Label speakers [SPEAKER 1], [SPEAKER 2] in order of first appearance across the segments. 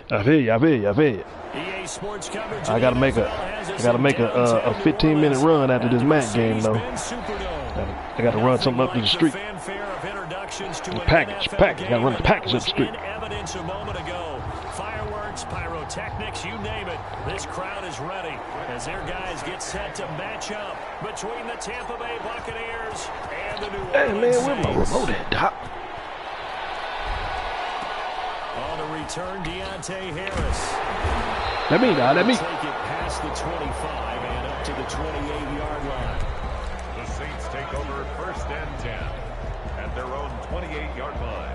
[SPEAKER 1] I feel you. I gotta make a 15-minute run after this Mac game though. I gotta run something up to the street. The package. Gotta run the package up the street.
[SPEAKER 2] Evidence a moment ago. Fireworks, pyrotechnics, you name it. This crowd is ready as their guys get set to match up between the Tampa Bay Buccaneers and the New Orleans Saints.
[SPEAKER 1] Where my remote at, Doc?
[SPEAKER 2] On the return, Deontay Harris.
[SPEAKER 1] Let me.
[SPEAKER 2] Take it past the 25 and up to the 28-yard line.
[SPEAKER 3] The Saints take over 1st and 10 at their own 28-yard line.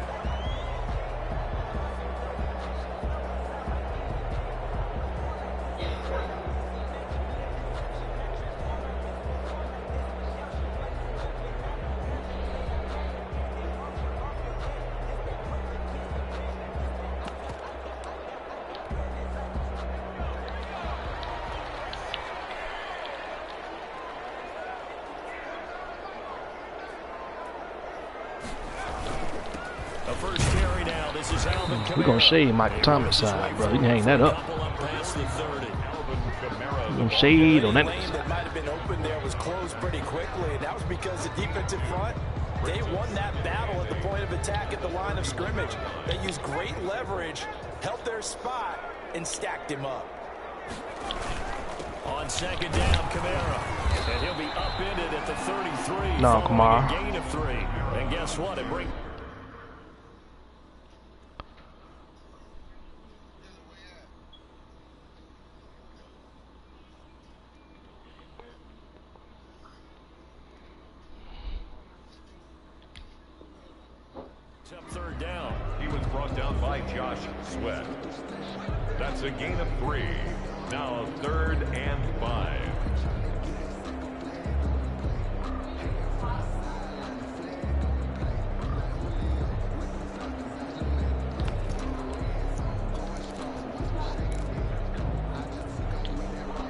[SPEAKER 1] We're gonna shade Mike Thomas side, bro. You can hang that up. We're gonna shade on that.
[SPEAKER 4] That might have been open there was closed pretty quickly, and that was because the defensive front, they won that battle at the point of attack at the line of scrimmage. They used great leverage, held their spot, and stacked him up.
[SPEAKER 2] On 2nd down, Kamara. And he'll be upended at the 33.
[SPEAKER 1] No, Kamara.
[SPEAKER 2] Gain of 3. And guess what? It brings... Up 3rd down.
[SPEAKER 3] He was brought down by Josh Sweat. That's a gain of 3. Now 3rd and 5.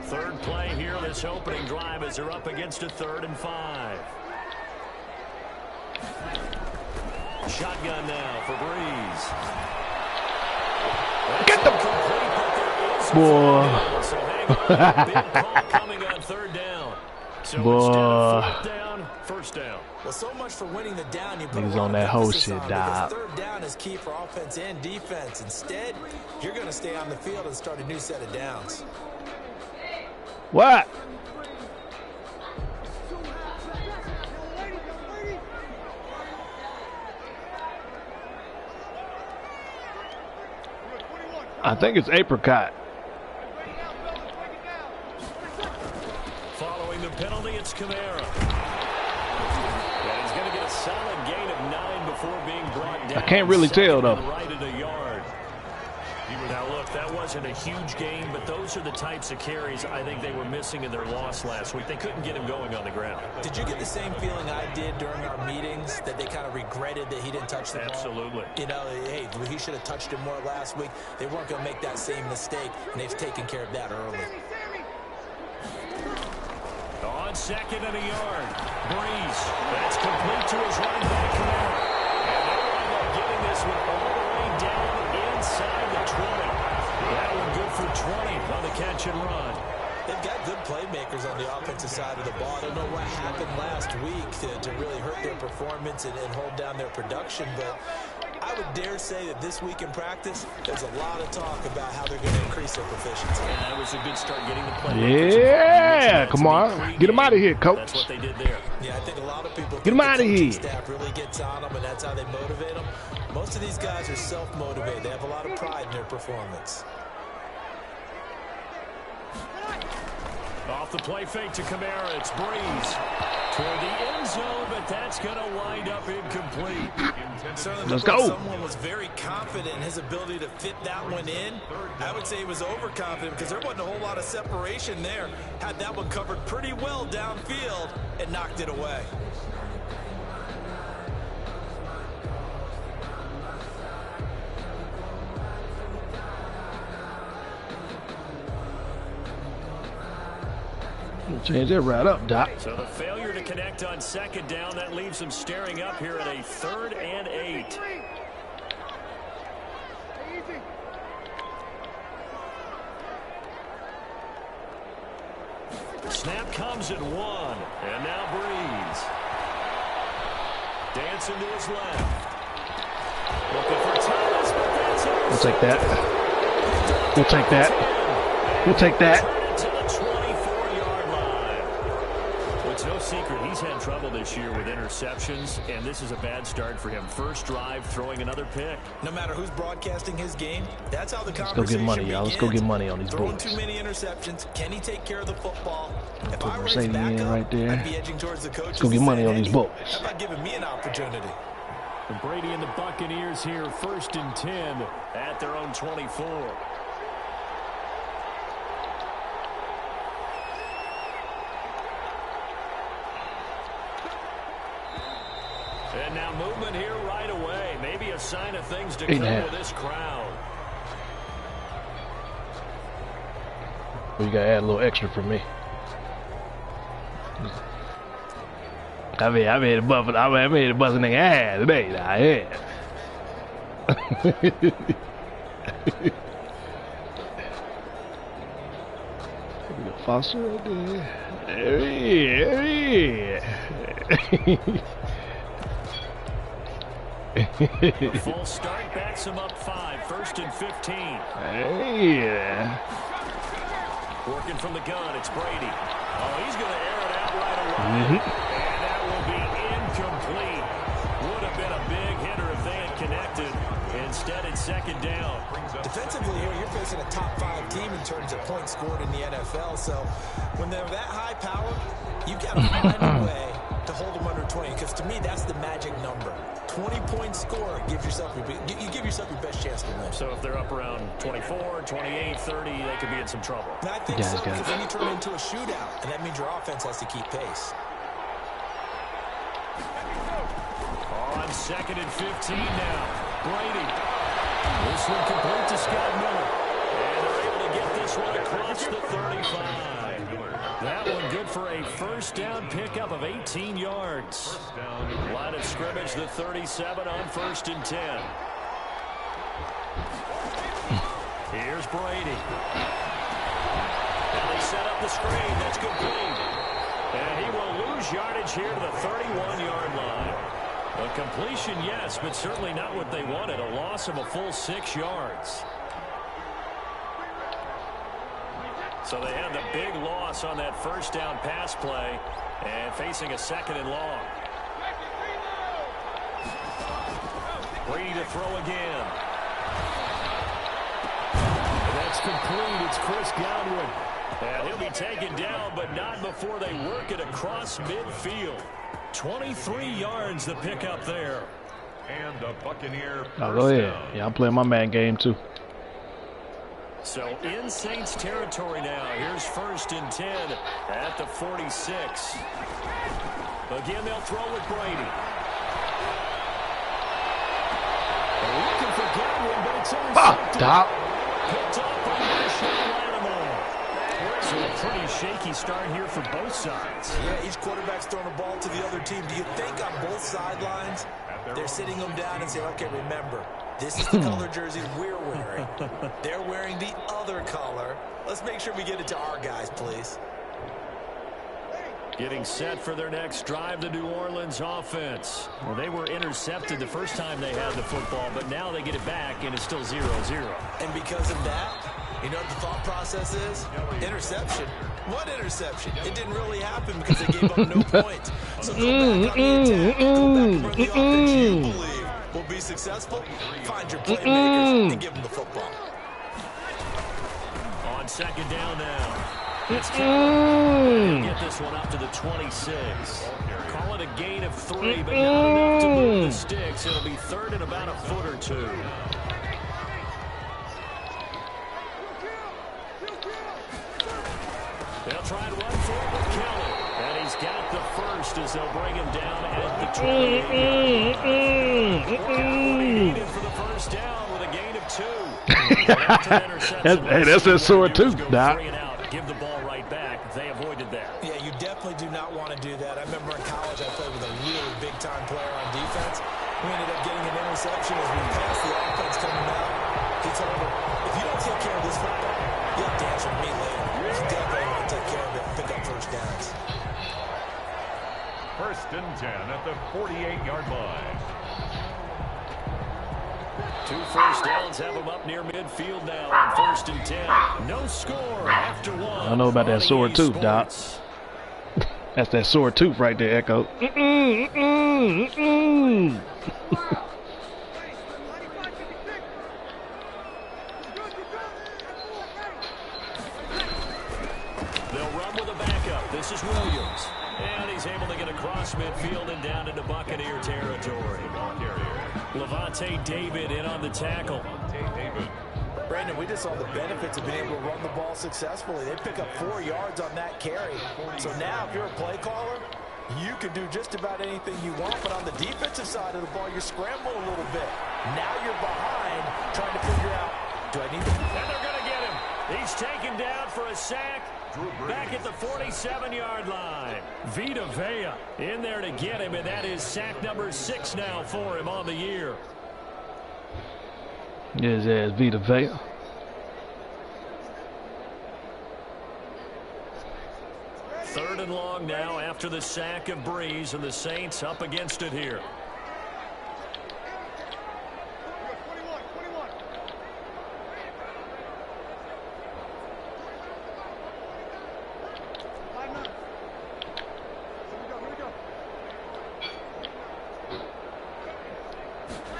[SPEAKER 2] Third play here, this opening drive as they're up against a 3rd and 5. Shotgun now for Breeze.
[SPEAKER 1] Get the boy.
[SPEAKER 2] Big call coming on 3rd down. So instead of 4th down, 1st down.
[SPEAKER 4] Well, so much for winning the down. You put
[SPEAKER 1] Niggas on that whole shit,
[SPEAKER 4] dog.
[SPEAKER 1] dog.
[SPEAKER 4] 3rd down is key for offense and defense. Instead, you're going to stay on the field and start a new set of downs.
[SPEAKER 1] What? I think it's apricot.
[SPEAKER 2] Following the penalty, it's Kamara. And he's going to get a solid gain of 9 before being brought down.
[SPEAKER 1] I can't really tell, though.
[SPEAKER 2] Right at a yard. Now, look, that wasn't a huge game, but those are the types of carries I think they were missing in their loss last week. They couldn't get him going on the ground.
[SPEAKER 4] Did you get the same feeling I did during our meetings, that they kind of regretted that he didn't touch the ball?
[SPEAKER 2] Absolutely.
[SPEAKER 4] You know, hey, he should have touched it more last week. They weren't going to make that same mistake, and they've taken care of that early.
[SPEAKER 2] On 2nd and a yard, Breeze. That's complete to his running back, Kamara. And they wind up getting this one all the way down inside the 20. That one good for 20 on the catch and run.
[SPEAKER 4] They've got good playmakers on the offensive side of the ball. I don't know what happened last week to really hurt their performance and hold down their production, but I I would dare say that this week in practice, there's a lot of talk about how they're going to increase their proficiency.
[SPEAKER 2] Yeah, that was a good start getting the play.
[SPEAKER 1] Yeah, come on. Get him out of here, coach.
[SPEAKER 2] That's what they did there.
[SPEAKER 4] Yeah, I think a lot of people
[SPEAKER 1] Get him out of here.
[SPEAKER 4] Staff really gets on them, and that's how they motivate them. Most of these guys are self-motivated. They have a lot of pride in their performance.
[SPEAKER 2] Off the play fake to Kamara, it's Breeze toward the end zone, but that's going to wind up incomplete.
[SPEAKER 1] Let's go.
[SPEAKER 4] Someone was very confident in his ability to fit that one in. I would say he was overconfident because there wasn't a whole lot of separation there. Had that one covered pretty well downfield and knocked it away.
[SPEAKER 1] Change that right up, Doc.
[SPEAKER 2] So the failure to connect on second down, that leaves him staring up here at a 3rd and 8. Snap comes at 1, and now Breeze. Dancing to his left. Looking for Thomas, but that's it.
[SPEAKER 1] We'll take that. We'll take that. We'll take that.
[SPEAKER 2] It's no secret he's had trouble this year with interceptions, and this is a bad start for him. First drive, throwing another pick.
[SPEAKER 4] No matter who's broadcasting his game, that's how the conversation
[SPEAKER 1] Let's go get money, y'all. Let's go get money on these
[SPEAKER 4] Throwing
[SPEAKER 1] boys.
[SPEAKER 4] too many interceptions. Can he take care of the football? If I were his
[SPEAKER 1] Mercedes in
[SPEAKER 4] backup,
[SPEAKER 1] right there.
[SPEAKER 4] I'd be edging towards the coaches.
[SPEAKER 1] Let's go get money on these boys.
[SPEAKER 4] How about giving me an opportunity?
[SPEAKER 2] Brady and the Buccaneers here, 1st and 10 at their own 24. And now movement here right away. Maybe a sign of things to come with this crowd.
[SPEAKER 1] Well, you got to add a little extra for me. I made a buzz nigga ass today. Foster right there.
[SPEAKER 2] The full start backs him up 5, 1st and 15.
[SPEAKER 1] Yeah.
[SPEAKER 2] Working from the gun, it's Brady. Oh, he's going to air it out right away. And that will be incomplete. Would have been a big hitter if they had connected. Instead, it's 2nd down.
[SPEAKER 4] Defensively here, you're facing a top 5 team in terms of points scored in the NFL. So when they're that high power, you've got to find a way to hold them under 20. Because to me, that's the magic number. 20-point score gives yourself you give yourself your best chance to win.
[SPEAKER 2] So if they're up around 24, 28, 30, they could be in some trouble.
[SPEAKER 4] And I think so, because then you turn it into a shootout, and that means your offense has to keep pace.
[SPEAKER 2] On 2nd and 15 now. Brady. This one complete to Scott Miller. And they're able to get this one across the 35. That one good for a 1st down pickup of 18 yards. Line of scrimmage, the 37 on 1st and 10. Here's Brady. And they set up the screen. That's complete. And he will lose yardage here to the 31-yard line. A completion, yes, but certainly not what they wanted. A loss of a full 6 yards. So they had the big loss on that 1st down pass play and facing a 2nd and long. Brady to throw again. And that's complete. It's Chris Godwin. And he'll be taken down, but not before they work it across midfield. 23 yards the pickup there.
[SPEAKER 3] And the Buccaneer.
[SPEAKER 1] Oh, go ahead. Yeah, I'm playing my man game too.
[SPEAKER 2] So in Saints territory now. Here's 1st and 10 at the 46. Again, they'll throw with Brady. Looking for Godwin, but it's intercepted.
[SPEAKER 1] Stop.
[SPEAKER 2] Picked up by Marshawn Lattimore. So a pretty shaky start here for both sides.
[SPEAKER 4] Yeah, each quarterback's throwing a ball to the other team. Do you think on both sidelines they're sitting them down and saying, okay, remember, this is the color jersey we're wearing. They're wearing the other color. Let's make sure we get it to our guys, please.
[SPEAKER 2] Getting set for their next drive, the New Orleans offense. Well, they were intercepted the first time they had the football, but now they get it back, and it's still 0-0.
[SPEAKER 4] And because of that, you know what the thought process is? Interception. What interception? It didn't really happen because they gave up no points. So go back on the attack, go back and run the offense you believe will be successful. Find your playmakers and give them the football.
[SPEAKER 2] On second down now. Get this one up to the 26. Call it a gain of 3, but not enough to move the sticks. It'll be third and about a foot or two. They'll try and run for it with Kelly. And he's got the first as they'll bring him down at the 20. Needed for the first down with a gain of 2.
[SPEAKER 1] Hey, that's that sword too, Doc.
[SPEAKER 2] Give the ball right back. They avoided that.
[SPEAKER 4] Yeah, you definitely do not want to do that. I remember in college I played with a really big-time player on defense. We ended up getting an interception as we passed the offense coming out. He told him, if you don't take care of this football, you'll have to answer to me later. You definitely want to take care of it and pick up first downs.
[SPEAKER 3] First and 10 at the 48-yard line.
[SPEAKER 2] 2 first downs have them up near midfield now on first and 10. No score after 1.
[SPEAKER 1] I know about that sword tooth, Doc. That's that sword tooth right there, Echo.
[SPEAKER 2] They'll run with a backup. This is Williams. And he's able to get across midfield and down into Buccaneer territory. Levante David in on the tackle.
[SPEAKER 4] Brandon, we just saw the benefits of being able to run the ball successfully. They pick up 4 yards on that carry. So now if you're a play caller, you can do just about anything you want. But on the defensive side of the ball, you're scrambling a little bit. Now you're behind trying to figure out, do I need to?
[SPEAKER 2] And they're going to get him. He's taken down for a sack. Back at the 47-yard line. Vita Vea in there to get him, and that is sack number 6 now for him on the year.
[SPEAKER 1] His ass Vita Vea.
[SPEAKER 2] Third and long now after the sack of Breeze, and the Saints up against it here.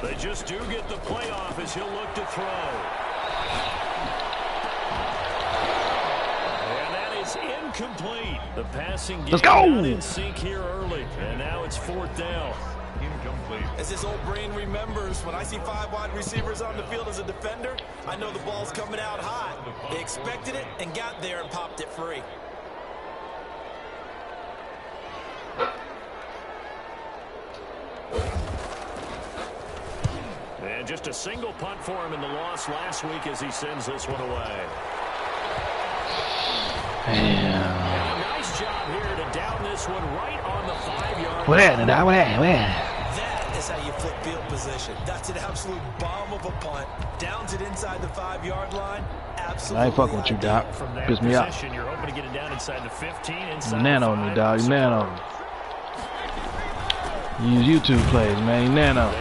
[SPEAKER 2] They just do get the playoff as he'll look to throw. And that is incomplete. The passing game not in sync here early. And now it's 4th down.
[SPEAKER 3] Incomplete.
[SPEAKER 4] As his old brain remembers, when I see 5 wide receivers on the field as a defender, I know the ball's coming out hot. They expected it and got there and popped it free.
[SPEAKER 2] And just a single punt for him in the loss last week as he sends this one away. And a nice job here to down this one right on the 5-yard line.
[SPEAKER 4] That is how you flip field position. That's an absolute bomb of a punt. Downs it inside the 5-yard line. Absolutely.
[SPEAKER 1] I ain't fucking with you, Doc. Piss me off.
[SPEAKER 2] You're hoping to get it down inside the 15. Inside
[SPEAKER 1] You nano me, dog. You nano me. Use YouTube plays, man. You nano.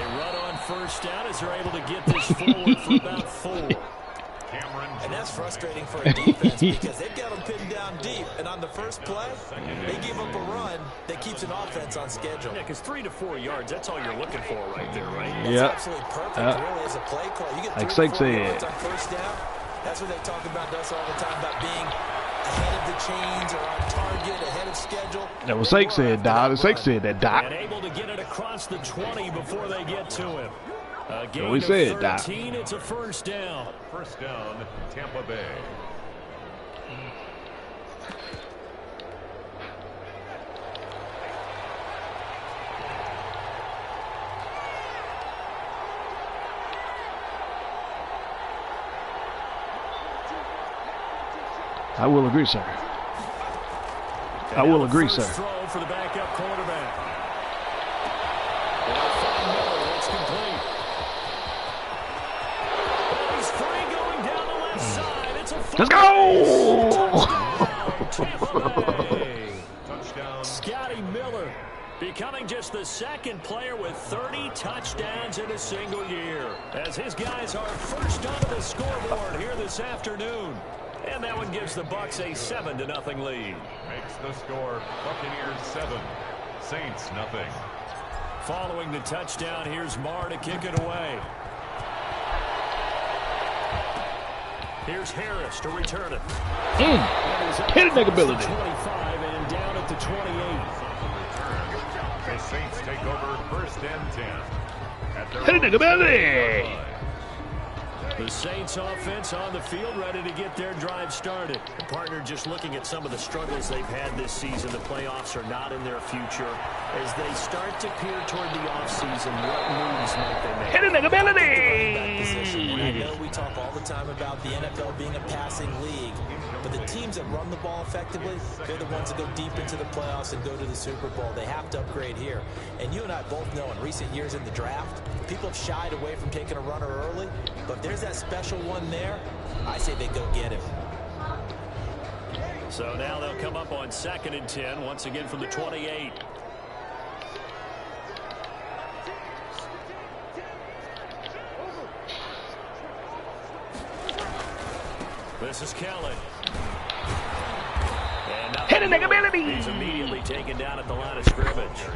[SPEAKER 2] First down as they're able to get this forward for about 4.
[SPEAKER 4] And that's frustrating for a defense because they've got them pinned down deep. And on the first play, they give up a run that keeps an offense on schedule.
[SPEAKER 2] Yeah, because 3 to 4 yards, that's all you're looking for right there, right?
[SPEAKER 4] That's absolutely perfect, really, as a play call. You get 3
[SPEAKER 1] like
[SPEAKER 4] to 4 yards on first down. That's what they talk about us all the time, about being ahead of the chains or on target, ahead of schedule.
[SPEAKER 1] That was Sake said, Doc. Sake said that, Doc.
[SPEAKER 2] And able to get it across the 20 before they get to him. A gain
[SPEAKER 1] we said,
[SPEAKER 2] of 13, Doc. It's a first down.
[SPEAKER 3] First down, Tampa Bay.
[SPEAKER 1] I will agree, sir. I will agree, sir.
[SPEAKER 2] Throw for the backup quarterback. It's complete. He's free going down the left side. It's a
[SPEAKER 1] Let's go!
[SPEAKER 2] becoming just the second player with 30 touchdowns in a single year, as his guys are first onto the scoreboard here this afternoon. And that one gives the Bucs a 7-0 lead.
[SPEAKER 3] Makes the score Buccaneers 7, Saints 0.
[SPEAKER 2] Following the touchdown, here's Marr to kick it away. Here's Harris to return it.
[SPEAKER 1] Hitting ability.
[SPEAKER 2] 25 and down at the 28.
[SPEAKER 3] The Saints take over 1st and 10.
[SPEAKER 1] Hitting ability.
[SPEAKER 2] The Saints offense on the field, ready to get their drive started. The partner, just looking at some of the struggles they've had this season, the playoffs are not in their future. As they start to peer toward the offseason, what moves might they make?
[SPEAKER 1] Hitting ability.
[SPEAKER 4] I know we talk all the time about the NFL being a passing league, but the teams that run the ball effectively, they're the ones that go deep into the playoffs and go to the Super Bowl. They have to upgrade here. And you and I both know in recent years in the draft, people have shied away from taking a runner early, but if there's that special one there, I say they go get him.
[SPEAKER 2] So now they'll come up on 2nd and 10, once again from the 28. This is Kelly.
[SPEAKER 1] Hitting ability.
[SPEAKER 2] He's immediately taken down at the line of scrimmage.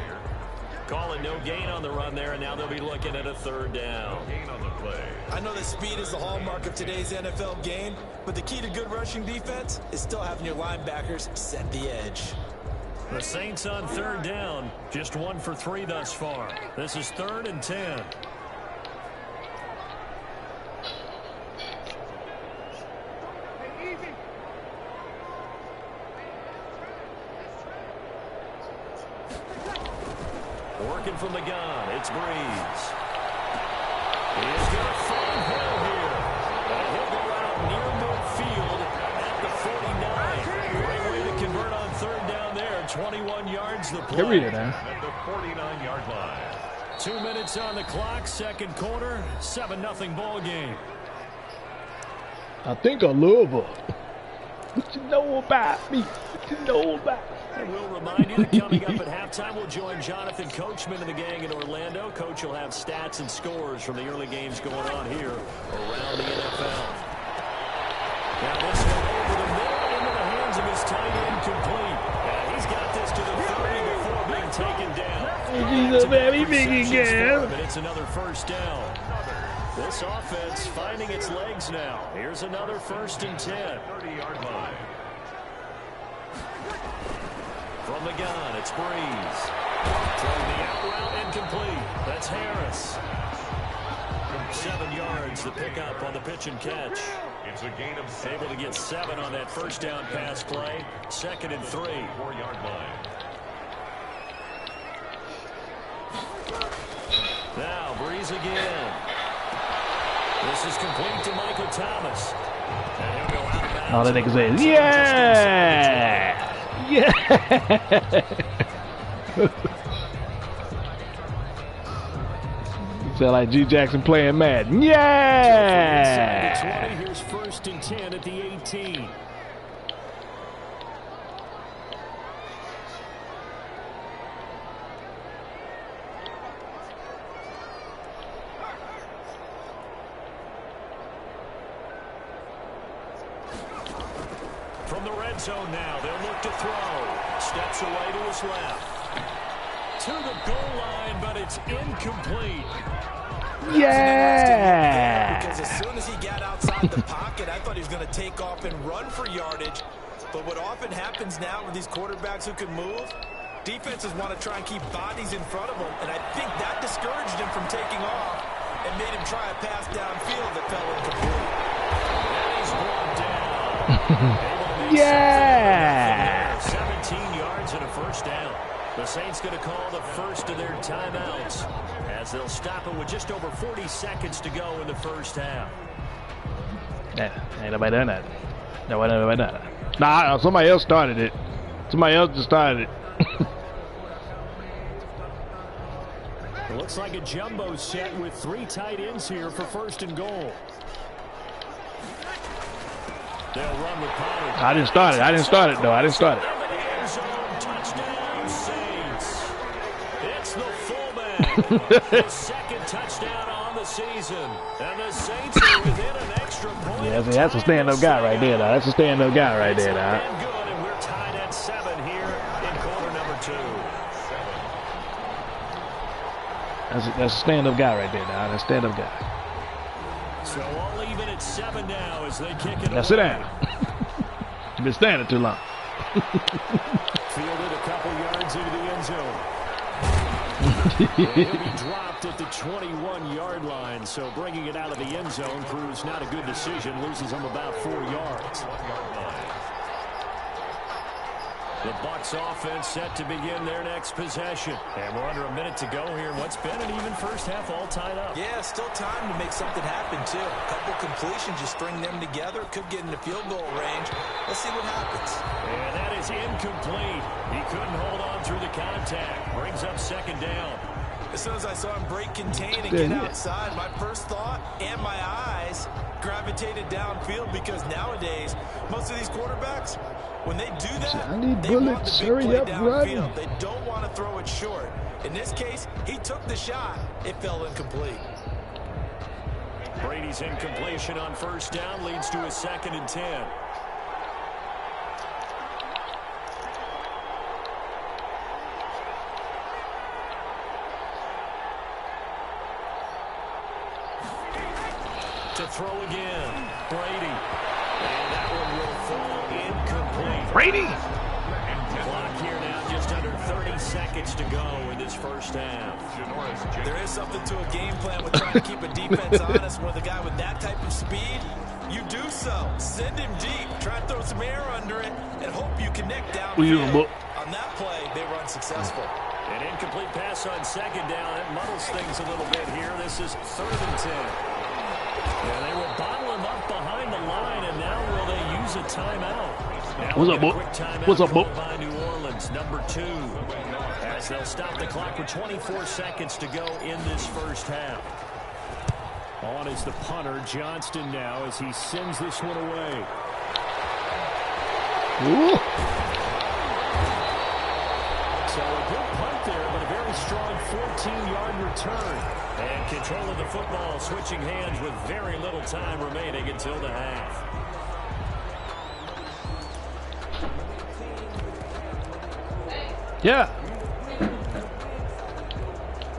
[SPEAKER 2] Calling no gain on the run there, and now they'll be looking at a 3rd down.
[SPEAKER 3] Gain on the play.
[SPEAKER 4] I know that speed is the hallmark of today's NFL game, but the key to good rushing defense is still having your linebackers set the edge.
[SPEAKER 2] The Saints on 3rd down, just 1 for 3 thus far. This is 3rd and 10. Working from the gun, it's Breeze. He's going to find Hill here. And he'll go out near midfield at the 49. Great way to convert on 3rd down there. 21 yards the play.
[SPEAKER 1] Read it now.
[SPEAKER 3] At the 49-yard line.
[SPEAKER 2] 2 minutes on the clock, 2nd quarter, 7-0 ball game.
[SPEAKER 1] I think I love her. What you know about me? What you know about me?
[SPEAKER 2] And we'll remind you that coming up at halftime, we'll join Jonathan Coachman and the gang in Orlando. Coach will have stats and scores from the early games going on here around the NFL. Now this one over the middle into the hands of his tight end complete. And he's got this to the 30 before being taken down.
[SPEAKER 1] He's a very big girl.
[SPEAKER 2] But it's another 1st down. This offense finding its legs now. Here's another 1st and 10.
[SPEAKER 3] 30-yard line.
[SPEAKER 2] From the gun, it's Breeze. Throwing the out route incomplete. That's Harris. 7 yards to pick up on the pitch and catch.
[SPEAKER 3] It's a gain of 7.
[SPEAKER 2] Able to get 7 on that 1st down pass play. 2nd and 3.
[SPEAKER 3] 4-yard line.
[SPEAKER 2] Now Breeze again. This is complete to Michael Thomas. And he'll go out of bounds.
[SPEAKER 1] All that nigga says, yeah! Yeah! Sound like G. Jackson playing Madden. Yeah!
[SPEAKER 2] Here's 1st and 10 at the 18. From the red zone now, they'll look to throw. Steps away to his left. To the goal line, but it's incomplete.
[SPEAKER 1] Yeah!
[SPEAKER 4] Because as soon as he got outside the pocket, I thought he was going to take off and run for yardage. But what often happens now with these quarterbacks who can move, defenses want to try and keep bodies in front of them. And I think that discouraged him from taking off and made him try a pass downfield that fell incomplete.
[SPEAKER 2] And he's brought down.
[SPEAKER 1] Yeah!
[SPEAKER 2] 17 yards and a 1st down. The Saints going to call the first of their timeouts as they'll stop it with just over 40 seconds to go in the 1st half.
[SPEAKER 1] Yeah, ain't nobody done that. Nobody done that. Nah, somebody else started it. Somebody else just started it.
[SPEAKER 2] It looks like a jumbo set with 3 tight ends here for 1st and goal. They'll run with Pollard.
[SPEAKER 1] I didn't start it. I didn't start it, though. I didn't start it.
[SPEAKER 2] Touchdown, Saints. That's the fullback. His second touchdown on the season. And the Saints are within an extra point.
[SPEAKER 1] Yeah, that's a stand-up guy right there, now. That's a stand-up guy right there, now.
[SPEAKER 2] Good, and we're tied at 7 here in quarter number 2.
[SPEAKER 1] That's a stand-up guy right there, now. That's a stand-up guy.
[SPEAKER 2] So all even at 7 now as they kick it away.
[SPEAKER 1] Now sit down. You've been standing too long.
[SPEAKER 2] Fielded a couple yards into the end zone. He'll be dropped at the 21-yard line, so bringing it out of the end zone proves not a good decision. Loses him about 4 yards. The Bucs offense set to begin their next possession. And we're under a minute to go here. What's been an even first half all tied up.
[SPEAKER 4] Yeah, still time to make something happen, too. A couple completions, you string them together. Could get into field goal range. Let's see what happens.
[SPEAKER 2] And that is incomplete. He couldn't hold on through the contact. Brings up second down.
[SPEAKER 4] As soon as I saw him break contain and get outside, my first thought and my eyes gravitated downfield, because nowadays, most of these quarterbacks, when they do that,
[SPEAKER 1] I need
[SPEAKER 4] they
[SPEAKER 1] bullets.
[SPEAKER 4] want the big
[SPEAKER 1] Hurry up,
[SPEAKER 4] play
[SPEAKER 1] run.
[SPEAKER 4] downfield. They don't want to throw it short. In this case, he took the shot. It fell incomplete.
[SPEAKER 2] Brady's incompletion on first down leads to a 2nd and 10. To throw again, Brady. And that one will fall incomplete.
[SPEAKER 1] Brady!
[SPEAKER 2] Clock here now, just under 30 seconds to go in this first half.
[SPEAKER 4] There is something to a game plan with trying to keep a defense honest. With a guy with that type of speed, you do so. Send him deep, try and throw some air under it, and hope you connect downfield. On that play, they were unsuccessful.
[SPEAKER 2] An incomplete pass on second down. That muddles things a little bit here. This is 3rd and 10. Yeah, they will bottle him up behind the line, and now will they use a timeout? Now
[SPEAKER 1] What's up, Bo? What's up, Bo?
[SPEAKER 2] By New Orleans, number 2. As they'll stop the clock with 24 seconds to go in this first half. On is the punter, Johnston, now as he sends this one away.
[SPEAKER 1] Ooh.
[SPEAKER 2] So a good punt there, but a very strong 14-yard return. And control of the football switching hands with very little time remaining until the half.
[SPEAKER 1] Yeah.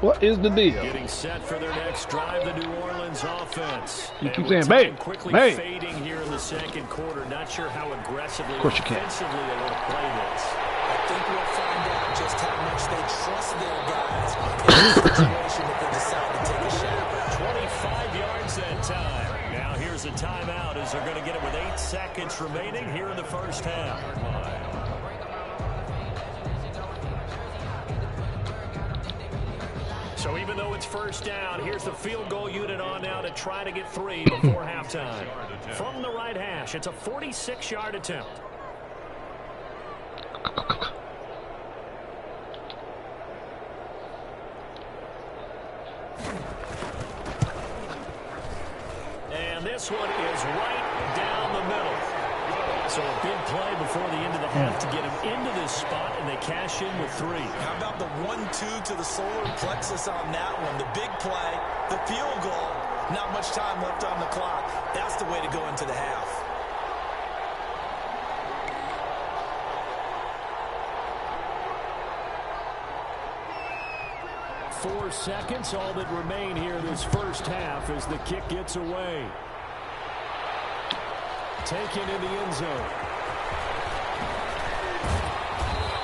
[SPEAKER 1] What is the deal?
[SPEAKER 2] Getting set for their next drive, the New Orleans offense.
[SPEAKER 1] You keep saying, babe,
[SPEAKER 2] quickly
[SPEAKER 1] babe.
[SPEAKER 2] fading here in the second quarter. Not sure how aggressively
[SPEAKER 1] Of course you can.
[SPEAKER 2] offensively they want to play this.
[SPEAKER 4] I think we'll find out just how much they trust their guys in this situation if they decide to take a shot.
[SPEAKER 2] 25 yards that time. Now here's a timeout as they're going to get it with 8 seconds remaining here in the first half. So even though it's first down, here's the field goal unit on now to try to get 3 before halftime. From the right hash, it's a 46-yard attempt. And this one is right down the middle. So a big play before the end of the half to get him into this spot, and they cash in with 3.
[SPEAKER 4] How about the 1-2 to the solar plexus on that one? The big play, the field goal, not much time left on the clock. That's the way to go into the half.
[SPEAKER 2] Four seconds, all that remain here this first half as the kick gets away. Taken in the end zone.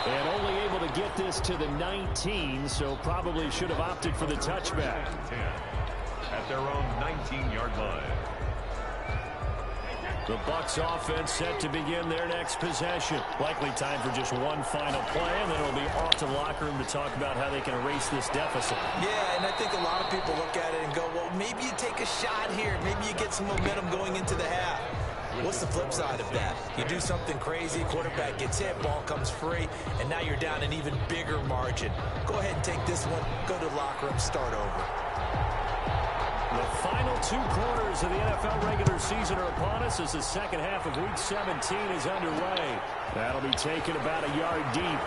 [SPEAKER 2] And only able to get this to the 19, so probably should have opted for the touchback.
[SPEAKER 3] 10 at their own 19-yard line.
[SPEAKER 2] The Bucs offense set to begin their next possession. Likely time for just one final play, and then it'll be off to the locker room to talk about how they can erase this deficit.
[SPEAKER 4] Yeah, and I think a lot of people look at it and go, well, maybe you take a shot here. Maybe you get some momentum going into the half. What's the flip side of that? You do something crazy, quarterback gets hit, ball comes free, and now you're down an even bigger margin. Go ahead and take this one, go to the locker room, start over.
[SPEAKER 2] The final 2 quarters of the NFL regular season are upon us as the second half of Week 17 is underway. That'll be taken about a yard deep.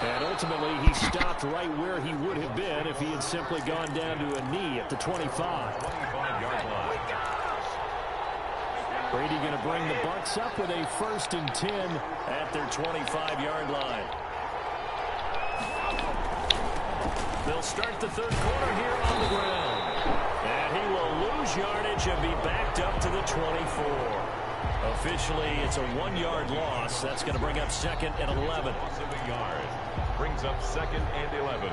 [SPEAKER 2] And ultimately, he stopped right where he would have been if he had simply gone down to a knee at the 25.
[SPEAKER 3] 25-yard line.
[SPEAKER 2] Brady going to bring the Bucs up with a 1st and 10 at their 25-yard line. They'll start the 3rd quarter here on the ground. And he will lose yardage and be backed up to the 24. Officially, it's a 1-yard loss. That's going to bring up 2nd and 11.
[SPEAKER 3] Loss of a yard. Brings up 2nd and 11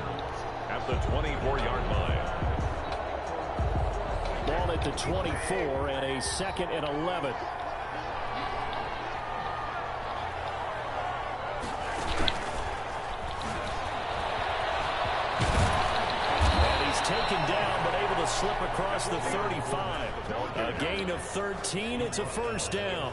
[SPEAKER 3] at the 24-yard line.
[SPEAKER 2] Ball at the 24 and a 2nd and 11. And he's taken down, but able to slip across the 35. A gain of 13. It's a 1st down.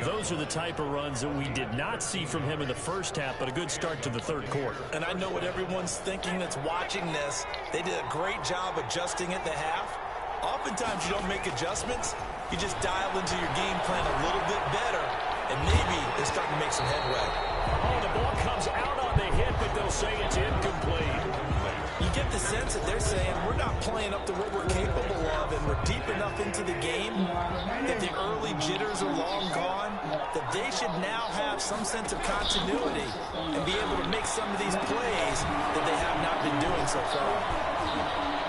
[SPEAKER 2] Those are the type of runs that we did not see from him in the 1st half, but a good start to the 3rd quarter.
[SPEAKER 4] And I know what everyone's thinking that's watching this. They did a great job adjusting at the half. Oftentimes you don't make adjustments. You just dial into your game plan a little bit better, and maybe they're starting to make some headway.
[SPEAKER 2] Oh, the ball comes out on the hit, but they'll say it's incomplete.
[SPEAKER 4] You get the sense that they're saying we're not playing up to what we're capable of, and we're deep enough into the game that the early jitters are long gone, that they should now have some sense of continuity and be able to make some of these plays that they have not been doing so far.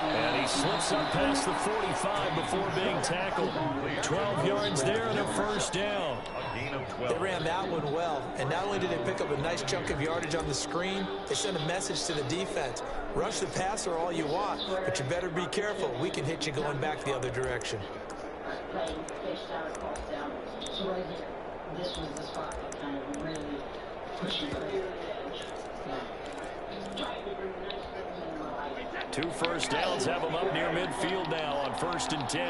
[SPEAKER 2] And he slips up past the 45 before being tackled. 12 yards there and a 1st down.
[SPEAKER 3] A gain of 12.
[SPEAKER 4] They ran that one well, and not only did they pick up a nice chunk of yardage on the screen, they sent a message to the defense. Rush the passer all you want, but you better be careful. We can hit you going back the other direction.
[SPEAKER 5] So right here, this was the spot that kind of really pushed you over the edge.
[SPEAKER 2] Two 1st downs have them up near midfield now on 1st and 10.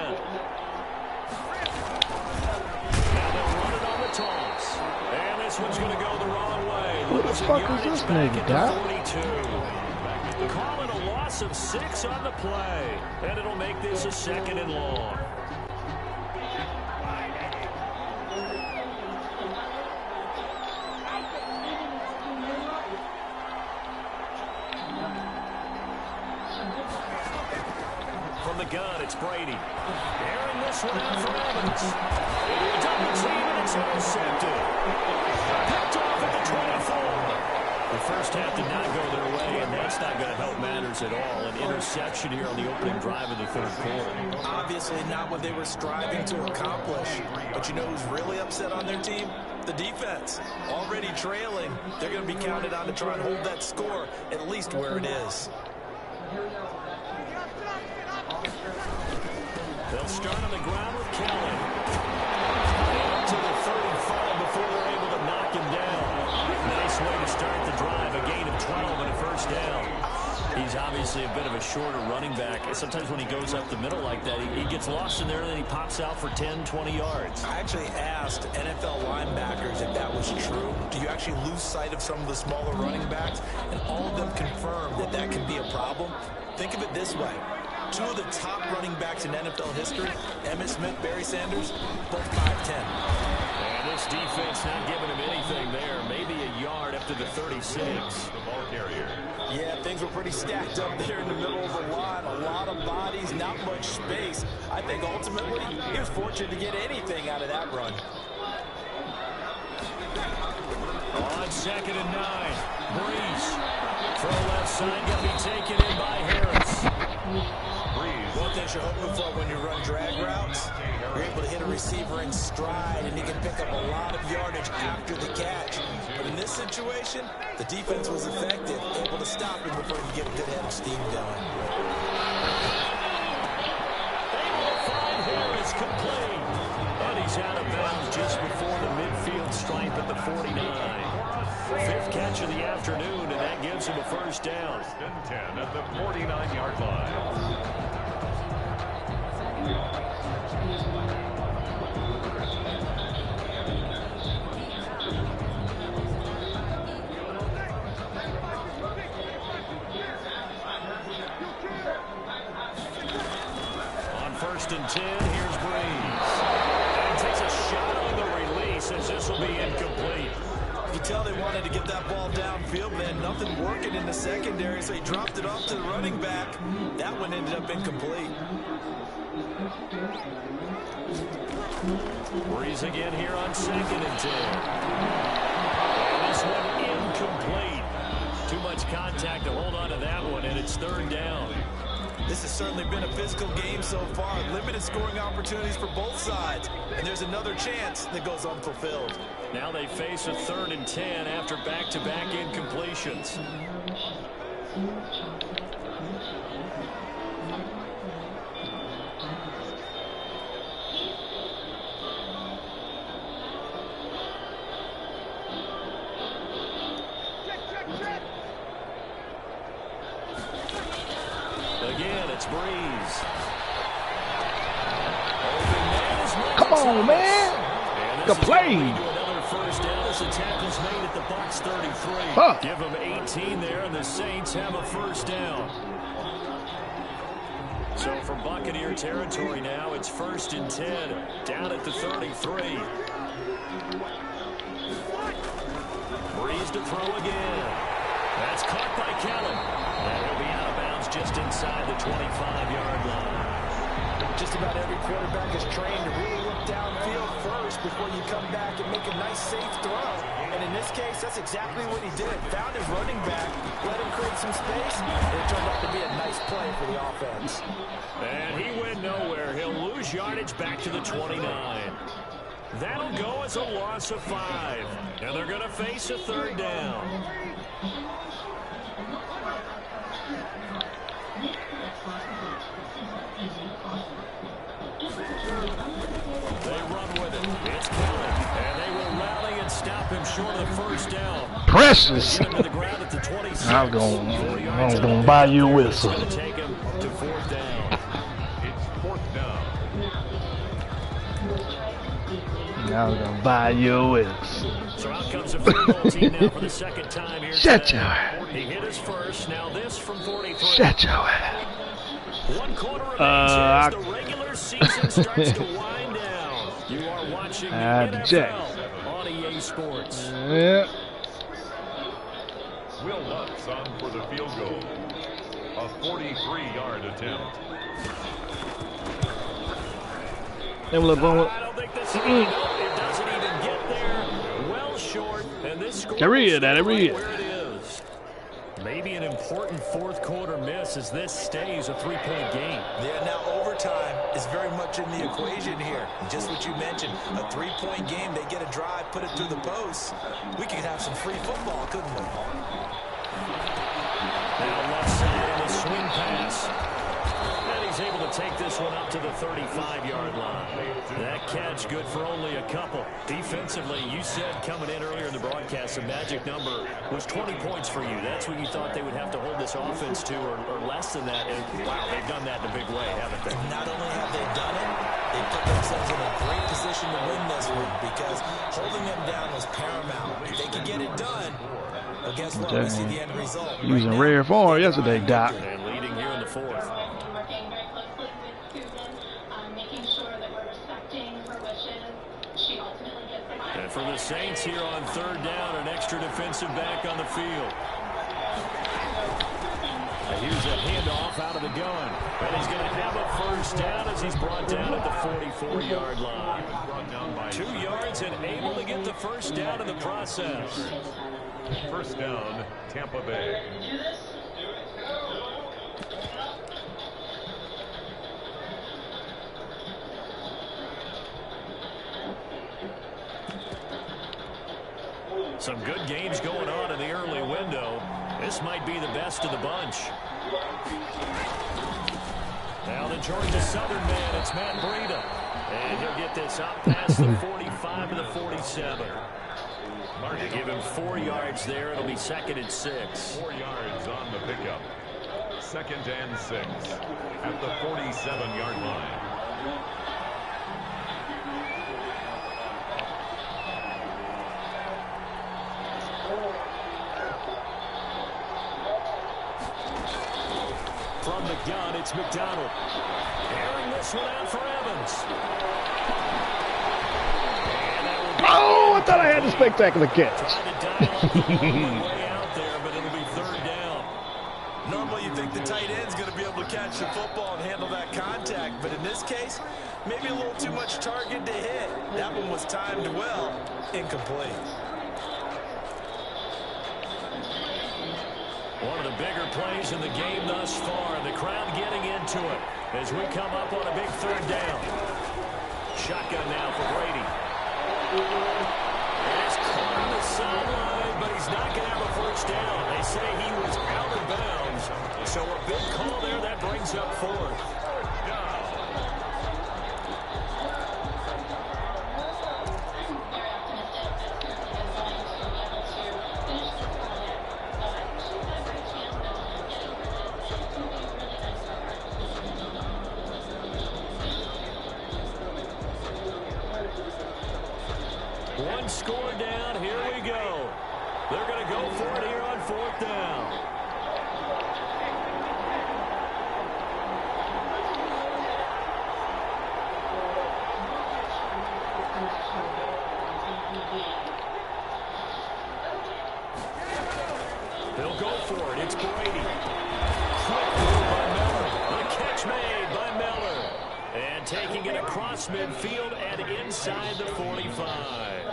[SPEAKER 2] Now they'll run it on the toss. And this one's going to go the wrong way.
[SPEAKER 1] Who the fuck is this nigga, Doc?
[SPEAKER 2] 42. Call it a loss of 6 on the play. And it'll make this a 2nd and long. From the gun, it's Brady. Airing this one out for Evans. Double team, and it's intercepted. Picked off at the 24. The 1st half did not go their way, and that's not going to help matters at all. An interception here on the opening drive of the 3rd quarter.
[SPEAKER 4] Obviously not what they were striving to accomplish. But you know who's really upset on their team? The defense. Already trailing. They're going to be counted on to try and hold that score at least where it is.
[SPEAKER 2] They'll start on the ground with Kelly. Up to the 35 before they're able to knock him down. Nice way to start the drive. A gain of 12 and a 1st down. He's obviously a bit of a shorter running back. Sometimes when he goes up the middle like that, he gets lost in there and then he pops out for 10, 20 yards.
[SPEAKER 4] I actually asked NFL linebackers if that was true. Do you actually lose sight of some of the smaller running backs? And all of them confirmed that that can be a problem. Think of it this way. 2 of the top running backs in NFL history, Emmitt Smith, Barry Sanders, both 5'10".
[SPEAKER 2] And this defense not giving him anything there. Maybe a yard up to the 36.
[SPEAKER 3] The ball carrier.
[SPEAKER 4] Yeah, things were pretty stacked up there in the middle of the line. A lot of bodies, not much space. I think ultimately he was fortunate to get anything out of that run.
[SPEAKER 2] On 2nd and 9, Breeze. Throw left side, going to be taken in by Harris.
[SPEAKER 4] One thing you're hoping for when you run drag routes, you're able to hit a receiver in stride, and you can pick up a lot of yardage after the catch. But in this situation, the defense was effective, able to stop him before he get a good head of steam going.
[SPEAKER 2] Able to find Harris complete. But he's out of bounds just before the midfield stripe at the 49. 5th catch of the afternoon, and that gives him a 1st down.
[SPEAKER 3] 1st and 10 at the 49-yard line.
[SPEAKER 2] On 1st and 10, here's Breeze. And takes a shot on the release as this will be incomplete.
[SPEAKER 4] could tell they wanted to get that ball downfield, but they had nothing working in the secondary, so he dropped it off to the running back. That one ended up incomplete.
[SPEAKER 2] Breeze again here on 2nd and 10. And this one incomplete. Too much contact to hold on to that one, and it's 3rd down.
[SPEAKER 4] This has certainly been a physical game so far. Limited scoring opportunities for both sides. And there's another chance that goes unfulfilled.
[SPEAKER 2] Now they face a 3rd and 10 after back-to-back incompletions. Again, it's Breeze.
[SPEAKER 1] Come on, man. Good play.
[SPEAKER 2] Another 1st down as the tackle's made at the Bucs 33.
[SPEAKER 1] Huh.
[SPEAKER 2] Give them 18 there, and the Saints have a 1st down. So from Buccaneer territory now, it's 1st and 10, down at the 33. Breeze to throw again. That's caught by Kellen. And he'll be out of bounds just inside the 25-yard line.
[SPEAKER 4] Just about every quarterback is trained to really look downfield first before you come back and make a nice, safe throw. And in this case, that's exactly what he did. Found his running back, let him create some space, and it turned out to be a nice play for the offense.
[SPEAKER 2] And he went nowhere. He'll lose yardage back to the 29. That'll go as a loss of 5. And they're going to face a 3rd down. They run with it. It's Kellen. And they will rally and stop him short of the 1st down.
[SPEAKER 1] Precious.
[SPEAKER 2] Get him to the ground at the 26.
[SPEAKER 1] I was gonna buy you a whistle.
[SPEAKER 2] It's going to take him to 4th down.
[SPEAKER 3] It's 4th down.
[SPEAKER 1] I was gonna buy you a whistle.
[SPEAKER 2] So out comes a field goal team now for the 2nd time here.
[SPEAKER 1] Shut your
[SPEAKER 2] tonight.
[SPEAKER 1] ass.
[SPEAKER 2] He hit his first. Now this from 43.
[SPEAKER 1] Shut your ass.
[SPEAKER 2] 1 quarter remains as the regular season starts to wind down. You are watching the NFL on EA Sports.
[SPEAKER 1] Yeah.
[SPEAKER 3] Will Lutz on for the field goal. A 43-yard attempt.
[SPEAKER 2] I don't think this is it doesn't even get there. Well short, and this score
[SPEAKER 1] I read that.
[SPEAKER 2] where it is. Maybe an important 4th quarter miss as this stays a 3-point game.
[SPEAKER 4] Yeah, now overtime is very much in the equation here. Just what you mentioned, a 3-point game, they get a drive, put it through the post. We could have some free football, couldn't we?
[SPEAKER 2] Now left side on the swing pass. And he's able to take this one up to the 35-yard line. That catch good for only a couple. Defensively, you said coming in earlier in the broadcast, the magic number was 20 points for you. That's what you thought they would have to hold this offense to, or less than that. And wow, they've done that in a big way, haven't they?
[SPEAKER 4] Not only have they done it, they put themselves in a great position to win this one because holding them down was paramount. If they could get it done, well, guess what? We see the end result.
[SPEAKER 1] Using rare form yesterday, Doc.
[SPEAKER 2] And leading here in the 4th.
[SPEAKER 5] Working very closely with Coogan, making sure that we're respecting her wishes. She ultimately gets the line.
[SPEAKER 2] And for the Saints here on 3rd down, an extra defensive back on the field. And here's a handoff out of the gun. And he's going to have a 1st down as he's brought down at the 44-yard line. 2 yards and able to get the 1st down in the process.
[SPEAKER 3] 1st down, Tampa Bay.
[SPEAKER 2] Some good games going on in the early window. This might be the best of the bunch. Now the Georgia Southern man, it's Matt Breida. And he'll get this up past the 45 to the 47. They give him 4 yards there. It'll be 2nd and 6.
[SPEAKER 3] 4 yards on the pickup. 2nd and 6 at the 47-yard line.
[SPEAKER 2] From the gun, it's McDonald. Airing this one out for Evans. And that will be
[SPEAKER 1] Oh, I thought I had the spectacular catch.
[SPEAKER 4] Normally you think the tight end's going to be able to catch the football and handle that contact, but in this case, maybe a little too much target to hit. That one was timed well, incomplete.
[SPEAKER 2] One of the bigger plays in the game thus far. The crowd getting into it as we come up on a big third down. Shotgun now for Brady. It's caught on the sideline, but he's not going to have a first down. They say he was out of bounds. So a big call there that brings up fourth. One score down. Here we go. They're going to go for it here on fourth down. They'll go for it. It's Brady. Quick move by Miller. The catch made by Miller. And taking it across midfield and inside the 45.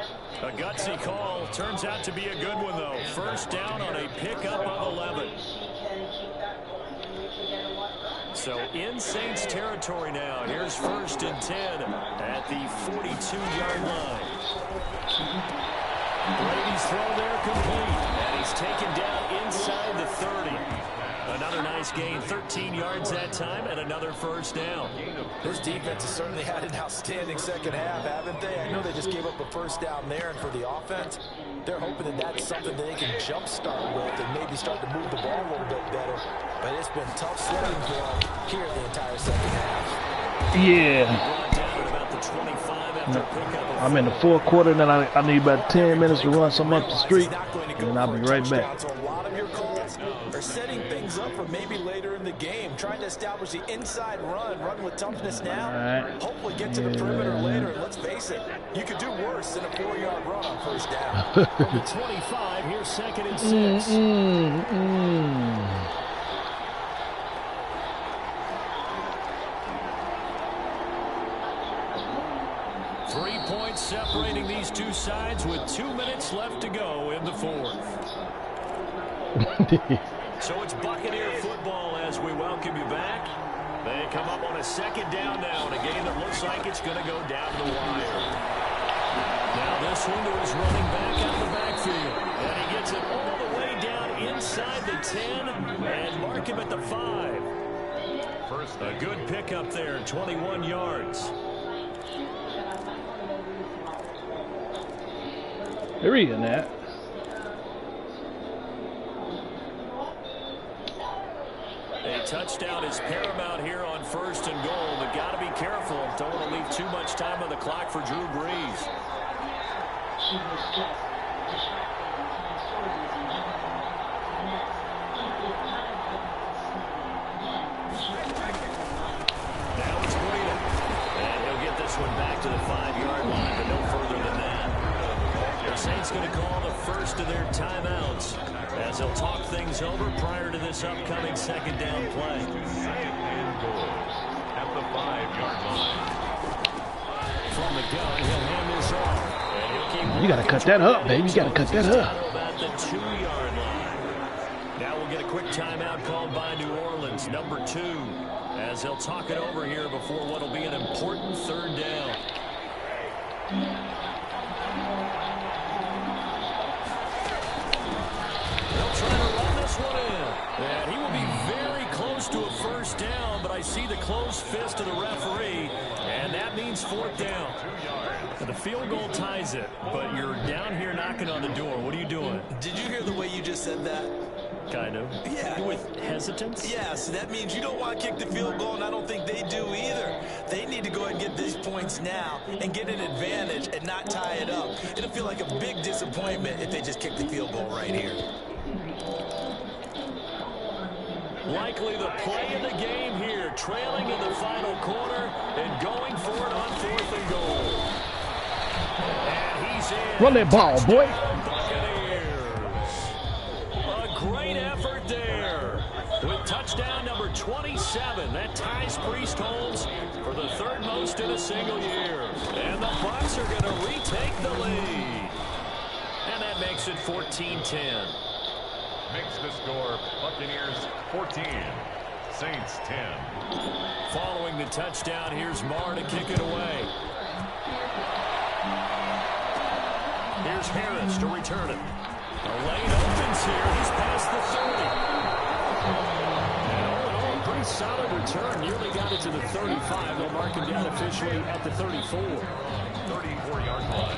[SPEAKER 2] A gutsy call. Turns out to be a good one, though. First down on a pickup of 11. So in Saints territory now. Here's 1st and 10 at the 42-yard line. Brady's throw there complete. And he's taken down inside the 30. Another nice gain, 13 yards that time, and another first down.
[SPEAKER 4] This defense has certainly had an outstanding second half, haven't they? I know they just gave up a first down there, and for the offense, they're hoping that that's something that they can jumpstart with and maybe start to move the ball a little bit better. But it's been tough sledding for them here the entire second half.
[SPEAKER 1] Yeah. I'm in the fourth quarter, and then I need about 10 minutes to run some up the street, and I'll be right back.
[SPEAKER 4] So a lot of your calls are setting things up for maybe later in the game, trying to establish the inside run with toughness now.
[SPEAKER 1] Right.
[SPEAKER 4] Hopefully get to the perimeter later. And let's face it, you could do worse than a 4-yard run on first down.
[SPEAKER 2] From the 25, here's 2nd and 6. 3 points separating these two sides with 2 minutes left to go in the fourth. So it's Buccaneer football as we welcome you back. They come up on a second down now in a game that looks like it's going to go down to the wire. Now this one to his running back out of the backfield. And he gets it all the way down inside the 10 and mark him at the 5. First, a good pickup there, 21 yards.
[SPEAKER 1] They're eating that.
[SPEAKER 2] A touchdown is paramount here on 1st and goal, but got to be careful. Don't want to leave too much time on the clock for Drew Brees. Now it's Brady. And he'll get this one back to the 5-yard line, but no further than that. The Saints going to call the first of their timeouts as they'll talk things over prior to this upcoming second down play.
[SPEAKER 3] Second and goal at the 5-yard line.
[SPEAKER 2] From the gun, he'll hand this off. And he'll keep
[SPEAKER 1] You got to cut that up, baby. You got to cut that up.
[SPEAKER 2] about the 2-yard line. Now we'll get a quick timeout called by New Orleans, number 2, as they'll talk it over here before what will be an important third down. They'll try to run this one in. And he will be very close to a first down, but I see the closed fist of the referee, and that means 4th down. The field goal ties it, but you're down here knocking on the door. What are you doing?
[SPEAKER 4] Did you hear the way you just said that?
[SPEAKER 2] Kind of.
[SPEAKER 4] Yeah.
[SPEAKER 2] With hesitance?
[SPEAKER 4] Yes, that means you don't want to kick the field goal, and I don't think they do either. They need to go ahead and get these points now and get an advantage and not tie it up. It'll feel like a big disappointment if they just kick the field goal right here.
[SPEAKER 2] Likely the play of the game here, trailing in the final quarter and going for it on 4th and goal.
[SPEAKER 1] Run that ball, boy.
[SPEAKER 2] A great effort there. With touchdown number 27, that ties Priest-Holmes for the third most in a single year. And the Bucs are going to retake the lead. And that makes it 14-10.
[SPEAKER 3] Makes the score Buccaneers 14, Saints 10.
[SPEAKER 2] Following the touchdown, here's Marr to kick it away. Here's Harris to return it. The lane opens here. He's past the 30. And all in all, a pretty solid return. Nearly got it to the 35. They'll mark him down officially at the 34.
[SPEAKER 3] 34-yard line.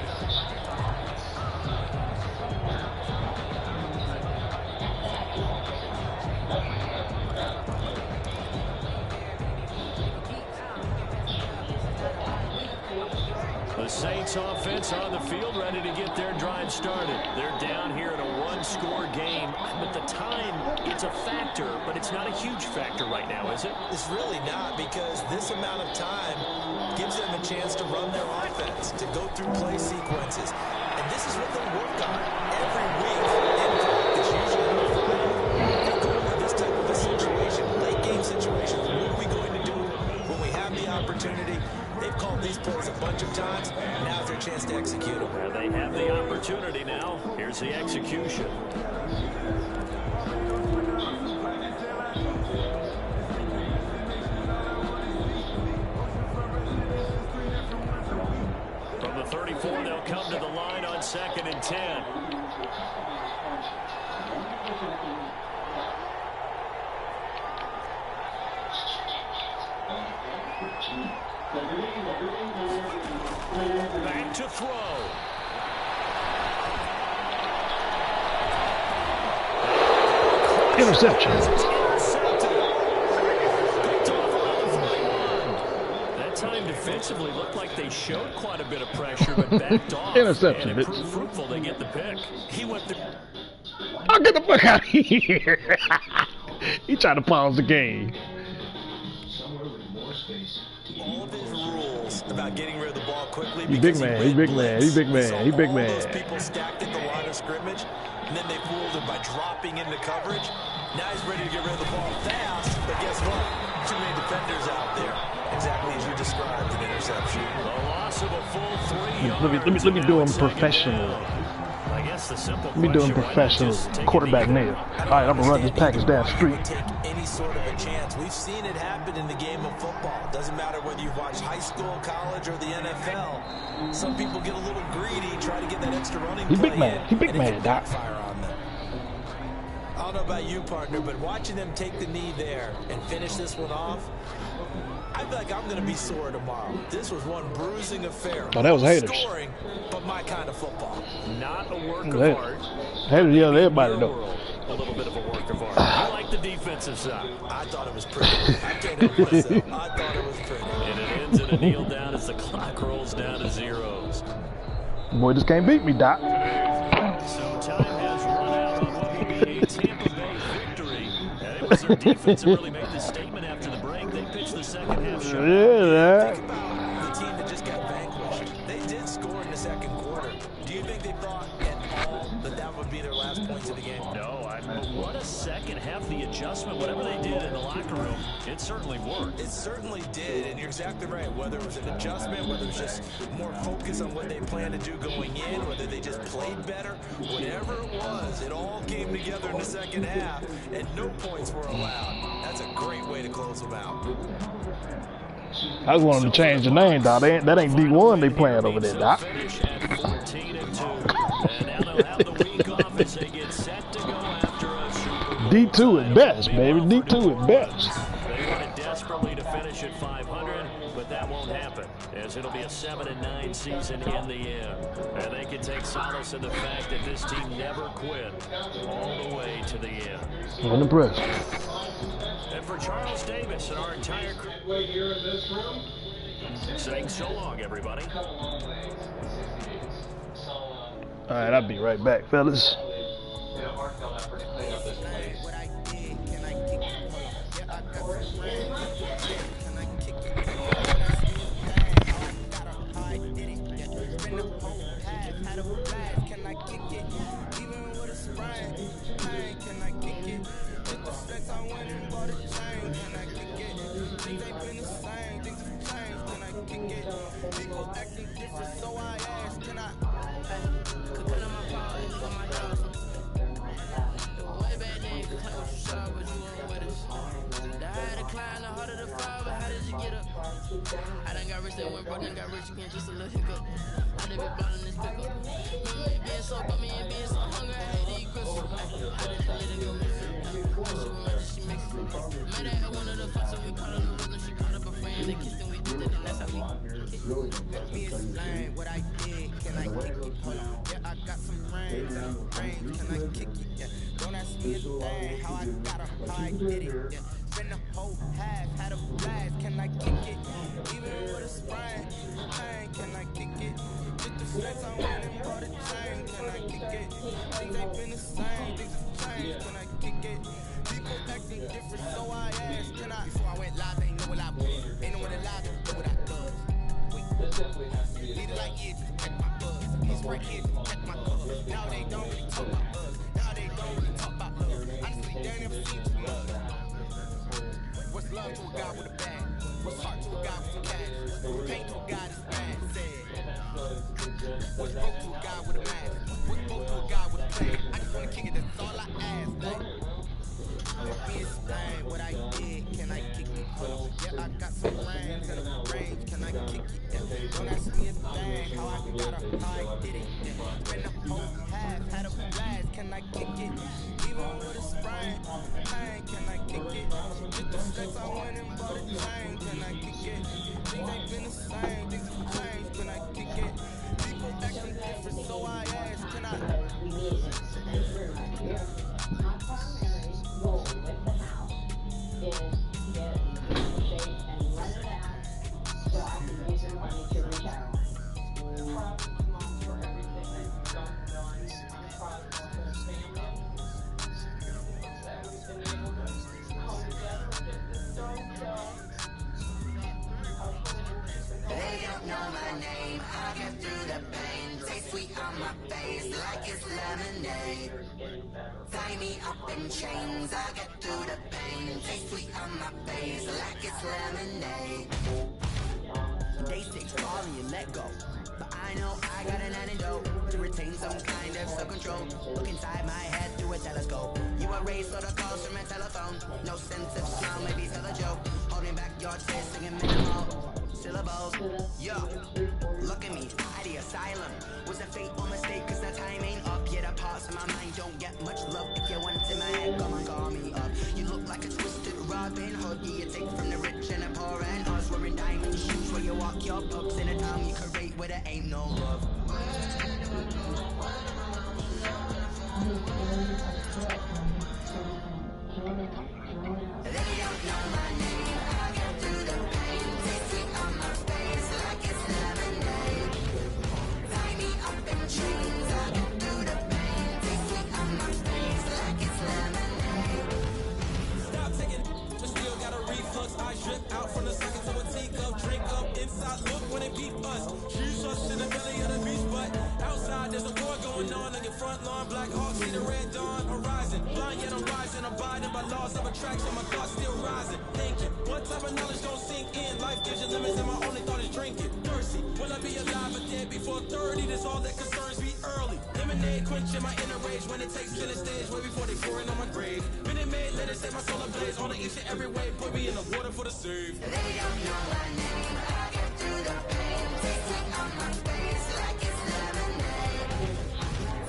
[SPEAKER 2] The Saints offense on the field, ready to get their drive started. They're down here in a one-score game, but the time, it's a factor, but it's not a huge factor right now, is it?
[SPEAKER 4] It's really not, because this amount of time gives them a chance to run their offense, to go through play sequences. And this is what they work on every week in practice, usually on Friday. They go into this type of a situation, late game situation. What are we going to do when we have the opportunity? They've called these plays a bunch of times. Now's their chance to execute them.
[SPEAKER 2] Well, they have the opportunity now. Here's the execution. From the 34, they'll come to the line on 2nd and 10. Back to throw.
[SPEAKER 1] Interception.
[SPEAKER 2] That time defensively looked like they showed quite a bit of pressure, but backed off.
[SPEAKER 1] Interception.
[SPEAKER 2] And it proved fruitful. They get the pick. He went through.
[SPEAKER 1] I'll get the fuck out of here. He tried to pause the game.
[SPEAKER 4] All of his rules about getting rid of the ball quickly.
[SPEAKER 1] He big man. He big man. He big man. He big man.
[SPEAKER 4] Those people stacked at the line of scrimmage, and then they fooled him by dropping into coverage. Now he's ready to get rid of the ball fast, but guess what? Too many defenders out there. Exactly as you described, an interception.
[SPEAKER 2] A loss of a full 3 yards.
[SPEAKER 1] Let me do him professional.
[SPEAKER 2] I guess the simple
[SPEAKER 1] Let me do him professional quarterback nail. All right, I'm gonna run this package down the street.
[SPEAKER 4] Take any sort of a chance. We've seen it happen in the game of football. Doesn't matter whether you watch high school, college, or the NFL. Some people get a little greedy, try to get that extra running play.
[SPEAKER 1] He big man. He big man, Doc.
[SPEAKER 4] Fire on them. I don't know about you, partner, but watching them take the knee there and finish this one off, I feel like I'm going to be sore tomorrow. This was one bruising affair.
[SPEAKER 1] Oh, that was haters.
[SPEAKER 4] Scoring, but my kind of football.
[SPEAKER 2] Not a work of
[SPEAKER 1] Hey,
[SPEAKER 2] art.
[SPEAKER 1] haters yell at everybody though.
[SPEAKER 2] World, a little bit of a work of art. I like the defensive side.
[SPEAKER 4] I thought it was pretty. I can't help myself. I thought it was pretty.
[SPEAKER 2] And it ends in a kneel down as the clock rolls down to zeros.
[SPEAKER 1] Boy, just can't beat me, Doc.
[SPEAKER 2] So time has run out on what will be a Tampa Bay victory. And it was their defense that really made the statement after the break. They pitched the second half shot.
[SPEAKER 1] Yeah,
[SPEAKER 4] Think about the team that just got vanquished. They did score in the second quarter. Do you think they thought at all that that would be their last points of the game?
[SPEAKER 2] No, what a second half. The adjustment, whatever they did in the locker room, it certainly worked.
[SPEAKER 4] It certainly did, and you're exactly right. Whether it was an adjustment, whether it was just more focus on what they planned to do going in, whether they just played better, whatever it was, it all came together in the second half, and no points were allowed. That's a great way to close them out.
[SPEAKER 1] I just wanted to change the name, Doc. That ain't D1 they playing over there, Doc.
[SPEAKER 2] Finish at 14-2. And now they'll have the week off as they get set to go after a Super Bowl.
[SPEAKER 1] D2 at best, baby. D2 at best.
[SPEAKER 2] They wanted desperately to finish at 500, but that won't happen, as it'll be a 7-9 season in the end. And they can take solace in the fact that this team never quit all the way to the end.
[SPEAKER 1] I'm impressed.
[SPEAKER 2] And for Charles Davis and our entire crew here in this room, saying so long, everybody.
[SPEAKER 1] All right, I'll be right back, fellas.
[SPEAKER 6] Can I kick it? went and bought a chain. Can I kick it? Things ain't been the same. Things have changed. Can I kick it? People acting different, so I asked, can I? Could cut on my power, look on my dog. Way back then, you could claim what you saw, but you weren't with us. The higher the climb, the harder the fall, but how did you get up? I done got rich, then went broke, then got rich again, just a little hiccup. I done been blowing this pickup. Remember me being so bummy and being so hungry, I hate to eat gristle. I did let it go missing. She went, she mixed it. Met her at one of the fucks, and we caught her in the rhythm. She caught up a friend, they kissed and we did it, and that's how we kicked. Let me explain what I did. Can I kick it? Hold on. Yeah, I got some brains and brains. Can I kick it? Yeah. Don't ask me a thing. How I got her, how I did it. Yeah. Spend the whole half, had a blast. Can I kick it? Even with a sprain, pain. Can I kick it? With the flex, I went and bought a chain. Can I kick it? Things ain't been the same. Things have changed. Can I kick it? People acting different, so I asked. Can I? Before I went live, they ain't know what I was. Ain't know what I lied, know what I was. Lead it like it, check my buzz. He's right here, check my cuz. Now they don't really talk about us. Now they don't really talk about love. Honestly, they ain't never seen too much. What's love to a guy with a bag? What's heart to a guy with some cash? Pain to a guy that's bad, said. What's broke to a guy with a mask? What's broke to a guy with a plan? I just wanna kick it, that's all I ask, man. Let me explain what I did. Can I kick it? Hold on. Yeah, I got some brains and a range. Can I kick it? Yeah. Don't ask me a thing. How I got her, how I did it. Yeah. Spend the whole half, had a blast. Can I kick it? Even with a sprain, pain. Can I kick it? With the flex, I went and bought a chain. Can I kick it? Things ain't been the same. Things have changed. Can I kick it? People acting different, so I asked. Can I?
[SPEAKER 5] Goal with the house is to get shape and rent it out so I can use your money to retire. Probably long for everything that you've done on the product of this family. That we've been able to come together and get this done.
[SPEAKER 7] They don't know my name, I get through the pain. Taste sweet on my face like it's lemonade. Tie me up in chains, I get through the pain. Taste sweet on my face like it's lemonade.
[SPEAKER 6] They say follow and let go, but I know I got an antidote to retain some kind of self-control. Look inside my head through a telescope. You erase all the calls from a telephone. No sense of smile, maybe tell a joke. Holding back your chest, singing minimal syllables. Yo, look at me, out the asylum. Was a fateful mistake, cause the time ain't up. Yet the parts of my mind don't get much love. If you want in my head, come and call me up. You look like a twisted Robin Hood. You take from the rich and the poor and us. Wearing diamond shoes where you walk your pups in a town you create where there ain't no love.
[SPEAKER 7] They don't know my name, I get through the pain. Taste sweet on my face like it's lemonade. Tie me up in chains, I get through the pain. Taste sweet on my face like it's lemonade.
[SPEAKER 6] Stop taking, but still got a reflux. I drip out from the socket to a teacup. Drink up inside, look when it beat us. She's us in the belly of the beast, but outside there's a war going on your front lawn. Black Hawk, see the red dawn horizon. Blind yet I'm rising, abiding by laws of attraction. My thoughts still rising, thinking what type of knowledge gon' sink in? Life gives you limits and my only thought is drinking. Thirsty, will I be alive or dead before 30? That's all that concerns me early. Lemonade quenching my inner rage when it takes to the stage way before they pour it on my grave. Minute Maid, let it set my soul ablaze on the each and every way. Put me in the water for the save.
[SPEAKER 7] They don't know my name, I get through the pain. Taste sweet on my face like it's lemonade.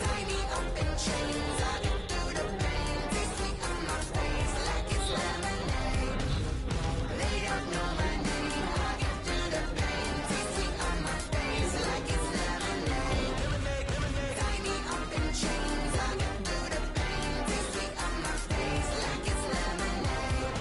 [SPEAKER 7] Tie me up in chains, I get through the pain. Taste sweet on my face like it's lemonade. They don't know my name, I get through the pain. Taste sweet on my face like it's lemonade. Tie me up in chains, I get through the pain. Taste sweet on my face like it's lemonade.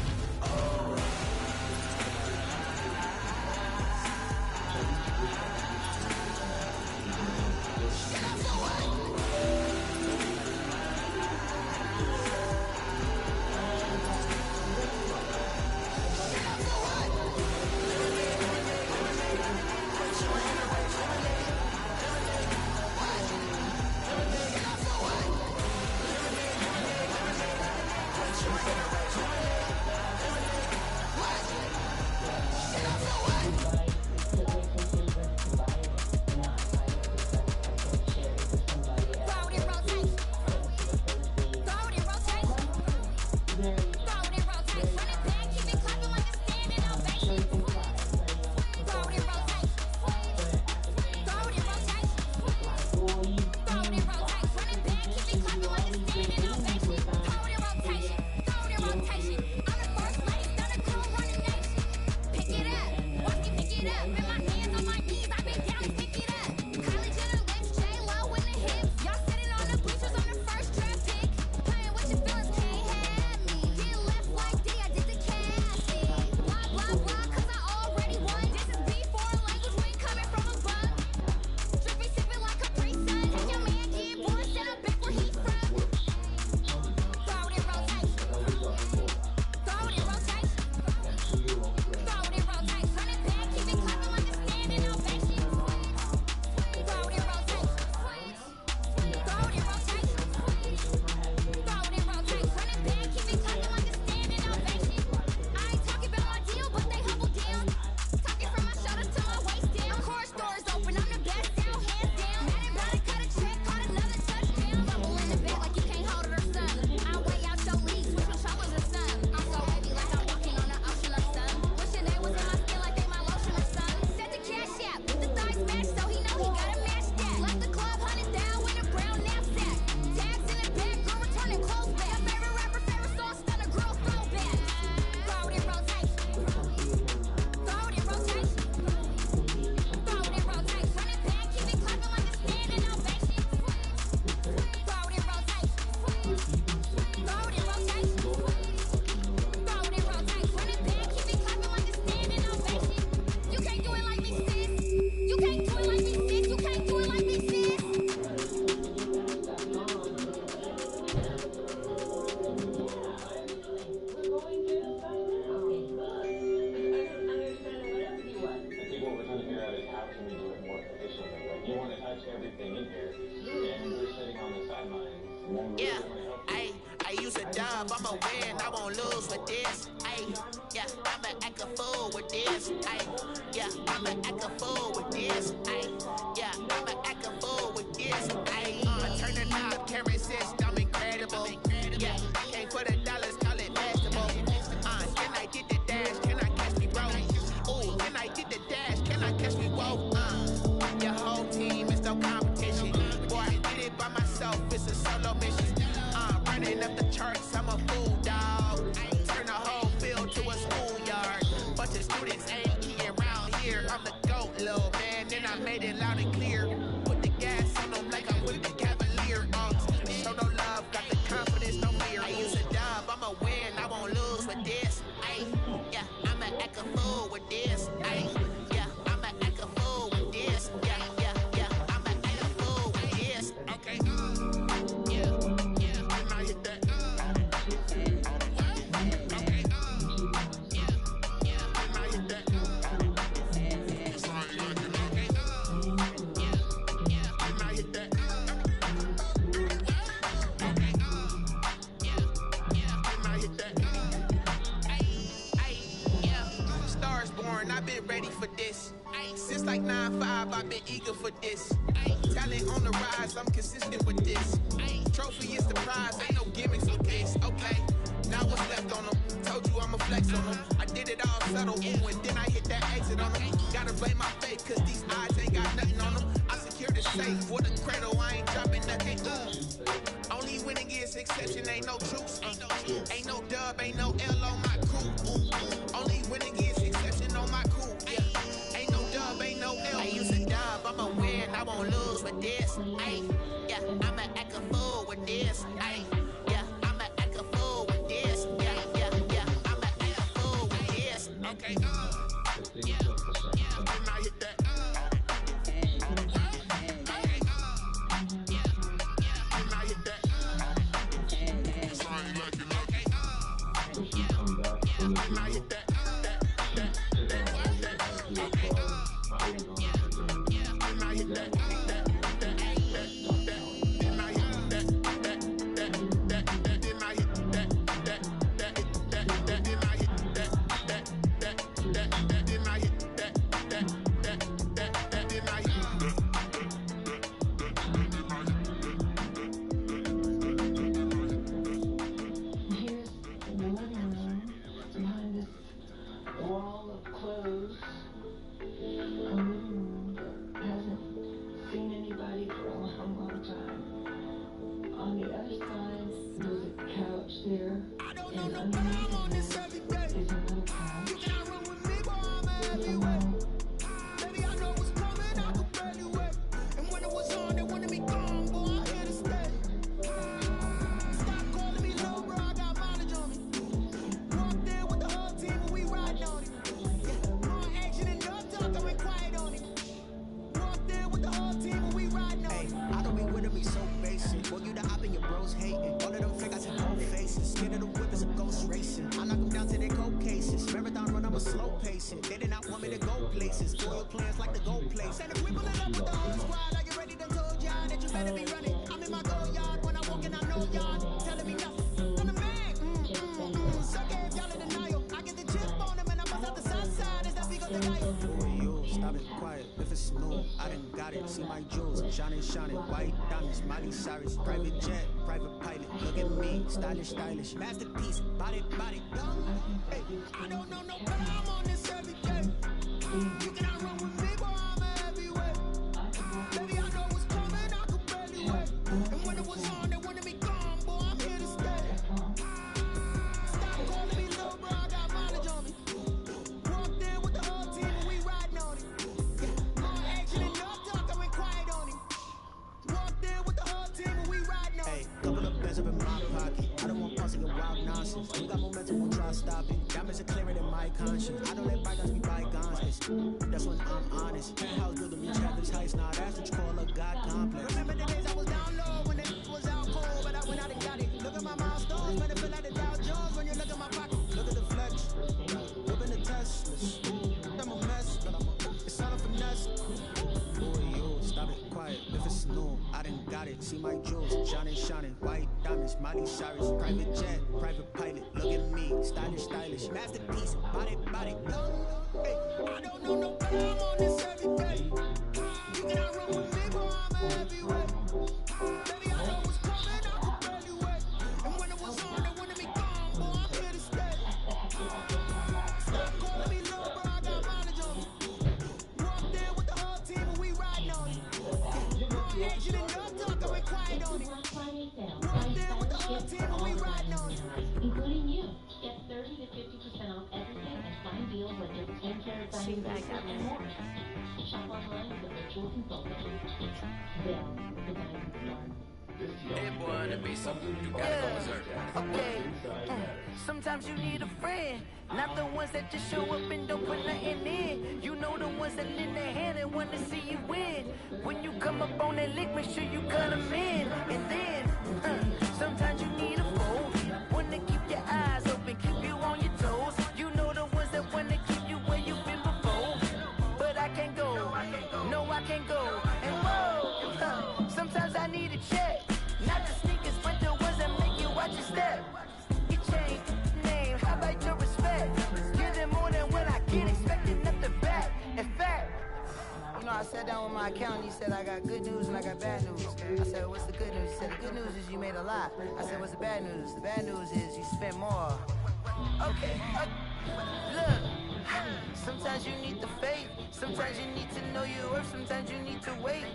[SPEAKER 6] won't lose with this. Ayy, yeah, I'ma act a fool with this. Ayy, yeah, I'ma act a fool with this. Ayy, yeah, I'ma act a fool with this. Ayy, turn the knob, camera system incredible. Yeah, can't put a dollars, call it vegetable. Can I get the dash? Can I catch me roll? Ooh, can I get the dash? Can I catch me roll? Your whole team is no competition. Boy, I did it by myself. It's a solo mission. Running up the charts, I'm a fool, dog. Turn the whole field to a schoolyard. Bunch of students ain't eating around here. I'm the GOAT, little man, and I made it loud and clear. Put the gas on them like I'm with the Cavalier. Show no love, got the confidence, no fear. I use a dub, I'ma win, I won't lose with this. Ay, yeah, I'ma act a fool with this. Ay, yeah, I'ma act a fool with this. Yeah, yeah, yeah, I'ma act a fool with this. Okay, I've been ready for this. Since like 9-5, I've been eager for this. Talent on the rise, I'm consistent with this. Trophy is the prize, ain't no gimmicks with this. Okay, now what's left on them? Told you I'ma flex on them. I did it all subtle, ooh, and then I hit that exit on them. Gotta blame my faith, cause these eyes ain't got nothing on them. I secure the safe with a cradle, I ain't dropping nothing. Only winning is exception, ain't no truce. Ain't no dub, ain't no L on my crew. Only winning is exception on my crew. Yeah. Ain't no dub, ain't no L. I use a dub, I'ma win, I won't lose with this. Ay, yeah, I'ma act a fool with this. Ay, yeah, I'ma act a fool with this. Yeah, yeah, yeah, I'ma act a fool with this. Okay, yeah, yeah, and I hit that. Stylish, masterpiece, body, hey, I don't know no better, I'm on this every day. You cannot run with me, boy, I'm a heavyweight. Baby, I know what's coming, I could barely wait. And when it was on, they wanted me gone, boy, I'm here to stay. Stop calling me little bro, I got mileage on me. Walked in with the whole team and we riding on it. More action and no talk, I went quiet on him. Walked in with the whole team and we riding on it. Hey, couple of bands up in my pocket. I don't want pussy and wild nonsense. You got momentum, we'll try to stop it. Diamonds are clearer than my conscience. I don't let bygones be bygones. That's when I'm honest. Penthouse building me Travis Heights. Now that's what you call a God complex. Remember the days I was down low when it was out cold, but I went out and got it. Look at my milestones, man, it feel like the Dow Jones when you look at my pocket. Look at the flex, look at the Teslas. I'm a mess, it's all a finesse. Boy, yo, stop it, quiet. If it's new, I done got it. See my jewels, shining, white diamonds, my Miley Cyrus, private jet, private pilot. Look at me, stylish, masterpiece, body. Hey, I don't know no I'm on this every day. You cannot run with me, boy, I'm a heavyweight. Baby, I know what's coming, I could barely wait. And when it was on, they wanted me gone, boy, I'm here to stay. Stop calling me low, bro, I got mileage on me. Walked there with the whole team and we riding on it. Wrong agent and no talking, we quiet on it. Walked there with the whole team and we riding on it.
[SPEAKER 5] Including you. Get 30 to 50% off everything and find deals like your skincare, dining, and more. Shop online with a virtual consultant. Bill, the dining store.
[SPEAKER 8] Hey boy, to be something you gotta go berserk.
[SPEAKER 9] Okay. Sometimes you need a friend, not the ones that just show up and don't put nothing in. You know the ones that lend their hand and want to see you win. When you come up on that lick, make sure you cut them in. And then, sometimes you need a foe, one to keep your eyes open, keep you on your toes. You know the ones that want to keep you where you've been before. But I can't go, no I can't go. And whoa, sometimes I need a check. Not the sneakers, but the ones that make you watch your step. You change name, how about your respect? Give them more than what I get, expecting nothing back. In fact, you know, I sat down with my accountant, he said I got good news and I got bad news. I said, what's the good news? He said, the good news is you made a lot. I said, what's the bad news? The bad news is you spent more. Okay, look, sometimes you need the faith, sometimes you need to know your worth, sometimes you need to wait.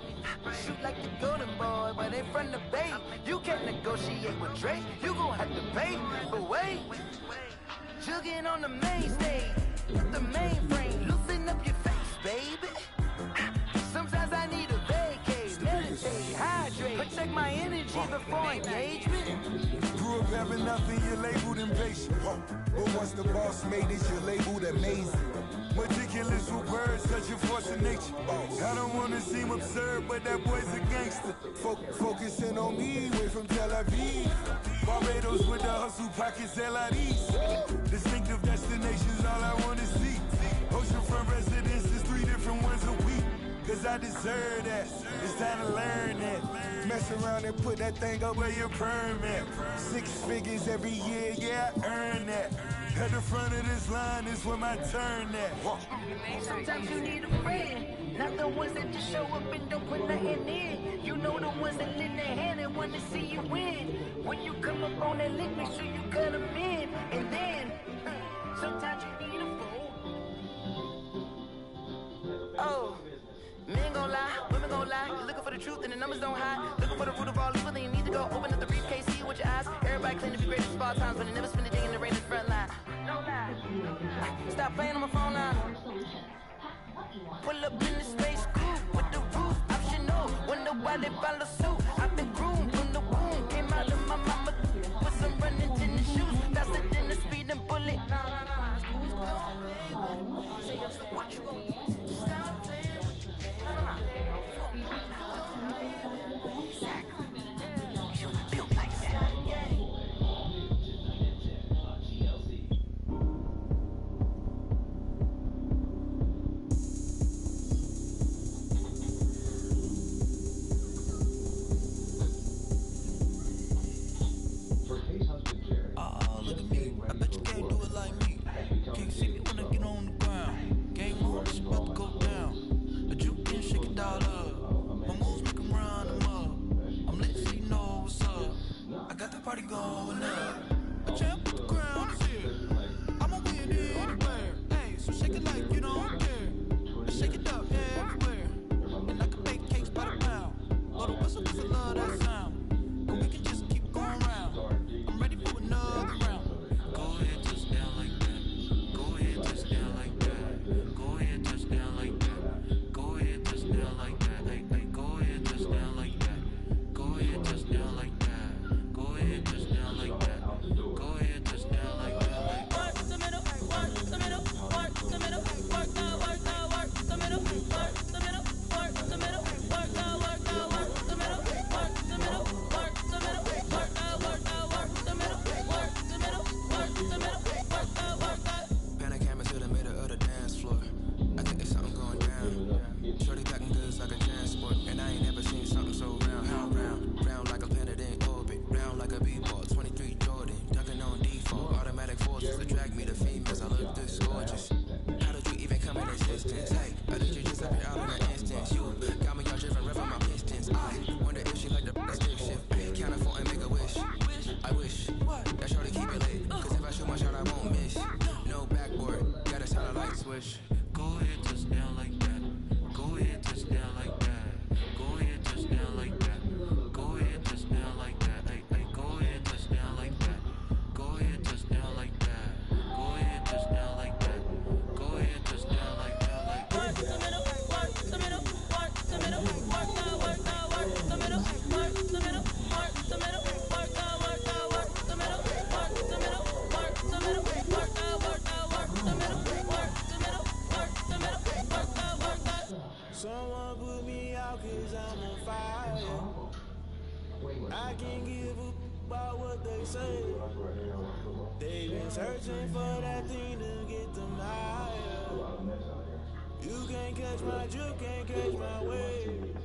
[SPEAKER 9] Shoot like the golden boy, but in front of bait. You can't negotiate with Drake, you gon' have to pay. But wait, jugging on the main stage, the mainframe, loosen up your face, baby. Sometimes I need a vacate, meditate, hydrate, protect my energy before engagement.
[SPEAKER 10] Grew up having nothing, you're labeled impatient. But once the boss made it, you're labeled amazing. Meticulous with words, such a force of nature. I don't wanna seem absurd, but that boy's a gangster. Focusing on me, way from Tel Aviv. Barbados with the hustle pockets, LIDs. Distinctive destinations, all I wanna see. Oceanfront residences, 3 different ones a week. Cause I deserve that, it's time to learn that. Mess around and put that thing up where your permit. 6 figures every year, yeah, I earn that. At the front of this line is where my turn at.
[SPEAKER 9] Sometimes you need a friend, not the ones that just show up and don't put nothing in. You know the ones that lend their hand and want to see you win. When you come up on that lick, make sure you cut them in. And then, sometimes you need a fool. Oh. Men gon' lie, women gon' lie. You're looking for the truth and the numbers don't hide. Looking for the root of all evil, then you need to go open up the briefcase, see it with your eyes. Everybody claim to be greatest of all times, but they never spend a day in the rain in the front line. No lie. Stop playing on my phone now. Pull up in the space coupe with the roof optional. Wonder why they follow suit. I've been groomed from the womb. Came out of my mama with some running tennis shoes. Faster than the speeding bullet. What you gonna do? Stop playing.
[SPEAKER 6] all in an instant. You got me all driven, revving my pistons. I wonder if she like the stick shift. Count it for and make a wish. I wish that shorty keep it lit. Cause if I shoot my shot, I won't miss. No backboard, gotta sound a light switch. Go ahead, touch down like that. Go ahead, touch down like that. Go ahead, touch down like that. Go ahead, touch down like that. Ay, go ahead, touch down like that. Go ahead, touch down like that. Go ahead, touch down like that. Go ahead, touch down like that. Like work the middle, work the middle, work the middle, work the middle, work the middle, work the middle, work the middle, work the middle, work the middle, work the middle, work the middle, work the middle, work the middle, work the middle, work the. Someone put me out 'cause I'm on fire. I can't give a about what they say. They've been searching for that thing to get them higher. You can't catch my drift, can't catch my wave.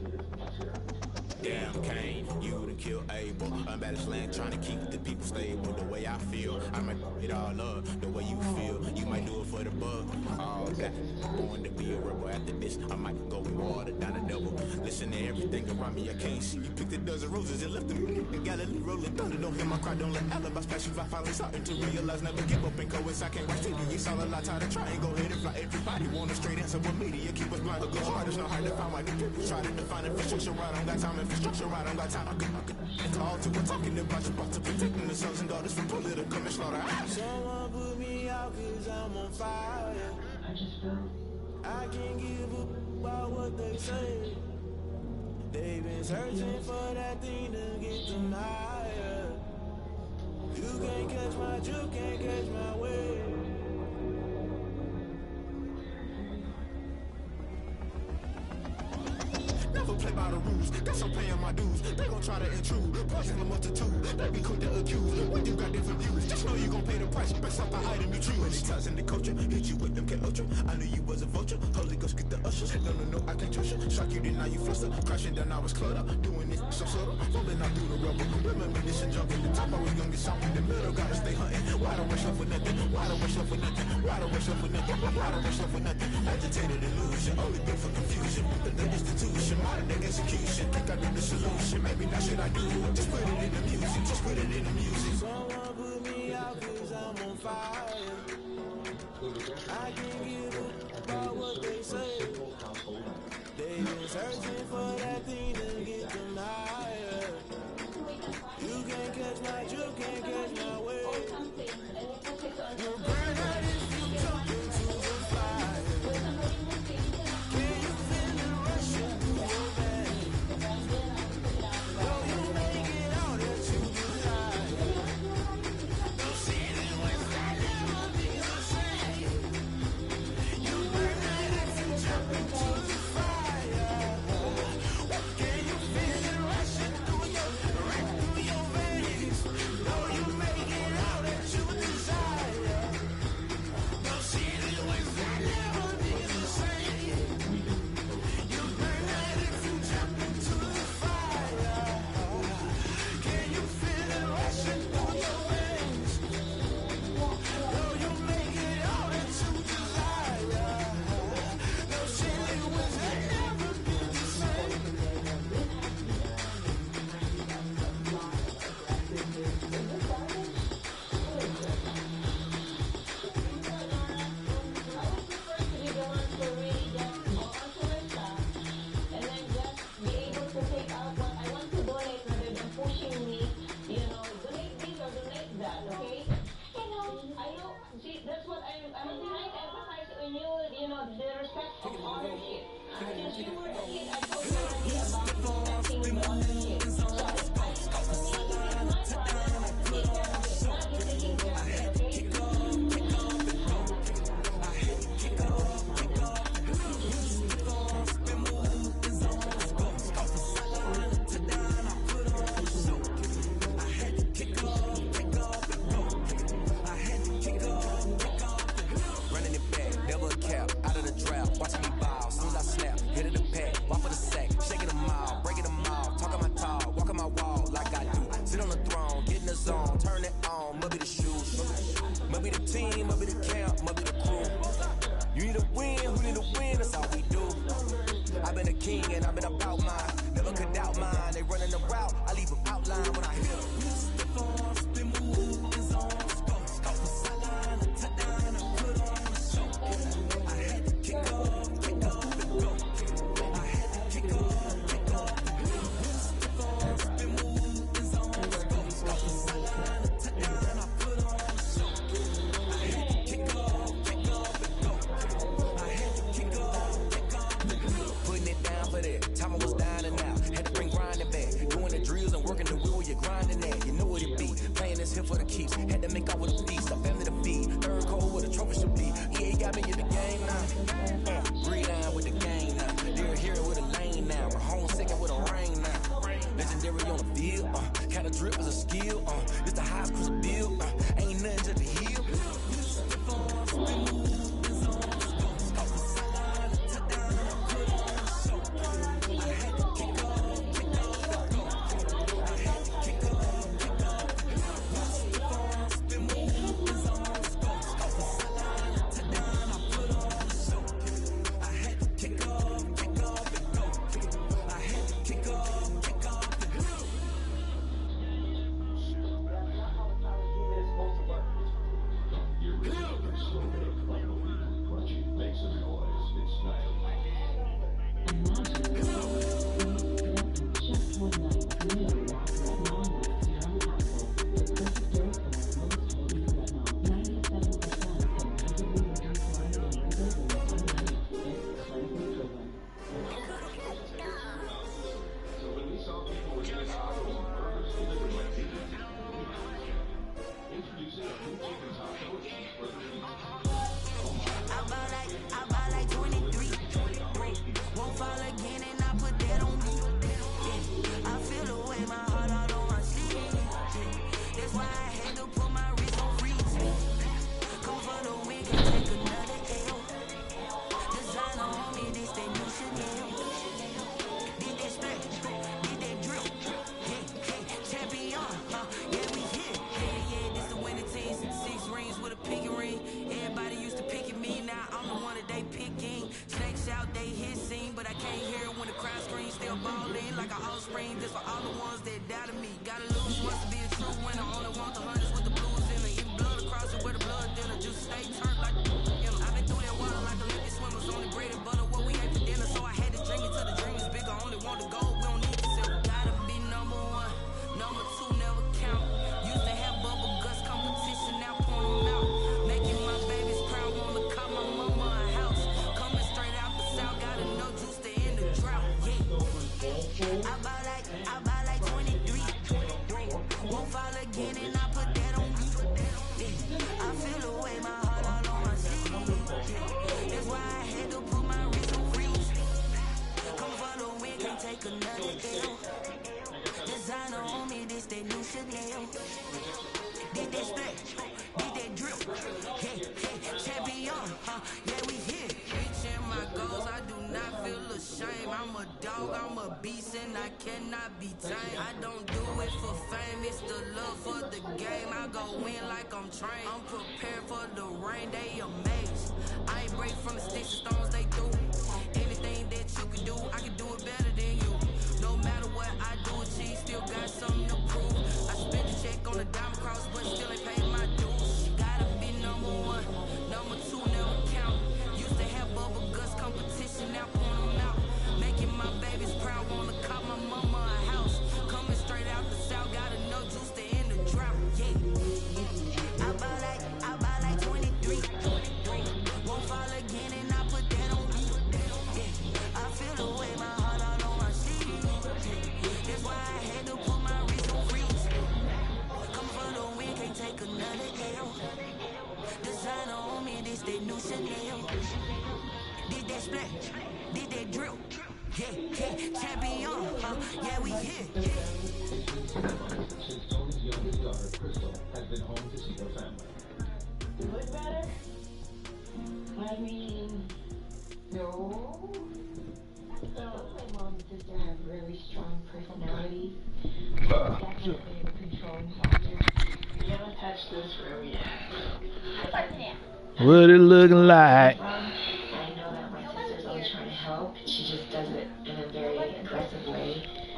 [SPEAKER 11] Damn, Kane, you done killed Abel. I'm better slang trying to keep the people stable. The way I feel, I might it all up. The way you feel, you might do it for the bug. All that, born to be a rebel. After this, I might go with water down the double. Listen to everything around me, I can't see. You picked a dozen roses and left them in Galilee rolling thunder. Don't hear my cry, don't let alibis pass you. I finally starting to realize, never give up and go. I can't watch TV, it's all a lot. Tired of trying, go ahead and fly. Everybody want a straight answer with media. Keep us blind, go hard, it's not hard to find. Why the people try to define infrastructure right? I don't got time, infrastructure right, I don't got time. I could call to we're talking about you, about to protecting the sons and daughters from political and slaughter.
[SPEAKER 6] Someone put me out 'cause I'm on fire. I can't give up about what they say. They've been searching for that thing to get them higher. You can't catch my drift, can't catch my wave.
[SPEAKER 11] Never play by the rules, guess I'm paying my dues. They gon' try to intrude, poison the multitude. They be quick to accuse, when you got different views. Just know you gon' pay the price, based off the item you choose. Many times in the culture, hit you with them get ultra. I knew you was a vulture, Holy Ghost get the ushers. No, I can't trust you. Shock you, then now you fluster. Crashing down, I was cluttered. Doing this so subtle, falling out through the rubble. Remember this and jump in the top, I was young and soft in the middle. Gotta stay hunting. Why don't rush up for nothing? Why don't rush up for nothing? Why don't rush up for nothing? Why don't rush up for nothing? Agitated illusion, only been for confusion. The institution, modern day execution. Think I know the solution. Maybe not should I do it? Just put it in the music. Just put it in the music.
[SPEAKER 6] Someone put me out 'cause I'm on fire. I can't give up about what they say. They've been searching for that thing to get them higher. You can't catch my drift, can't catch my wave. You'll burn out if you jump into the fire. Can you feel the rushing through your veins? Though you make it out that you desire. No ceiling with that never be the same. You burn out if you jump into the fire. Can you feel it rushing through your veins? Though you make it out that you desire. No ceiling with that never be the same. You burn out if you jump into the fire. Can you feel it rushing through your veins? Though you make it out that you desire. No ceiling with that never be the same.
[SPEAKER 5] That's what I'm trying to emphasize on you know, the respect of ownership. Since you were a kid, I told you already about respecting ownership. So I respect my father, it's not you taking care of it, okay?
[SPEAKER 6] Running it back, never a cap, out of the draft, watching me ball. Soon as I snap, hit of the pack, walk for the sack, shaking them all, breaking them all, talking my tall, walking my wall like I do. Sit on the throne, get in the zone, turn it on, must be the shoes, must be the team, must be the camp, must be the crew. You need a win, who need a win, that's all we do.
[SPEAKER 11] I've been a king and I've been about mine. Never could doubt mine. They running the route, I leave them outline when I hit them. Spin move, is on scope. Scope the sideline, a touchdown, and put on a show. I had to kick off, and go. I had to kick off, and go. Spin move, is on scope. Scope the sideline, a touchdown, I put on a show. I had to kick off, and go. I had to kick off, and go. Putting it down for that. Time I was down and out. Had to bring grinding back. Doing the drills and working the wheel, you're grinding that. You know what it be. Playing this here for the keeps. Had to make out with a feast. A family to feed. Third cold with a trophy should be. Yeah, he got me in the game now. Reline with the game now. They're here with a lane now. We're home second with a rain now. Legendary on the field. Kind of drip is a skill. It's the highest cruiser bill. Ain't nothing to the hill.
[SPEAKER 9] I buy like 23. Won't fall again and I put that on me. Yeah. I feel the way my heart out on my sleeve. Yeah. That's why I had to put my wrist on freeze. Come for the win, can take another L. Designer on me, this that new Chanel. Did that split, did that drill. Yeah, champion, yeah, we here. Yeah, this the winning team. 6 rings with a pinky ring. Everybody used to pick me, now I'm the one that they picking. Snakes out, they hissing, but I can't hear when the crowd screams. Still balling like an offspring. This for all the ones that doubted me. Gotta lose, wants to be a true winner. Only want the hunters with the blues in it. Even blood across it where the blood dinner. Just stay turned like you know. I've been through that water like Olympic swimmers. Only bread and butter, what we ate for dinner. So I had to drink it till the dream is bigger. Only want the gold, we don't need the silver. Gotta be number 1, number 2 never count. Used to have bubble guts competition, now point them out. Making my babies proud, wanna call my mama a house. Coming straight out the south, got enough juice to end the drought. Yeah. I buy like 23. Won't fall again and I put that on me. Yeah. I feel the way my heart all on my sleeve. Yeah. That's why I had to put my wrist on freeze. Come for the win, can't take another L. Designer on me, this that new Chanel. Did that split, did that drip. Yeah, champion, yeah, we here. Reaching my goals, I do not feel ashamed. I'm a dog, I'm a beast, and I cannot be tamed. I don't do it for fame, it's the love for the game. I go in like I'm trained. I'm prepared for the rain, they amazed. I ain't break from the sticks and stones they do. Anything that you can do, I can do it better than you. No matter what I do, achieve, still got something to prove. I spent the check on the diamond cross, but still ain't paid my dues. Gotta be number 1, number 2 never count. Used to have bubble guts competition, now point them out. Making my babies proud, wanna call my mama a house. Coming straight out the south, got enough juice to end the drought. Yeah. I buy like 23. Won't fall again and I put that on me. Yeah. I feel the way my heart all on my sleeve. That's why I had to put my wrist on freeze. Come for the win, can't take another L. Designer on me, this that new Chanel. Did that split, did that drill. Yeah, champion, yeah, we here.
[SPEAKER 5] Look better? I mean, no. My mom and sister have really strong personalities. Definitely a controlling factor. We haven't touched this room yet.
[SPEAKER 1] What it looking like?
[SPEAKER 5] I know that my sister's always trying to help. She just doesn't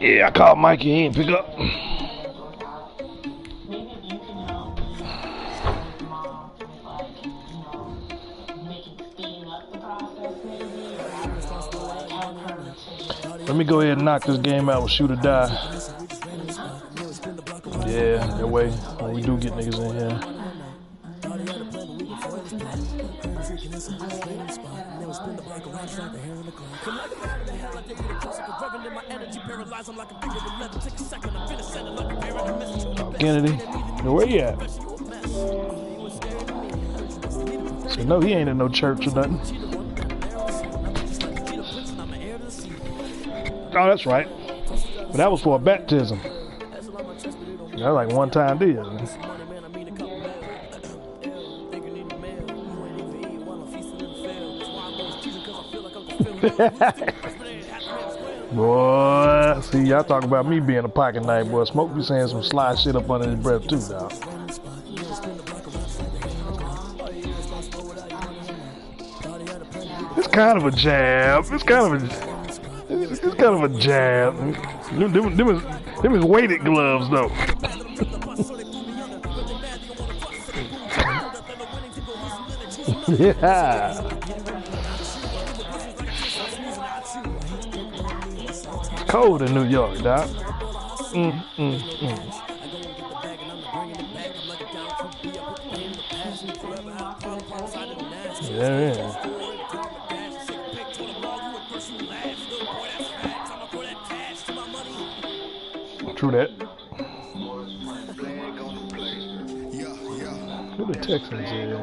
[SPEAKER 1] Yeah, I called Mikey. He ain't pick up. Let me go ahead and knock this game out with shoot or die. Yeah, that way when we do get niggas in here. Kennedy, where you at? So no, he ain't in no church or nothing. Oh, that's right. But that was for a baptism. That was like one time deal. Boy, see, y'all talk about me being a pocket knife, boy. Smoke be saying some sly shit up under his breath too, dog. It's kind of a jab. It's kind of a jab. Them is weighted gloves, though. Yeah. It's cold in New York, doc. Yeah. True that. Who the Texans is?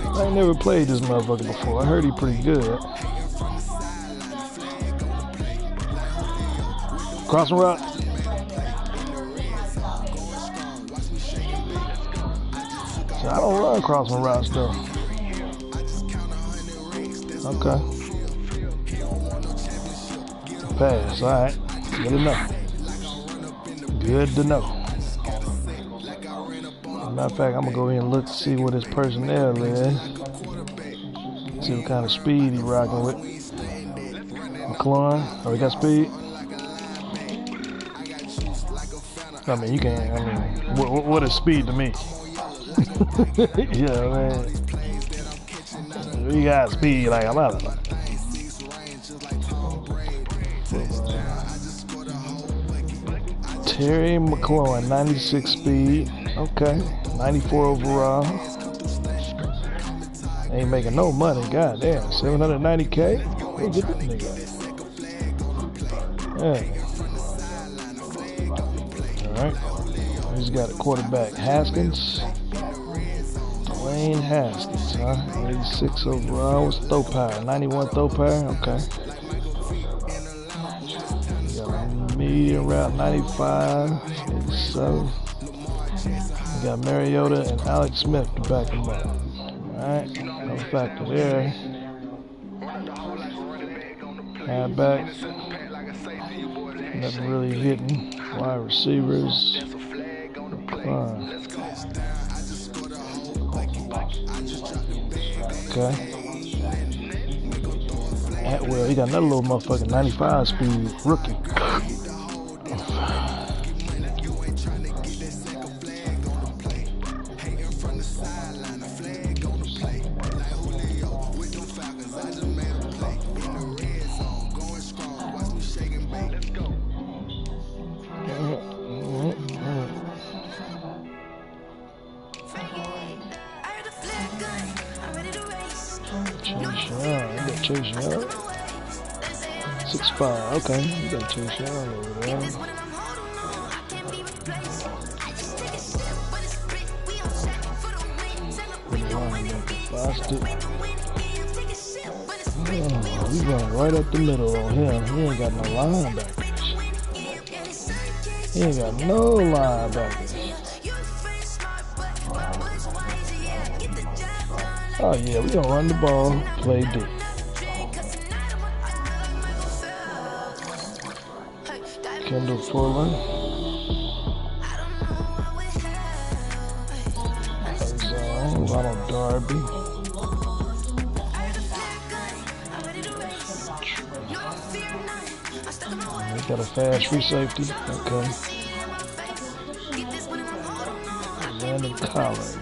[SPEAKER 1] I ain't never played this motherfucker before. I heard he pretty good. Crossing route. So I don't run crossing routes though. Okay. Pass, alright. Good enough. Good to know. Matter of fact, I'm gonna go ahead and look to see what his personnel is. See what kind of speed he rocking with. McLaurin, oh, he got speed? I mean, you can't, what is speed to me? Yeah, man. You got speed like I'm out of it. Terry McLaurin, 96 speed. Okay. 94 overall. Ain't making no money. Goddamn. 790K? Where get this nigga? Yeah. Alright. He's got a quarterback. Haskins. Dwayne Haskins, huh? 86 overall. What's throw power? 91 throw power? Okay. Got a medium route. 95. 87. We got Mariota and Alex Smith to back him up. Alright, no factor there. Halfback. Nothing really hitting. Wide receivers. Okay. Atwell, he got another little motherfucking 95 speed rookie. Chase Young. 6'5". Okay, you got Chase Young over there. We running right up the middle on him. He ain't got no linebackers. He ain't got no linebackers. Oh yeah, we gonna run the ball, play D. Kendall Fuller. Ronald Darby. We got a fast free safety. Okay. Landon Collins.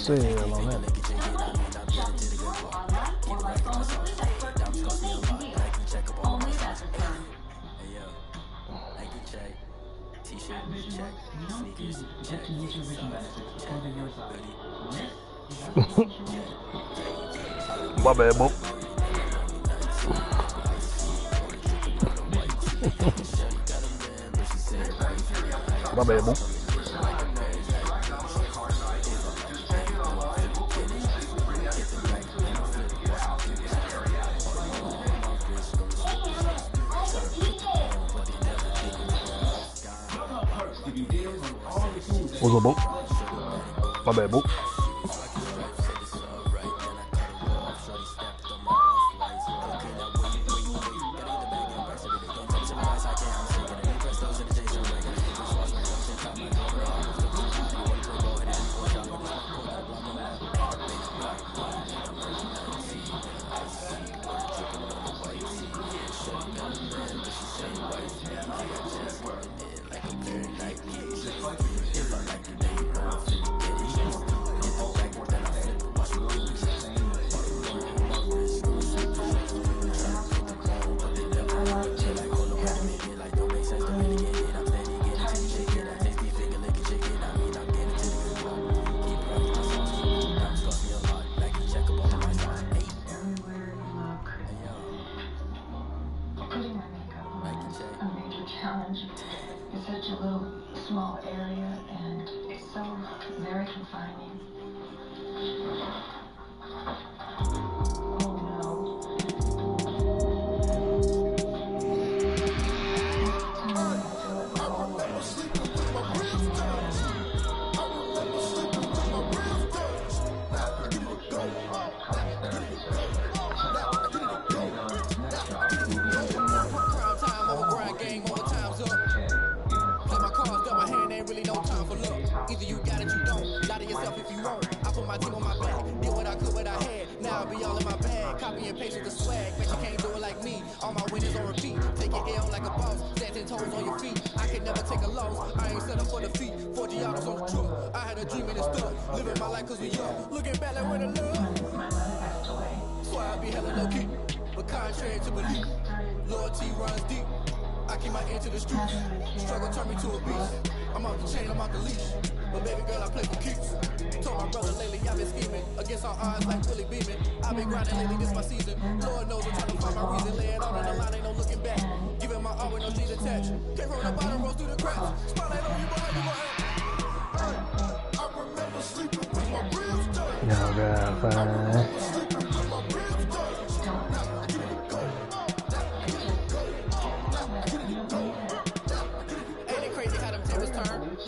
[SPEAKER 1] Sale on that. My bad, bro. My bad, bro. What's up, bro? My bad, bro.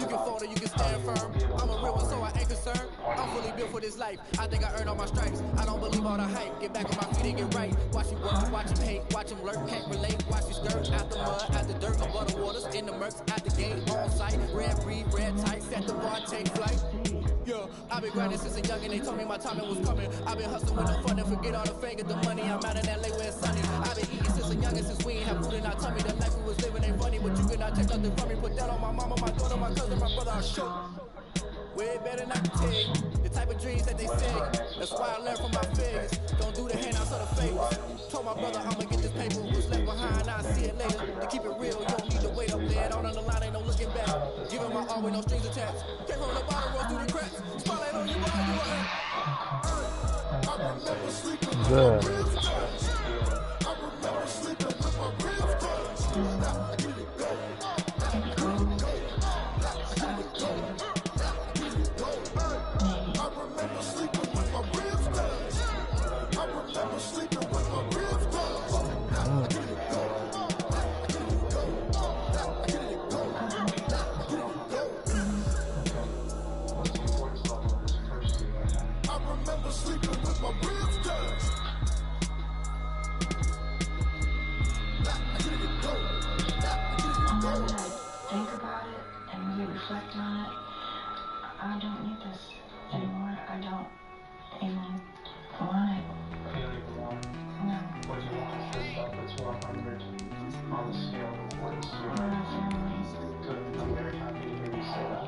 [SPEAKER 6] You can fold or you can stand firm. I'm a real one, so I ain't concerned. I'm fully built for this life. I think I earned all my stripes. I don't believe all the hype. Get back on my feet and get right. Watch him work, watch him hate, watch him lurk, can't relate. Watch him skirt out the mud, out the dirt, above the waters, in the murks, out the gate, on site. Red breed, red tight, set the bar, take flight. Yeah, I've been grinding since a young and they told me my timing was coming. I've been hustling with no fun and forget all the fame, get the money. I'm out in LA where it's sunny. I've been eating since a young and since we ain't have food in our tummy. The life we was living ain't funny, but you cannot take nothing from me. Put that on my mama, my daughter, my cousin, my brother, I'll show. Way better than I can tell you. The type of dreams that they say. That's why I learned from my failures. Don't do the handouts or the favors. Told my brother I'ma get this paper. What's left behind, I'll see it later. To keep it real, you don't need to wait up there. Don't underline, ain't no looking back. Giving my all with no strings attached. Came from the bottom, roll through the cracks. Spotlight on you, boy, you are. I remember sleeping with my ribs touched. I remember sleeping with my ribs touched. I get it go.
[SPEAKER 5] Think about it and really reflect on it. I don't need this anymore. I don't even want it. No.
[SPEAKER 12] Would you want this stuff that's 100 on the scale of 1 to 0? Good. I'm very happy to hear you say that.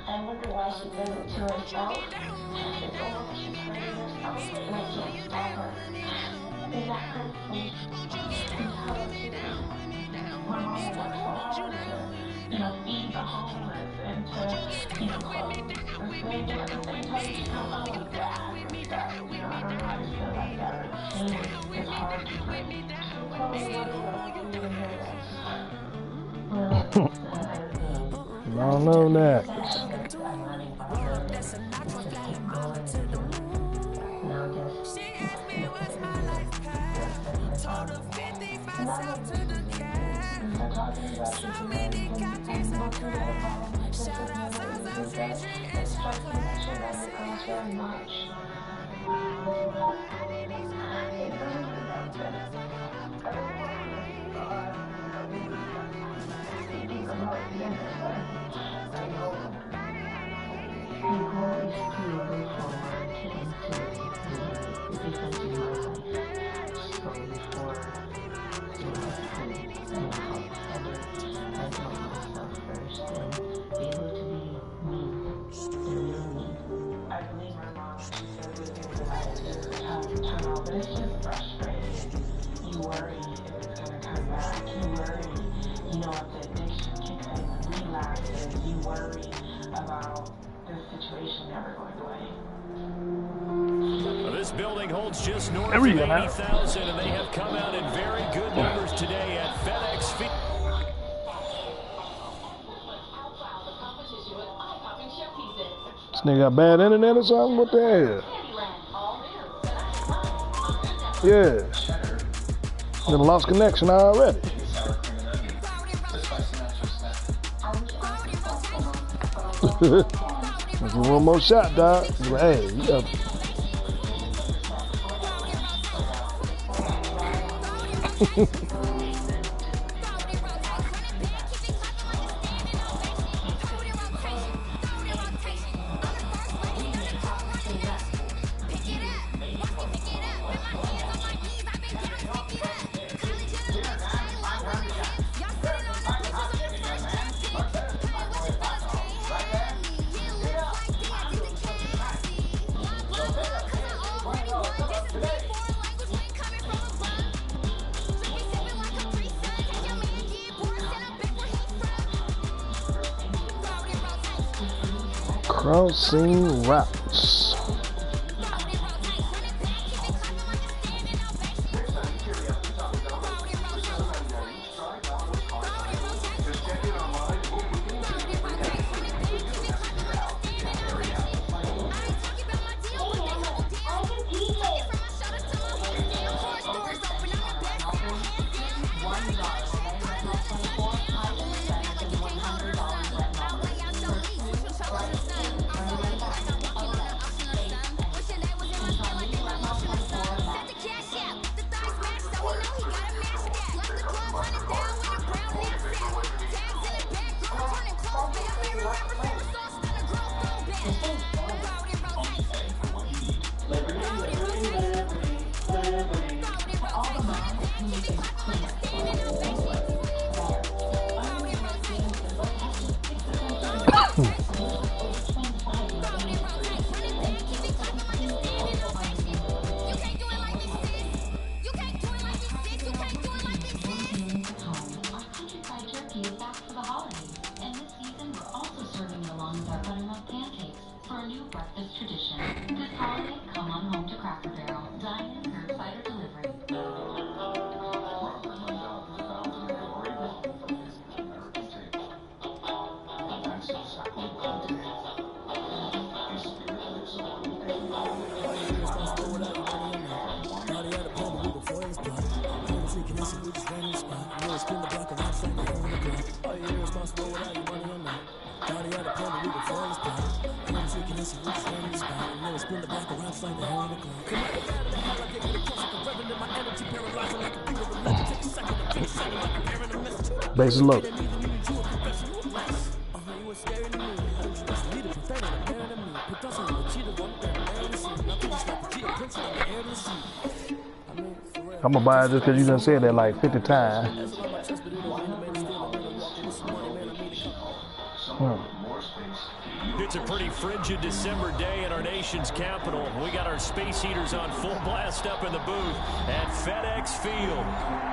[SPEAKER 5] I wonder why she did it to herself. It's almost she's hurting herself, and I can't stop her. Is that hurtful? My mom worked so hard to, feed the homeless and to, clothe the thing, and at the same time, you come out with that. I don't know how to feel like that. Pain is hard to break. Chloe, what about you and
[SPEAKER 1] I don't know that.
[SPEAKER 5] But it's just frustrating. You worry if it's going to come back. You worry, if the addiction kicks in and relapses. You worry about the situation never going away.
[SPEAKER 2] Well, this building holds just north of 80,000, and they have come out in very good numbers today at FedEx Field.
[SPEAKER 1] This nigga got bad internet or something? What the hell? Yeah. Then lost connection already. That's one more shot, dog. Hey, you got. Crossing routes. Bases loaded. I'm gonna buy it just because you done said that like 50 times.
[SPEAKER 2] It's a pretty frigid December day in our nation's capital. We got our space heaters on full blast up in the booth at FedEx Field.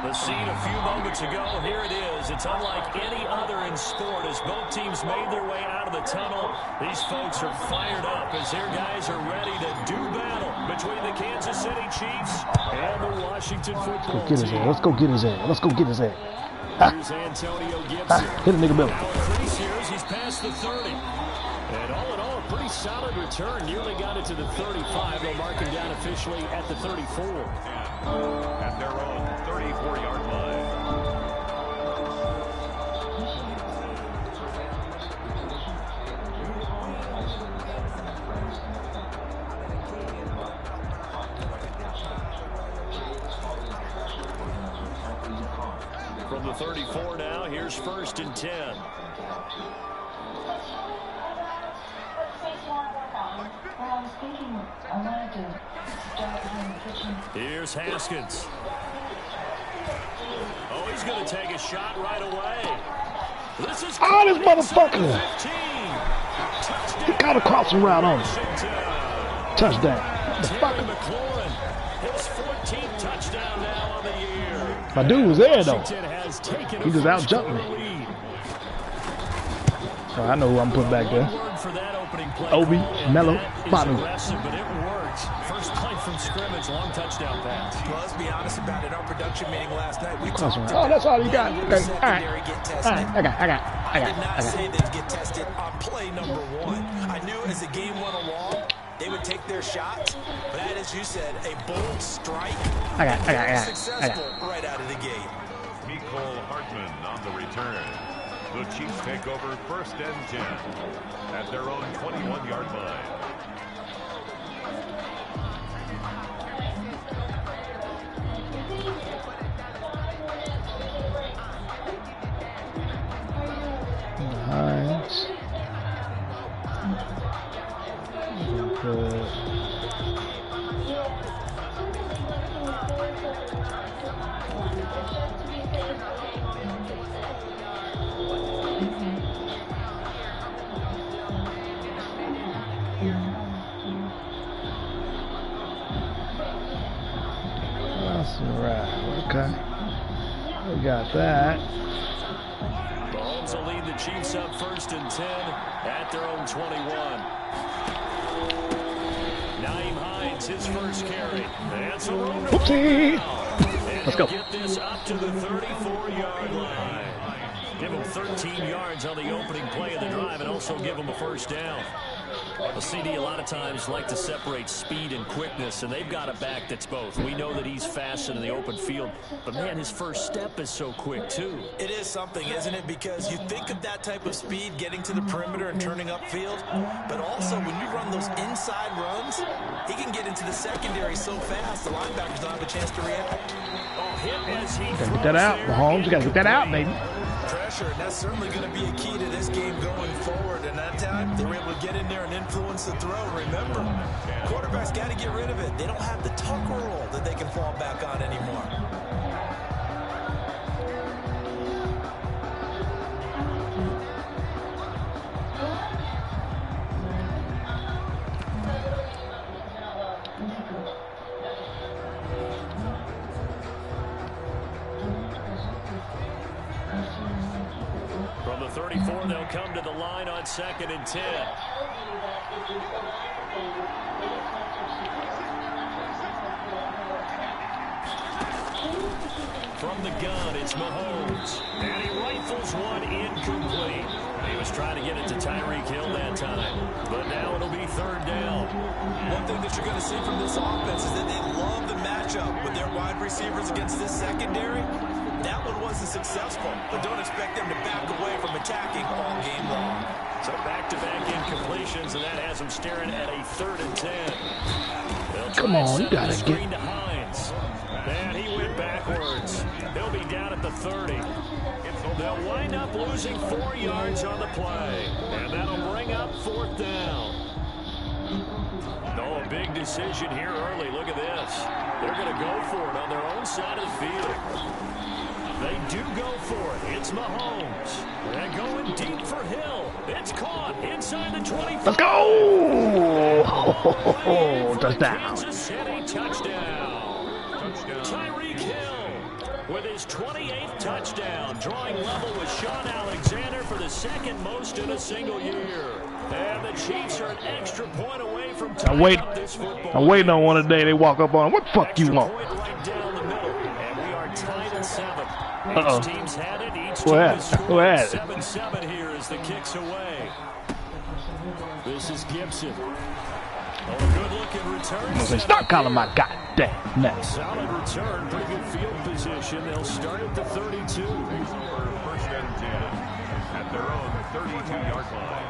[SPEAKER 2] The scene a few moments ago, here it is. It's unlike any other in sport as both teams made their way out of the tunnel. These folks are fired up as their guys are ready to do battle between the Kansas City Chiefs and the Washington football team.
[SPEAKER 1] Let's go get his ass. Let's go get his ass.
[SPEAKER 2] Here's Antonio Gibson.
[SPEAKER 1] Hit a nigga belly.
[SPEAKER 2] Now increase here as he's past the 30. And all in all, a pretty solid return. Nearly got it to the 35. They'll mark him down officially at the 34.
[SPEAKER 3] At their own 34-yard line.
[SPEAKER 2] From the 34 now, here's 1st and 10. Here's Haskins. Oh, he's going to take a shot right away. This is
[SPEAKER 1] this motherfucker. He got a crossing route on him. Touchdown.
[SPEAKER 2] Terry McLaurin, his 14th touchdown now on the year.
[SPEAKER 1] My dude was there though. He just out jumped me. So I know who I'm putting back there. Obi, Mello, Manu.
[SPEAKER 2] But it worked. First play from scrimmage, long touchdown pass.
[SPEAKER 4] Well, let's be honest about it. Our production meeting last night, we
[SPEAKER 1] talked about that's all you got. Okay. All right.
[SPEAKER 4] I did not say they'd get tested on play number 1. I knew as the game went along, they would take their shots. But that, as you said, a bold strike. Successful right out of the gate.
[SPEAKER 3] Mecole Hardman on the return. The Chiefs take over 1st and 10 at their own 21-yard line.
[SPEAKER 1] Hines. That's right. Okay. We got that.
[SPEAKER 2] Mahomes will lead the Chiefs up 1st and 10 at their own 21. is his first carry. That's a
[SPEAKER 1] Oopsie. Let's go.
[SPEAKER 2] Get this up to the 34-yard line. Give him 13 yards on the opening play of the drive and also give him a first down. The CD a lot of times like to separate speed and quickness, and they've got a back that's both. We know that he's fast in the open field, but man, his first step is so quick too.
[SPEAKER 4] It is something, isn't it? Because you think of that type of speed getting to the perimeter and turning upfield, but also when you run those inside runs, he can get into the secondary so fast the linebackers don't have a chance to react.
[SPEAKER 1] Gotta get that out, Mahomes. You gotta get that out, baby.
[SPEAKER 4] Pressure, and that's certainly going to be a key to this game going forward. And that time, they were able to get in there and influence the throw. Remember, quarterbacks got to get rid of it. They don't have the tuck roll that they can fall back on anymore.
[SPEAKER 2] From the 34, they'll come to the line on 2nd and 10. From the gun, it's Mahomes. And he rifles one incomplete. He was trying to get it to Tyreek Hill that time. But now it'll be 3rd down.
[SPEAKER 4] One thing that you're going to see from this offense is that they love the matchup with their wide receivers against this secondary. That one wasn't successful, but don't expect them to back away from attacking all game long.
[SPEAKER 2] So back-to-back incompletions, and that has them staring at a 3rd and 10.
[SPEAKER 1] Come on, you gotta
[SPEAKER 2] get. To Hines. And he went backwards. He'll be down at the 30. They'll wind up losing 4 yards on the play, and that'll bring up 4th down. Oh, a big decision here early. Look at this. They're going to go for it on their own side of the field. They do go for it. It's Mahomes. They're going deep for Hill. It's caught inside the 25.
[SPEAKER 1] Let's go! Touchdown.
[SPEAKER 2] Kansas City touchdown. Tyreek Hill with his 28th touchdown, drawing level with Sean Alexander for the 2nd most in a single year. And the Chiefs are an extra point away from tying up this football.
[SPEAKER 1] I'm waiting on one today. They walk up on. What the fuck you want?
[SPEAKER 2] Right down the middle, and we are tied at 7.
[SPEAKER 1] Uh-oh.
[SPEAKER 2] Each team's had it. Each
[SPEAKER 1] Go
[SPEAKER 2] team
[SPEAKER 1] ahead.
[SPEAKER 2] has scored.
[SPEAKER 1] Go ahead.
[SPEAKER 2] 7-7 here as the kick's away. This is Gibson. Oh, a good-looking return.
[SPEAKER 1] Stop calling my goddamn name.
[SPEAKER 2] Solid return, pretty good field position. They'll start at the 32.
[SPEAKER 3] For 1st and 10 at their own 32-yard line.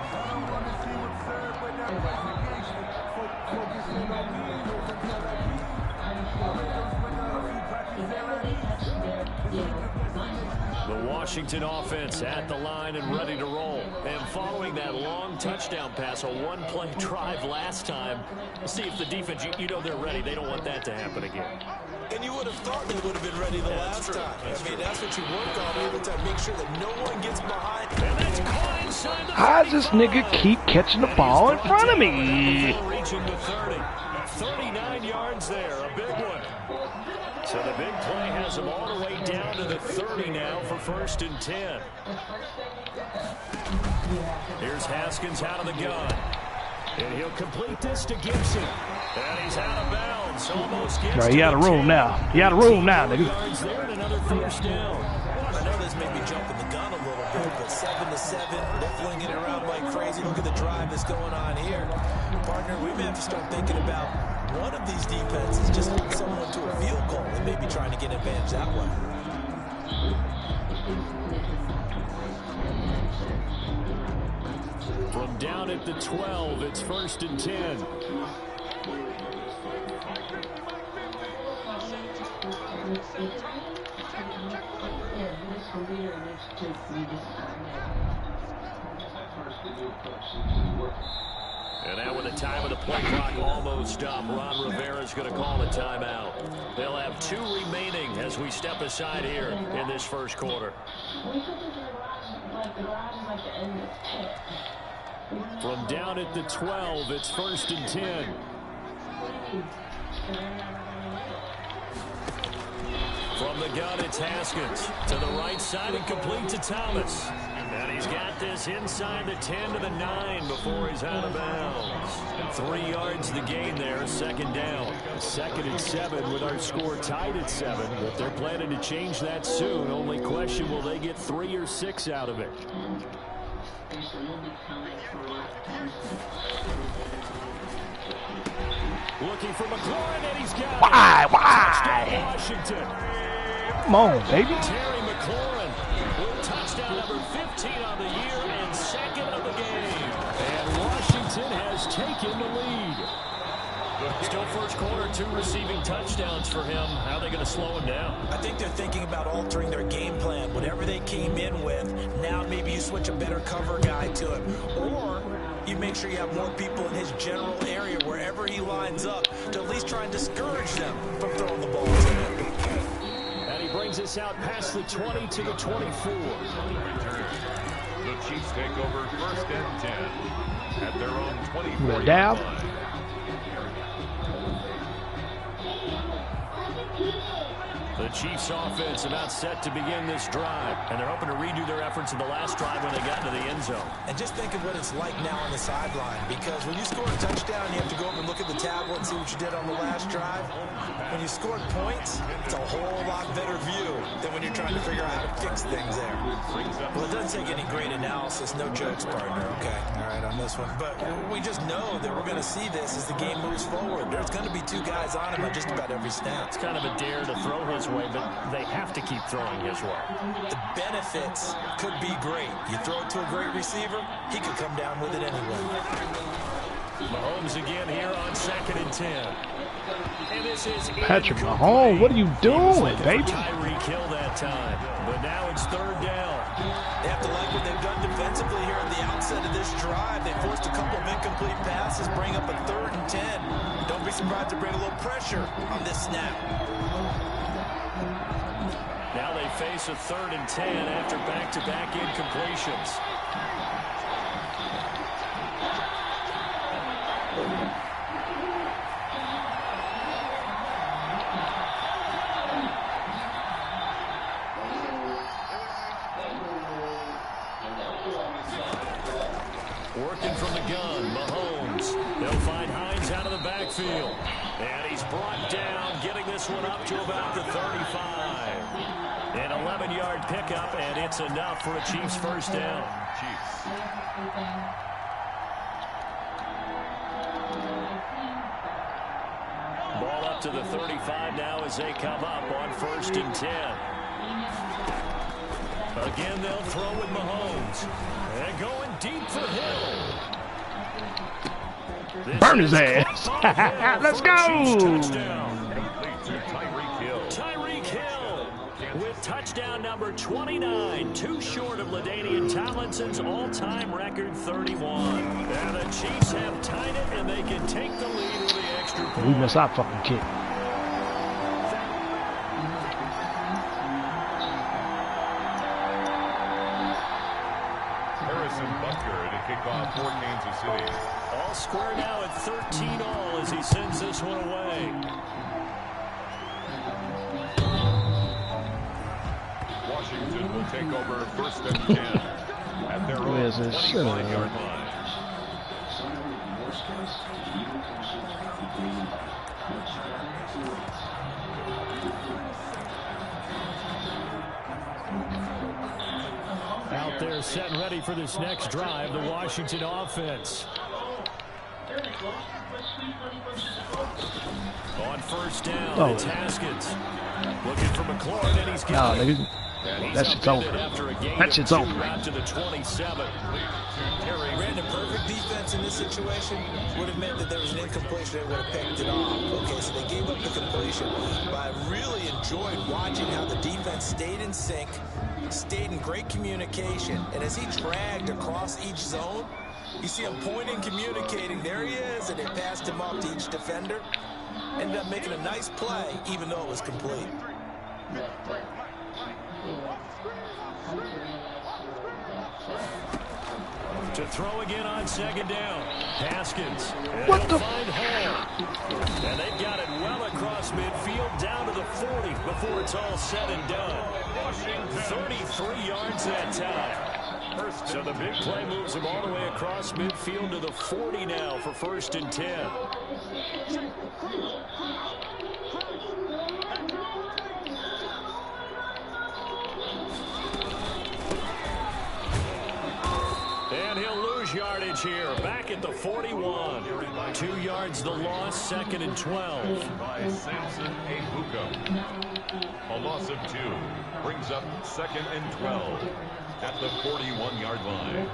[SPEAKER 2] The Washington offense at the line and ready to roll. And following that long touchdown pass, a one-play drive last time, we'll see if the defense, you know they're ready. They don't want that to happen again.
[SPEAKER 4] And you would have thought they would have been ready the last time. I mean, that's what you work on every time. Make sure that no one gets behind.
[SPEAKER 2] And that's caught inside the
[SPEAKER 1] How does this nigga keep catching the ball in front of me?
[SPEAKER 2] Reaching the 30. 39 yards there, a big one. So the big play has them all the way down to the 30 now for 1st and 10. Here's Haskins out of the gun. And he'll complete this to Gibson. And he's out of bounds. Almost gets
[SPEAKER 1] Right, he out of room now. He out of room now, nigga.
[SPEAKER 2] yards there and another 1st down.
[SPEAKER 4] I know this may be jumping the gun a little bit, but 7-7, they're flinging it around like crazy. Look at the drive that's going on here. Partner, we may have to start thinking about one of these defenses just holding someone to a field goal and maybe trying to get an advantage that way.
[SPEAKER 2] From down at the 12, it's 1st and 10. And now with the time of the play clock almost up, Ron Rivera's going to call a timeout. They'll have 2 remaining as we step aside here in this 1st quarter. From down at the 12, it's 1st and 10. From the gun, it's Haskins to the right side and complete to Thomas. And he's got this inside the 10 to the 9 before he's out of bounds. 3 yards to gain there, second down. 2nd and 7 with our score tied at 7. But they're planning to change that soon. Only question, will they get 3 or 6 out of it? Looking for McLaurin, and he's got it. Touchdown, Washington.
[SPEAKER 1] Come on, baby.
[SPEAKER 2] Terry McLaurin with touchdown number 15 on the year and 2nd of the game. And Washington has taken the lead. Still first quarter, 2 receiving touchdowns for him. How are they going to slow him down?
[SPEAKER 4] I think they're thinking about altering their game plan. Whatever they came in with, now maybe you switch a better cover guy to him. Or you make sure you have more people in his general area wherever he lines up to at least try and discourage them from throwing the ball to him.
[SPEAKER 2] And he brings us out past the 20 to the 24.
[SPEAKER 3] The Chiefs take over 1st and 10 at their own 24
[SPEAKER 1] Dab.
[SPEAKER 3] line.
[SPEAKER 2] The Chiefs offense about set to begin this drive, and they're hoping to redo their efforts in the last drive when they got into the end zone.
[SPEAKER 4] And just think of what it's like now on the sideline, because when you score a touchdown, you have to go over and look at the tablet and see what you did on the last drive. When you scored points, it's a whole lot better view than when you're trying to figure out how to fix things there. Well, it doesn't take any great analysis, no jokes, partner, okay? All right, on this one. But we just know that we're going to see this as the game moves forward. There's going to be 2 guys on him on just about every snap.
[SPEAKER 2] It's kind of a dare to throw his way, but they have to keep throwing his way.
[SPEAKER 4] The benefits could be great. You throw it to a great receiver, he could come down with it anyway.
[SPEAKER 2] Mahomes again here on 2nd and 10. And this is
[SPEAKER 1] Patrick Mahomes, what are you doing, baby?
[SPEAKER 2] Tyreek Hill that time, but now it's 3rd down.
[SPEAKER 4] They have to like what they've done defensively here at the outset of this drive. They forced a couple of incomplete passes, bring up a 3rd and 10. Don't be surprised to bring a little pressure on this snap.
[SPEAKER 2] Now they face a 3rd and 10 after back-to-back incompletions. Working from the gun, Mahomes. They'll find Hines out of the backfield. And he's brought down, getting this one up to about the 35. An 11-yard pickup, and it's enough for a Chiefs first down.
[SPEAKER 3] Chiefs.
[SPEAKER 2] Ball up to the 35 now as they come up on 1st and 10. Again, they'll throw with Mahomes. And going deep for Hill.
[SPEAKER 1] Burn his ass. Let's go.
[SPEAKER 2] Tyreek Hill with touchdown number 29, 2 short of LaDainian Tomlinson's all-time record 31. And the Chiefs have tied it, and they can take the lead with the extra point.
[SPEAKER 1] We missed our fucking kick.
[SPEAKER 3] Kick off for Kansas City.
[SPEAKER 2] All square now at 13 all as he sends this one away.
[SPEAKER 3] Washington will take over 1st and 10 at their own 25-yard line.
[SPEAKER 2] Out there set and ready for this next drive, the Washington offense. On 1st down, it's Haskins. Looking for McLaurin, and he's got it.
[SPEAKER 1] That shit's over. That shit's over.
[SPEAKER 2] Out to the 27.
[SPEAKER 4] Ran a perfect defense in this situation. Would have meant that there was an incompletion. They would have picked it off. Okay, so they gave up the completion. But I really enjoyed watching how the defense stayed in sync, stayed in great communication, and as he dragged across each zone, you see him pointing, communicating. There he is, and they passed him off to each defender. Ended up making a nice play, even though it was complete.
[SPEAKER 2] To throw again on 2nd down. Haskins. And
[SPEAKER 1] What
[SPEAKER 2] he'll
[SPEAKER 1] the?
[SPEAKER 2] find Hall. And they've got it well across midfield down to the 40 before it's all said and done. 33 yards that time. So the big play moves him all the way across midfield to the 40 now for 1st and 10. And he'll lose yardage here. Back at the 41. 2 yards the loss, 2nd and 12.
[SPEAKER 3] By Samson Ebuka. A loss of 2 brings up 2nd and 12 at the 41-yard line.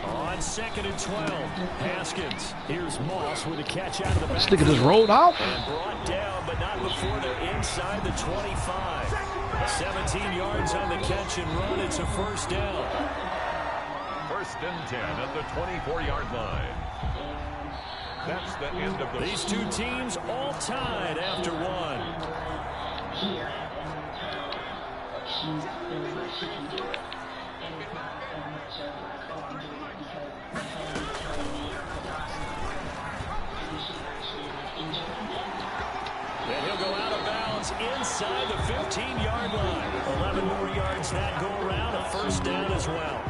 [SPEAKER 2] On 2nd and 12, Haskins. Here's Moss with a catch out of the back.
[SPEAKER 1] This nigga just rolled off.
[SPEAKER 2] And brought down, but not before they're inside the 25. 17 yards on the catch and run. It's a 1st down.
[SPEAKER 3] 1st and 10 at the 24-yard line. That's the end of the...
[SPEAKER 2] These two teams all tied after 1. And he'll go out of bounds inside the 15-yard line. 11 more yards that go around. A 1st down as well.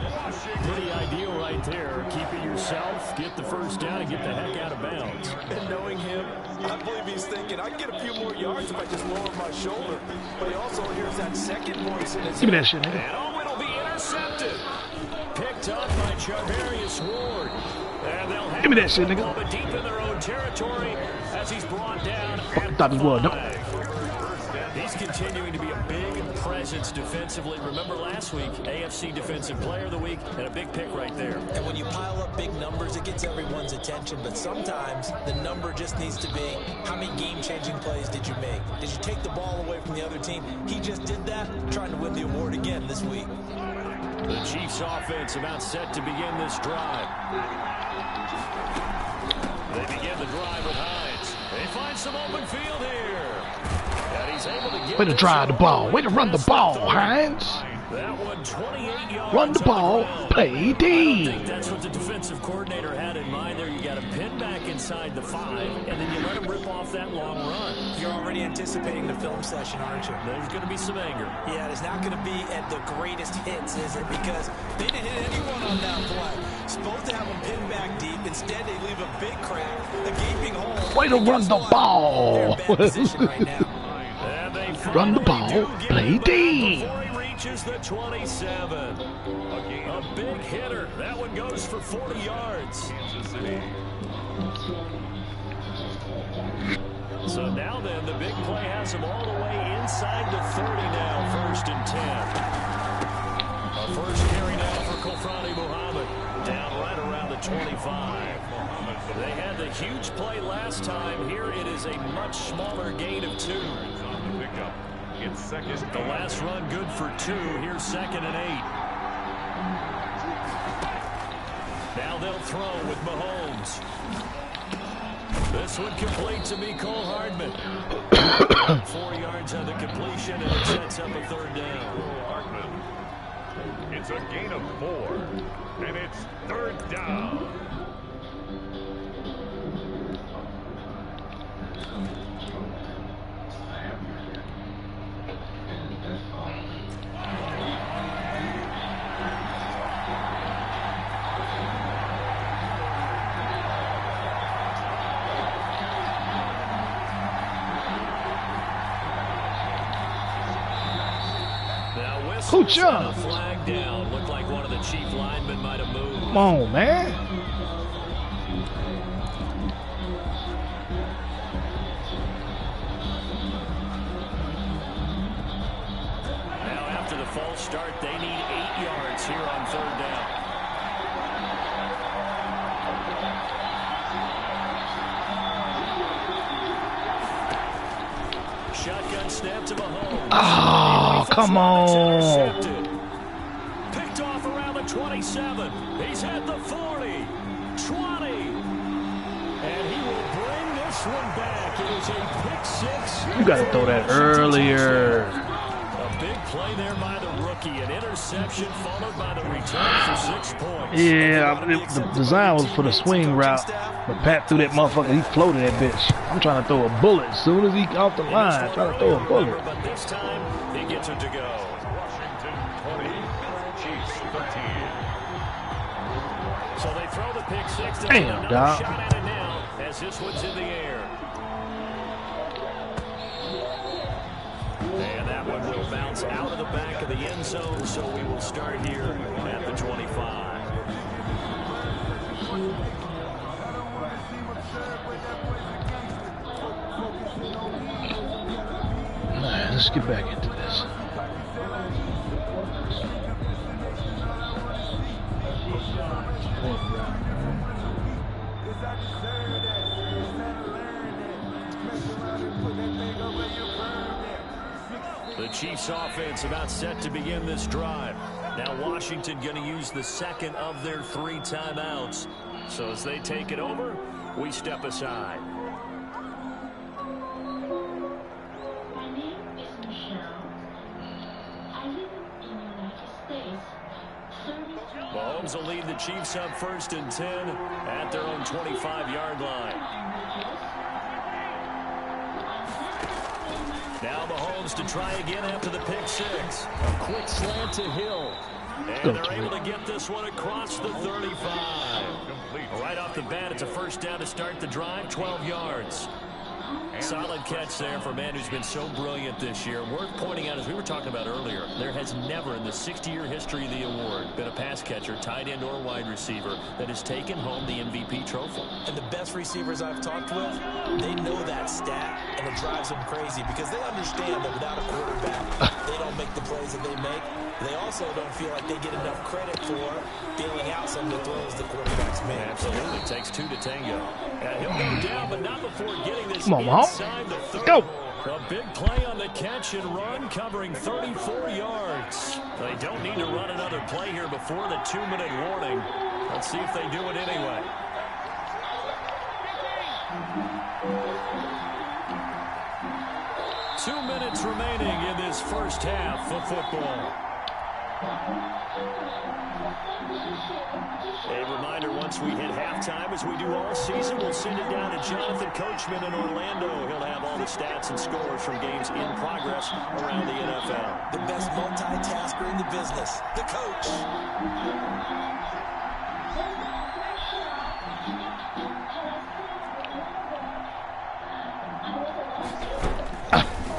[SPEAKER 2] Pretty ideal right there. Keep it yourself, get the 1st down, and get the heck out of bounds.
[SPEAKER 4] And knowing him, I believe he's thinking, I can get a few more yards if I just lower my shoulder. But he also hears that second voice in his
[SPEAKER 1] Give me that shit, nigga.
[SPEAKER 2] And it'll be intercepted. Picked up by Charvarius Ward. And they'll have
[SPEAKER 1] Give me that shit, nigga.
[SPEAKER 2] But deep in their own territory as he's brought down.
[SPEAKER 1] I thought it was. Nope.
[SPEAKER 2] He's continuing to be a big presence defensively. Remember last week, AFC Defensive Player of the Week, and a big pick right there.
[SPEAKER 4] And when you pile up big numbers, it gets everyone's attention. But sometimes the number just needs to be, how many game-changing plays did you make? Did you take the ball away from the other team? He just did that, trying to win the award again this week.
[SPEAKER 2] The Chiefs offense about set to begin this drive. They begin the drive with Hines. They find some open field here. And he's able to get
[SPEAKER 1] Way to drive the ball. Way to run the ball, Hines.
[SPEAKER 2] That one 28 yards.
[SPEAKER 1] Run the ball. Play D.
[SPEAKER 2] I think that's what the defensive coordinator had in mind there. You got to pin back inside the 5, and then you let him rip off that long run.
[SPEAKER 4] You're already anticipating the film session, aren't you?
[SPEAKER 2] There's going to be some anger.
[SPEAKER 4] Yeah, it's not going to be at the greatest hits, is it? Because they didn't hit anyone on that play. Supposed to have them pinned back deep. Instead, they leave a big crack, a gaping hole.
[SPEAKER 1] Way to run the ball. Run the ball. Play D.
[SPEAKER 2] Before he reaches the 27. A big hitter. That one goes for 40 yards.
[SPEAKER 3] Kansas City.
[SPEAKER 2] So now then, the big play has him all the way inside the 30 now. 1st and 10. A first carry now for Kofrani Muhammad. Down right around the 25. They had the huge play last time. Here it is a much smaller gain of 2.
[SPEAKER 3] On the pickup. It's 2nd.
[SPEAKER 2] The last run good for 2. Here's 2nd and 8. Now they'll throw with Mahomes. This one complete to Mecole Hardman. 4 yards on the completion, and it sets up a 3rd down.
[SPEAKER 3] Hardman. It's a gain of 4, and it's 3rd down.
[SPEAKER 1] Hoocha.
[SPEAKER 2] Flag down. Looked like one of the chief linemen might have moved.
[SPEAKER 1] Come on, man.
[SPEAKER 2] Now after the false start, they need 8 yards here on 3rd down. Shotgun snap to Mahomes.
[SPEAKER 1] Oh, come on.
[SPEAKER 2] Picked off around the 27. He's at the 40. 20. And he will bring this one back. It is a pick 6.
[SPEAKER 1] You got to throw that earlier.
[SPEAKER 2] A big play there by the rookie. An interception followed by the return for 6 points.
[SPEAKER 1] Yeah, the design was for the swing route, but Pat threw that motherfucker. He floated that bitch. I'm trying to throw a bullet as soon as he off the line. Trying to throw a bullet.
[SPEAKER 2] But this time, he gets it to go.
[SPEAKER 3] Washington 20, Chiefs 13.
[SPEAKER 2] So they throw the pick six.
[SPEAKER 1] Damn, dog.
[SPEAKER 2] Shot at it now as this one's in the air. And that one will bounce out of the back of the end zone, so we will start here at the 25.
[SPEAKER 1] All right, let's get back into this.
[SPEAKER 2] The Chiefs offense about set to begin this drive. Now Washington going to use the second of their 3 timeouts. So as they take it over, we step aside.
[SPEAKER 5] My name is Michelle. I live in the United States.
[SPEAKER 2] Mahomes will lead the Chiefs up 1st and 10 at their own 25-yard line. Now Mahomes to try again after the pick six. A quick slant to Hill. And they're able to get this one across the 35. Right off the bat, it's a first down to start the drive, 12 yards. Solid catch there for a man who's been so brilliant this year. Worth pointing out, as we were talking about earlier, there has never in the 60-year history of the award been a pass catcher, tight end, or wide receiver that has taken home the MVP trophy.
[SPEAKER 4] And the best receivers I've talked with, they know that stat, and it drives them crazy because they understand that without a quarterback, they don't make the plays that they make. They also don't feel like they get enough credit for dealing out some of the throws the quarterbacks make.
[SPEAKER 2] Absolutely. Takes 2 to tango. He'll go down, but not before getting this
[SPEAKER 1] Come on, Mahomes. Let's go.
[SPEAKER 2] A big play on the catch and run, covering 34 yards. They don't need to run another play here before the 2-minute warning. Let's see if they do it anyway. Two minutes remaining in this first half of football. A reminder, once we hit halftime, as we do all season, we'll send it down to Jonathan Coachman in Orlando. He'll have all the stats and scores from games in progress around the NFL.
[SPEAKER 4] The best multitasker in the business, the coach.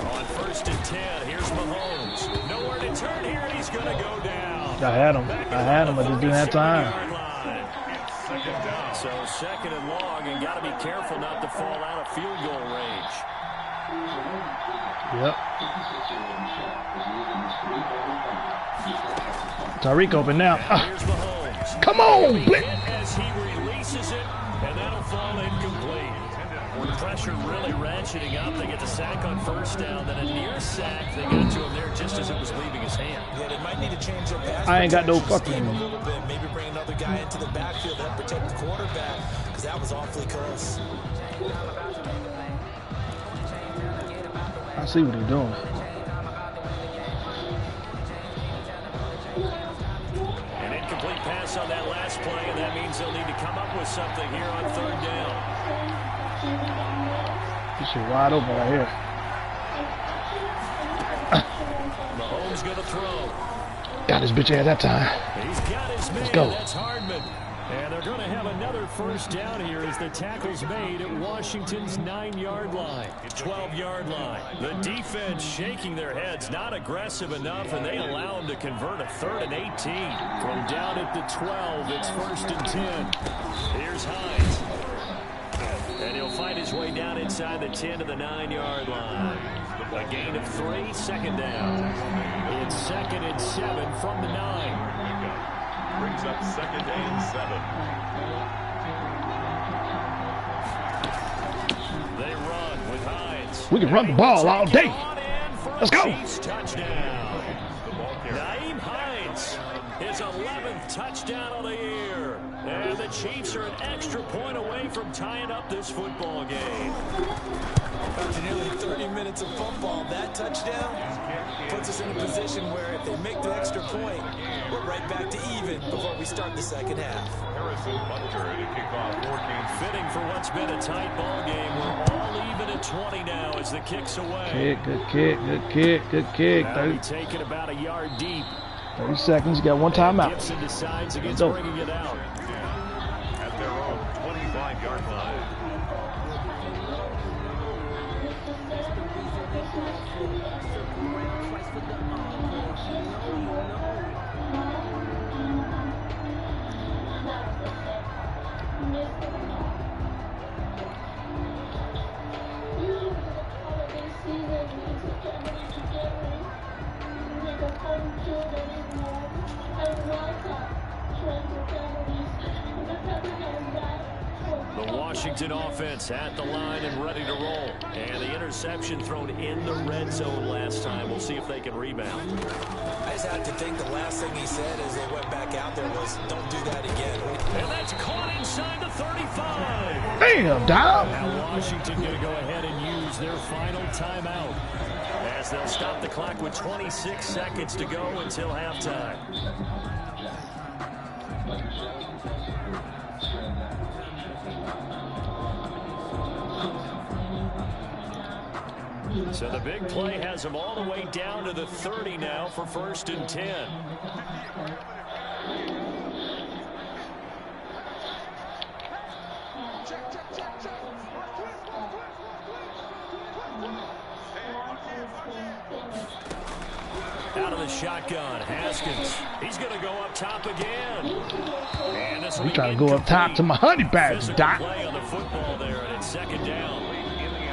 [SPEAKER 2] On 1st and 10, here's Mahomes. Nowhere to turn here, and he's going to go down.
[SPEAKER 1] I had him. I just didn't have time.
[SPEAKER 2] So 2nd and long, and got to be careful not to fall out of field goal range.
[SPEAKER 1] Yep. Tyreek open now.
[SPEAKER 2] Here's Mahomes.
[SPEAKER 1] Come on, blitz.
[SPEAKER 2] As he releases it, and that'll fall incomplete. The pressure really ratcheting up. They get the sack on 1st down, then a near sack. They get to him there just as it was leaving his hand.
[SPEAKER 4] Yeah, they might need to change their pass.
[SPEAKER 1] I ain't got no fucking.
[SPEAKER 4] A little bit. Maybe bring another guy into the backfield to help protect the quarterback, because that was awfully close.
[SPEAKER 1] I see what he's doing.
[SPEAKER 2] An incomplete pass on that last play, and that means they'll need to come up with something here on 3rd down.
[SPEAKER 1] This shit wide open right here.
[SPEAKER 2] Mahomes going to throw.
[SPEAKER 1] Got his bitch ass that time.
[SPEAKER 2] He's got his man.
[SPEAKER 1] Let's go.
[SPEAKER 2] That's Hardman. And they're going to have another first down here as the tackle's made at Washington's 9-yard line, 12-yard line. The defense shaking their heads, not aggressive enough, and they allow them to convert a 3rd and 18. From down at the 12, it's 1st and 10. Here's Hines. And he'll find his way down inside the 10 to the 9-yard line. A gain of 3, 2nd down. It's 2nd and 7 from the 9.
[SPEAKER 3] Brings up 2nd and 7.
[SPEAKER 2] They run with Hines.
[SPEAKER 1] We can run the ball all day. Let's go.
[SPEAKER 2] Touchdown. Naeem Hines, his 11th touchdown of the year. And the Chiefs are an extra point away from tying up this football game.
[SPEAKER 4] After nearly 30 minutes minutes of football. That touchdown puts us in a position where if they make the extra point, we're right back to even before we start the second half.
[SPEAKER 3] Harrison Butker to kick off 4 games.
[SPEAKER 2] Fitting for what's been a tight ball game. We're all even at 20 now as the kick's away.
[SPEAKER 1] Good kick.
[SPEAKER 2] That'll be taken about a yard deep.
[SPEAKER 1] 30 seconds. You got one timeout.
[SPEAKER 2] Gibson decides against bringing it out.
[SPEAKER 3] At their own 25-yard line.
[SPEAKER 2] The Washington offense at the line and ready to roll. And the interception thrown in the red zone last time. We'll see if they can rebound.
[SPEAKER 4] I just have to think the last thing he said as they went back out there was, don't do that again.
[SPEAKER 2] And that's caught inside the 35.
[SPEAKER 1] Damn, dog.
[SPEAKER 2] Now Washington going to go ahead and use their final timeout as they'll stop the clock with 26 seconds to go until halftime. So the big play has them all the way down to the 30 now for 1st and 10. Out of the shotgun, Haskins. He's going to go up top again. And this will be
[SPEAKER 1] trying to go up top to my honey badger, Doc.
[SPEAKER 2] Play on the football there, and it's 2nd down.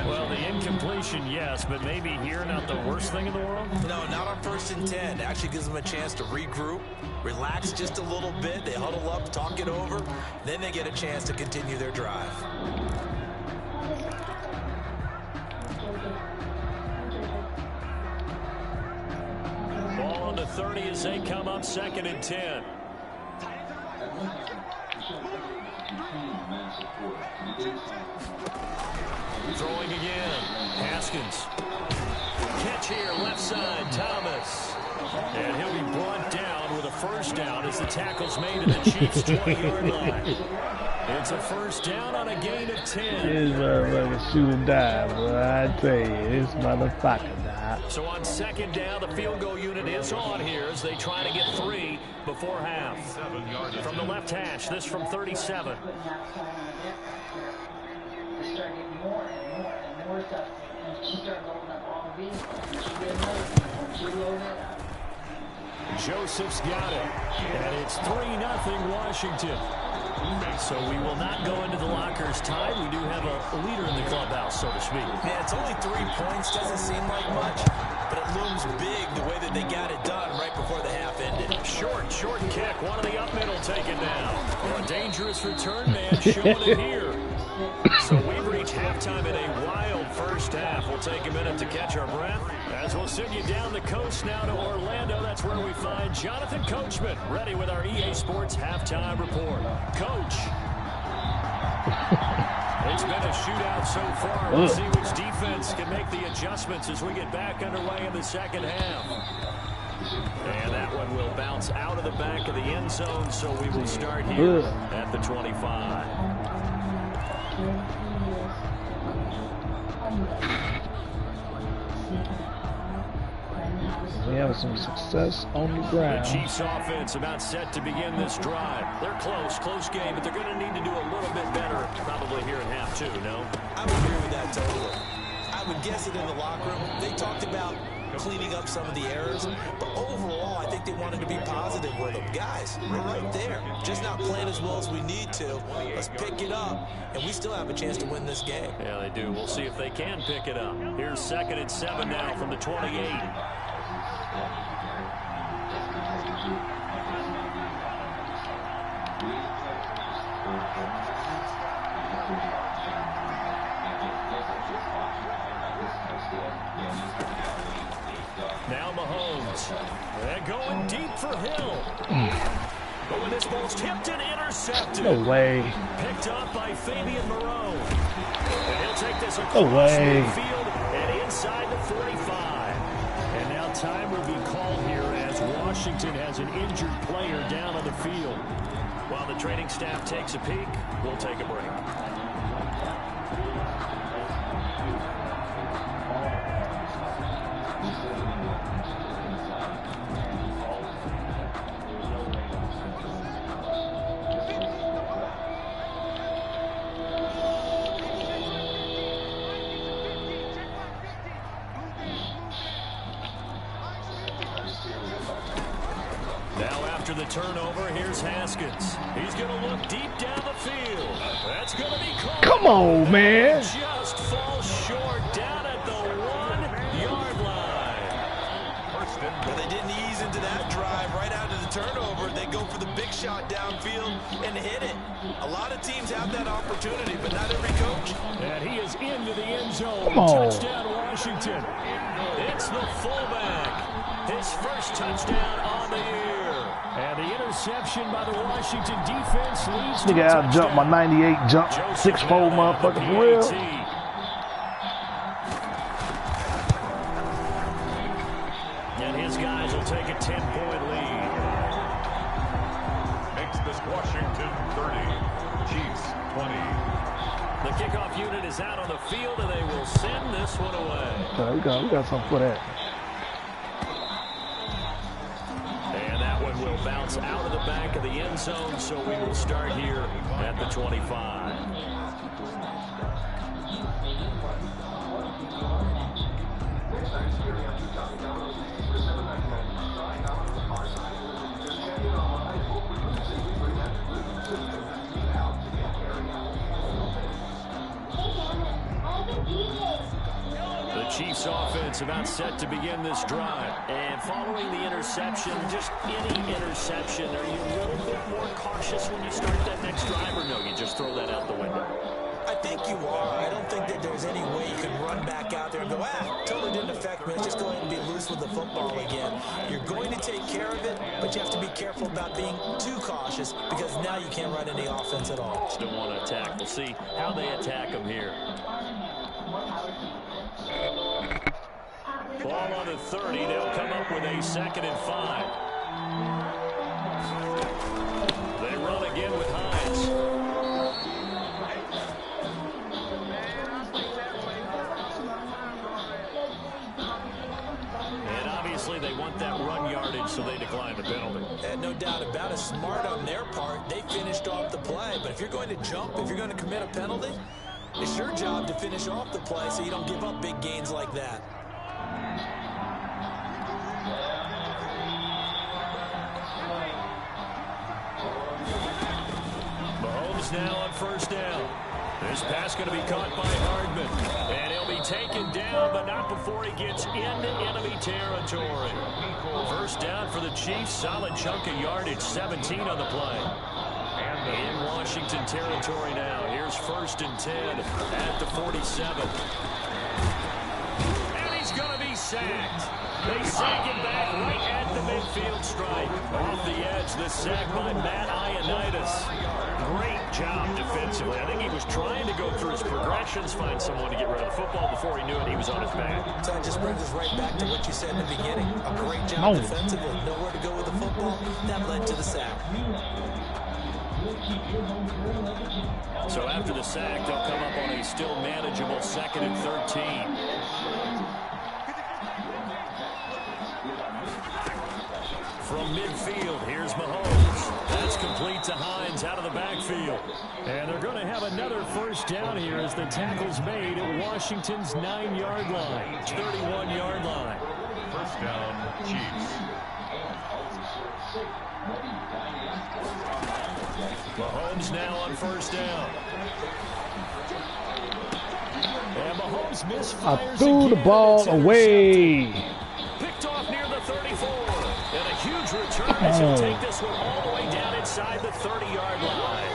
[SPEAKER 2] Well, the incompletion, yes, but maybe here not the worst thing in the world?
[SPEAKER 4] No, not on 1st and 10. It actually gives them a chance to regroup, relax just a little bit. They huddle up, talk it over. Then they get a chance to continue their drive.
[SPEAKER 2] Ball on the 30 as they come up 2nd and 10. Throwing again. Haskins. Catch here, left side, Thomas. And he'll be brought down with a 1st down as the tackle's made at the Chiefs' 20-yard line. It's a 1st down on a gain of 10.
[SPEAKER 1] This motherfucker shoot and die, boy. I tell you, this motherfucker die.
[SPEAKER 2] So on 2nd down, the field goal unit is on here as they try to get 3 before half. From the left hash, this from 37. Joseph's got it, and it's 3-0 Washington. So we will not go into the lockers tied. We do have a leader in the clubhouse, so to speak.
[SPEAKER 4] Yeah, it's only 3 points. Doesn't seem like much, but it looms big the way that they got it done right before the half ended.
[SPEAKER 2] Short kick. One of the up middle taken down. Well, a dangerous return man showing it here. So we've reached halftime in a wild 1st half. We'll take a minute to catch our breath as we'll send you down the coast now to Orlando. That's where we find Jonathan Coachman ready with our EA Sports halftime report. Coach. It's been a shootout so far. We'll see which defense can make the adjustments as we get back underway in the 2nd half. And that one will bounce out of the back of the end zone, so we will start here at the 25.
[SPEAKER 1] We have some success on the ground.
[SPEAKER 2] The Chiefs offense about set to begin this drive. They're close game, but they're going to need to do a little bit better probably here in half 2, no?
[SPEAKER 4] I would agree with that totally. I would guess it in the locker room. They talked about cleaning up some of the errors, but overall, I think they wanted to be positive with them. Guys, we're right there. Just not playing as well as we need to. Let's pick it up, and we still have a chance to win this game.
[SPEAKER 2] Yeah, they do. We'll see if they can pick it up. Here's 2nd and 7 now from the 28. Now Mahomes. They're going deep for Hill. But when this ball's tipped and intercepted.
[SPEAKER 1] No way.
[SPEAKER 2] Picked up by Fabian Moreau. And he'll take this across
[SPEAKER 1] No way.
[SPEAKER 2] midfield and inside the 45. And now time will be called here as Washington has an injured player down on the field. While the training staff takes a peek, we'll take a break. After the turnover, here's Haskins. He's going to look deep down the field. That's going to be caught.
[SPEAKER 1] Come on, man.
[SPEAKER 2] Just falls short down at the 1-yard line.
[SPEAKER 4] Well, they didn't ease into that drive right out of the turnover. They go for the big shot downfield and hit it. A lot of teams have that opportunity, but not every coach.
[SPEAKER 2] And he is into the end zone.
[SPEAKER 1] Come on.
[SPEAKER 2] Touchdown, Washington. It's the fullback. His first touchdown on the year. And the interception by the Washington defense leads to
[SPEAKER 1] nigga out jump my 98 jump 6'4" motherfucker for real.
[SPEAKER 2] And his guys will take a 10-point lead.
[SPEAKER 3] Makes this Washington 30, Chiefs 20.
[SPEAKER 2] The kickoff unit is out on the field, and they will send this one away.
[SPEAKER 1] We got something for that.
[SPEAKER 2] And that one will bounce out of the back of the end zone, so we will start here at the 25. The Chiefs offense about set to begin this drive. And following the interception, just any interception, are you a little bit more cautious when you start that next drive, or no, you just throw that out the window?
[SPEAKER 4] I think you are. I don't think that there's any way you can run back out there and go, totally didn't affect me. Let's just go ahead and be loose with the football again. You're going to take care of it, but you have to be careful about being too cautious because now you can't run any offense at all.
[SPEAKER 2] Still want to attack. We'll see how they attack them here. Ball on the 30. They'll come up with a 2nd and 5. They run again with Hines. And obviously they want that run yardage, so they decline the penalty.
[SPEAKER 4] And no doubt about it. Smart on their part. They finished off the play. But if you're going to jump, if you're going to commit a penalty, it's your job to finish off the play so you don't give up big gains like that.
[SPEAKER 2] Mahomes now on 1st down. This pass going to be caught by Hardman. And he'll be taken down, but not before he gets into enemy territory. 1st down for the Chiefs. Solid chunk of yardage, 17 on the play. In Washington territory now. Here's 1st and 10 at the 47. And he's going to be sacked. They sack him back right at the midfield stripe. Off the edge, the sack by Matt Ioannidis. Great job defensively. I think he was trying to go through his progressions, find someone to get rid of the football. Before he knew it, he was on his back.
[SPEAKER 4] So that just brings us right back to what you said in the beginning. A great job defensively. Nowhere to go with the football. That led to the sack.
[SPEAKER 2] So after the sack, they'll come up on a still manageable 2nd and 13. From midfield, here's Mahomes. That's complete to Hines out of the backfield. And they're going to have another 1st down here as the tackle's made at Washington's 9-yard line. 31-yard line.
[SPEAKER 3] 1st down, Chiefs.
[SPEAKER 2] Mahomes now on 1st down. And Mahomes misfires.
[SPEAKER 1] I threw the ball away.
[SPEAKER 2] Picked off near the 34. And a huge return as he'll take this one all the way down inside the 30-yard line.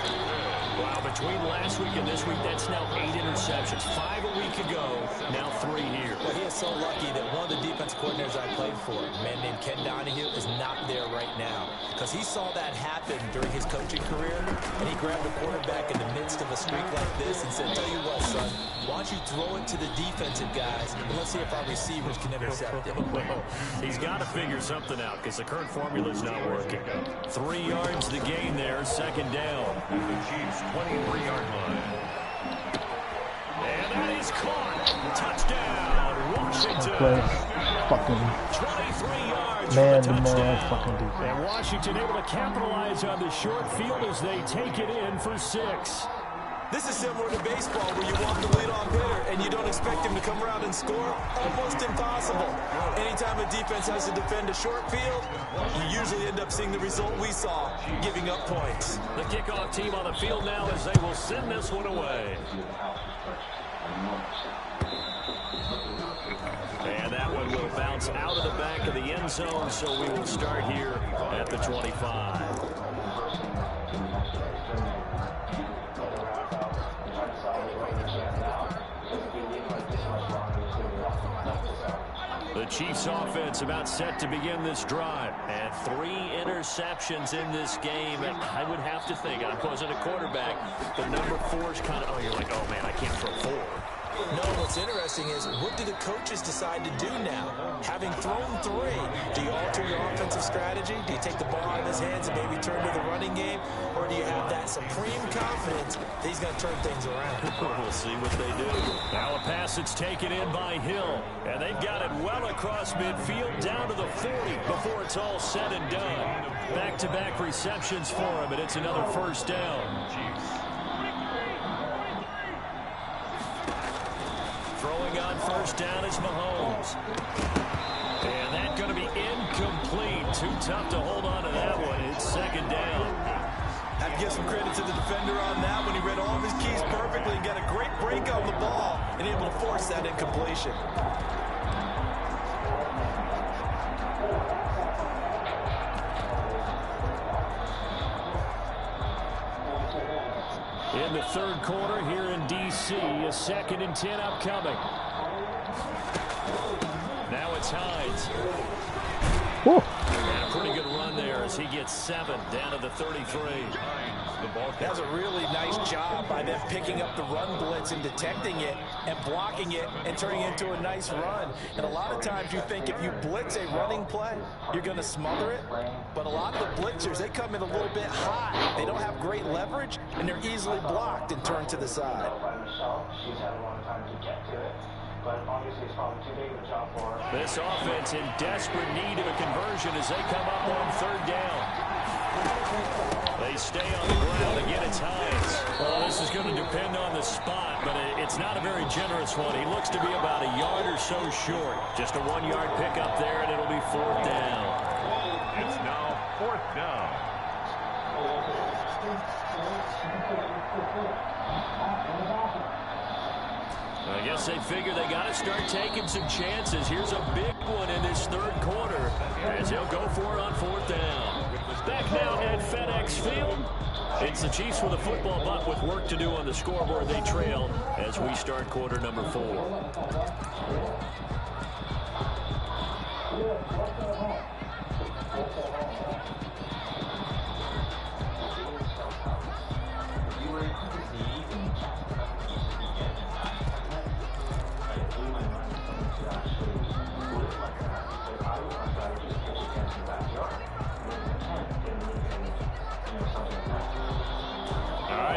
[SPEAKER 2] Wow, between last week and this week, that's now 8 interceptions. 5 a week ago, now 3 here.
[SPEAKER 4] Well, he has was so lucky that one of the defense coordinators I played for, a man named Ken Donahue, is not there right now. Because he saw that happen during his coaching career, and he grabbed the quarterback in the midst of a streak like this and said, tell you what, son, why don't you throw it to the defensive guys, and let's see if our receivers can intercept it.
[SPEAKER 2] He's got to figure something out because the current formula is not working. 3 yards the gain there, second down.
[SPEAKER 3] The Chiefs' 23-yard line.
[SPEAKER 2] And that is caught. Touchdown, Washington.
[SPEAKER 1] Fucking
[SPEAKER 2] 23 yards
[SPEAKER 1] man
[SPEAKER 2] for
[SPEAKER 1] to
[SPEAKER 2] the
[SPEAKER 1] man
[SPEAKER 2] touchdown.
[SPEAKER 1] fucking defense.
[SPEAKER 2] And Washington able to capitalize on the short field as they take it in for 6.
[SPEAKER 4] This is similar to baseball where you want the leadoff hitter and you don't expect him to come around and score. Almost impossible. Anytime a defense has to defend a short field, you usually end up seeing the result we saw, giving up points.
[SPEAKER 2] The kickoff team on the field now as they will send this one away. And that one will bounce out of the back of the end zone, so we will start here at the 25. The Chiefs offense about set to begin this drive. And 3 interceptions in this game. And I would have to think, I wasn't a quarterback, but number 4 is kind of, oh, you're like, oh, man, I can't throw 4.
[SPEAKER 4] No, what's interesting is what do the coaches decide to do now? Having thrown 3, do you alter your offensive strategy? Do you take the ball out of his hands and maybe turn to the running game? Or do you have that supreme confidence that he's going to turn things around?
[SPEAKER 2] We'll see what they do. Now a pass that's taken in by Hill. And they've got it well across midfield down to the 40 before it's all said and done. Back-to-back receptions for him, and it's another first down. Throwing on first down is Mahomes. And that's going to be incomplete. Too tough to hold on to that one. It's second down.
[SPEAKER 4] I'd give some credit to the defender on that when he read all of his keys perfectly and got a great break on the ball and able to force that incompletion.
[SPEAKER 2] In the third quarter here in D.C., a 2nd and 10 upcoming. Now it's Hines. And a pretty good run there as he gets 7 down to the 33.
[SPEAKER 4] That was a really nice job by them picking up the run blitz and detecting it and blocking it and turning it into a nice run. And a lot of times you think if you blitz a running play, you're going to smother it. But a lot of the blitzers, they come in a little bit high. They don't have great leverage, and they're easily blocked and turned to the side.
[SPEAKER 12] She's had a long time to get to it. But obviously it's probably too big of a job for her.
[SPEAKER 2] This offense in desperate need of a conversion as they come up on third down. They stay on the ground. Again, it's Hines. Well, this is going to depend on the spot, but it's not a very generous one. He looks to be about a yard or so short. Just a 1-yard pickup there, and it'll be 4th down.
[SPEAKER 3] It's now 4th down.
[SPEAKER 2] I guess they figure they got to start taking some chances. Here's a big one in this third quarter as he'll go for it on 4th down. Back now at FedEx Field. It's the Chiefs with a football, but with work to do on the scoreboard. They trail as we start quarter number 4.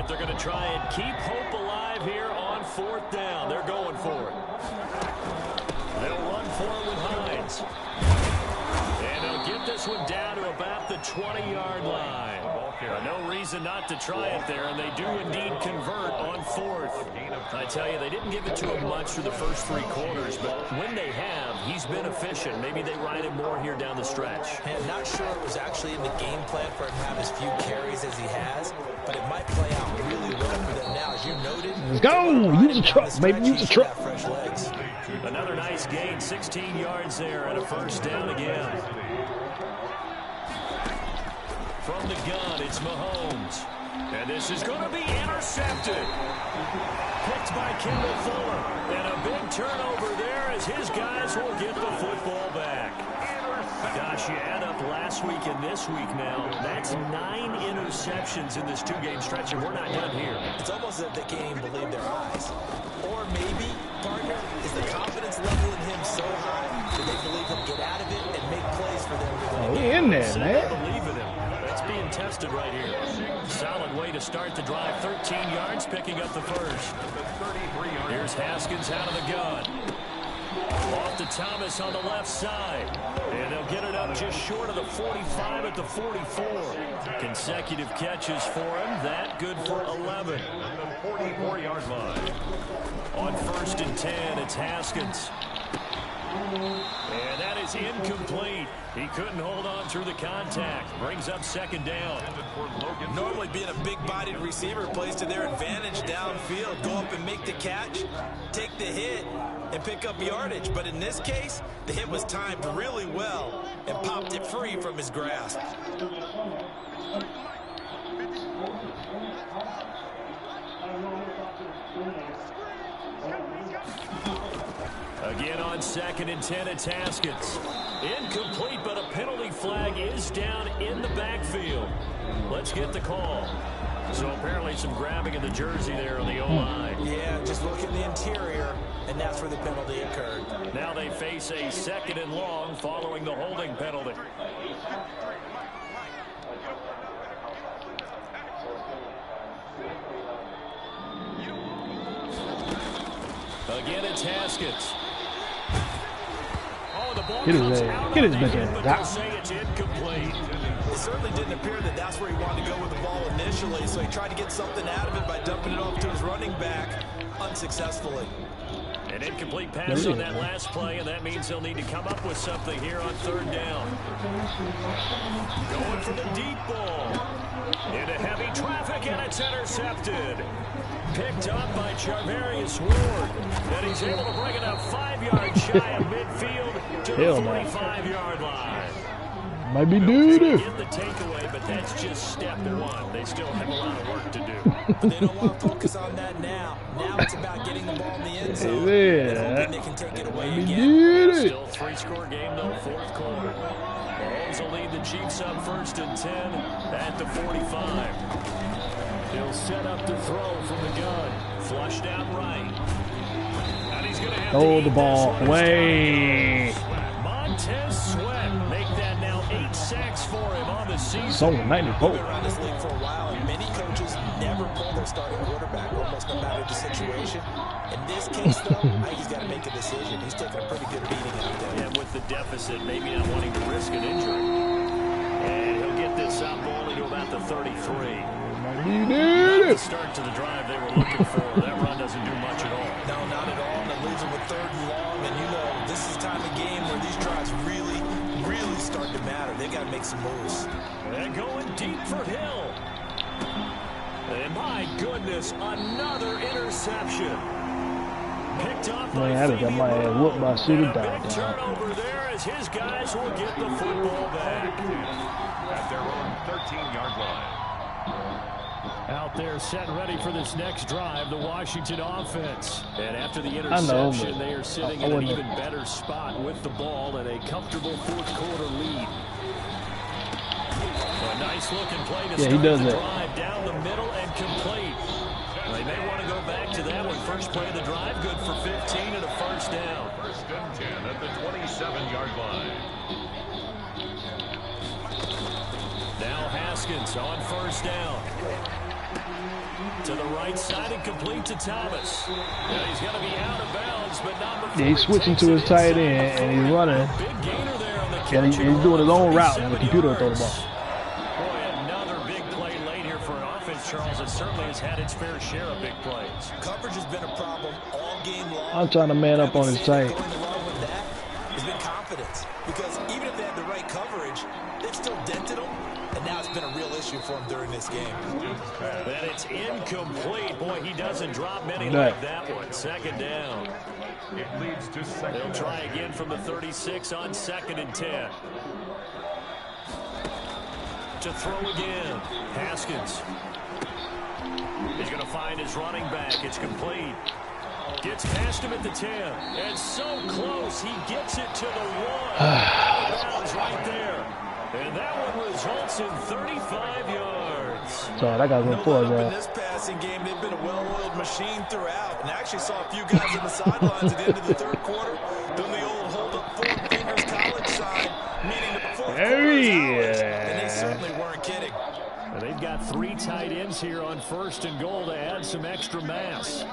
[SPEAKER 2] They're going to try and keep hope alive here on 4th down. They're going for it. They'll run for it with Hines. And they'll get this one down to about the 20-yard line. No reason not to try it there, and they do indeed convert on 4th. I tell you, they didn't give it to him much through the first 3 quarters, but when they have, he's been efficient. Maybe they ride him more here down the stretch.
[SPEAKER 4] And not sure it was actually in the game plan for him to have as few carries as he has, but it might play out really well for them now. As you noted,
[SPEAKER 1] let's go! Use the truck, baby, use the truck.
[SPEAKER 4] Fresh legs.
[SPEAKER 2] Another nice gain, 16 yards there, and a first down again. From the gun, it's Mahomes. And this is going to be intercepted. Picked by Kendall Fuller. And a big turnover there as as his guys will get the football back. Gosh, you add up last week and this week now. That's 9 interceptions in this two-game stretch, and we're not done here.
[SPEAKER 4] It's almost as if they can't even believe their eyes. Or maybe, partner, is the confidence level in him so high that they believe he'll get out of it and make plays for them.
[SPEAKER 1] Oh, he in there, man.
[SPEAKER 2] Believe in him. That's being tested right here. Solid way to start the drive. 13 yards, picking up the first. Here's Haskins out of the gun. Off to Thomas on the left side. And they'll get it up just short of the 45 at the 44. Consecutive catches for him. That good for 11.
[SPEAKER 3] At the 44-yard line.
[SPEAKER 2] On 1st and 10, it's Haskins. And that is incomplete. He couldn't hold on through the contact. Brings up 2nd down.
[SPEAKER 4] Normally being a big-bodied receiver plays to their advantage downfield. Go up and make the catch, take the hit, and pick up yardage. But in this case, the hit was timed really well and popped it free from his grasp.
[SPEAKER 2] Again on 2nd and 10, it's Haskins. Incomplete, but a penalty flag is down in the backfield. Let's get the call. So apparently some grabbing in the jersey there on the O-line.
[SPEAKER 4] Yeah, just look at the interior, and that's where the penalty occurred.
[SPEAKER 2] Now they face a 2nd and long following the holding penalty. Again, it's Haskins. Oh, the ball comes out.
[SPEAKER 1] Get his bitch
[SPEAKER 2] but
[SPEAKER 1] ass.
[SPEAKER 2] they'll say it's incomplete.
[SPEAKER 4] It certainly didn't appear that that's where he wanted to go with the ball initially, so he tried to get something out of it by dumping it off to his running back unsuccessfully.
[SPEAKER 2] An incomplete pass on that last play, and that means he'll need to come up with something here on 3rd down. Going for the deep ball. Into heavy traffic, and it's intercepted. Picked up by Charvarius Ward. And he's able to bring it up 5 yards shy of midfield to the 45-yard line.
[SPEAKER 1] Might be doo-doo.
[SPEAKER 2] Get the takeaway, but that's just step 1. They still have a lot of work to do.
[SPEAKER 4] But they don't want to focus on that now. Now it's about getting the ball in the end zone and hoping they can take it away again.
[SPEAKER 2] Still 3-score game, though, 4th quarter. Mahomes will lead the Chiefs up 1st and 10 at the 45. He'll set up to throw from the gun. Flushed out right. And he's going to have
[SPEAKER 1] throw the ball away.
[SPEAKER 2] Montez Sweat make that now 8 sacks for him on the season.
[SPEAKER 1] So 94.
[SPEAKER 4] Been around this league for a while, and many coaches never pull their starting quarterback, almost no matter the situation. In this case, though, I think he's got to make a decision. He's taking a pretty good beating out there.
[SPEAKER 2] And with the deficit, maybe not wanting to risk an injury. And he'll get this out ball into about the 33. Not the start to the drive they were looking for. That run doesn't do much at all.
[SPEAKER 4] No, not at all. And it leaves them with 3rd and long. And you know, this is the time of game where these drives really, really start to matter. They've got to make some moves.
[SPEAKER 2] And going deep for Hill. And my goodness, another interception. Picked up by
[SPEAKER 1] Man, I got my ass whooped by Cedar
[SPEAKER 2] Big turnover there as his guys will get the football back.
[SPEAKER 3] At their own 13-yard line.
[SPEAKER 2] Out there set ready for this next drive, the Washington offense. And after the interception, they are sitting in an even better spot with the ball and a comfortable 4th quarter lead. A nice looking play to start the drive down the middle and complete. They may want to go back to that one. First play of the drive, good for 15 and a 1st down.
[SPEAKER 3] 1st and 10 at the 27-yard line.
[SPEAKER 2] Now Haskins on 1st down. To the right side and complete to Thomas. Now he's going to be out of bounds, but not before.
[SPEAKER 1] Yeah, he's switching to his tight end, and he's running.
[SPEAKER 2] Big gainer there on the catch.
[SPEAKER 1] And he's doing his own route, and the computer will throw the ball.
[SPEAKER 2] Boy, another big play late here for an offense, Charles, that certainly has had its fair share of big plays.
[SPEAKER 4] Coverage has been a problem all game long.
[SPEAKER 1] I'm trying to man up on his tight.
[SPEAKER 4] Going along with that has been confidence. Because even if they had the right coverage, they've still dented them. And now it's been a real issue for him during this game.
[SPEAKER 2] And it's incomplete. Boy, he doesn't drop many like that one. 2nd down.
[SPEAKER 3] It leads to 2nd.
[SPEAKER 2] They'll try again from the 36 on 2nd and 10. To throw again. Haskins. He's going to find his running back. It's complete. Gets past him at the 10. And so close, he gets it to the 1. Out of bounds right there. And that one results in 35 yards.
[SPEAKER 1] Sorry, I got to go for
[SPEAKER 4] In
[SPEAKER 1] that.
[SPEAKER 4] this passing game, they've been a well-oiled machine throughout. And I actually saw a few guys on the sidelines at the end of the third quarter doing the old hold up four fingers college sign, meaning the fourth quarter is ours. And they certainly weren't kidding.
[SPEAKER 2] And they've got 3 tight ends here on 1st and goal to add some extra mass.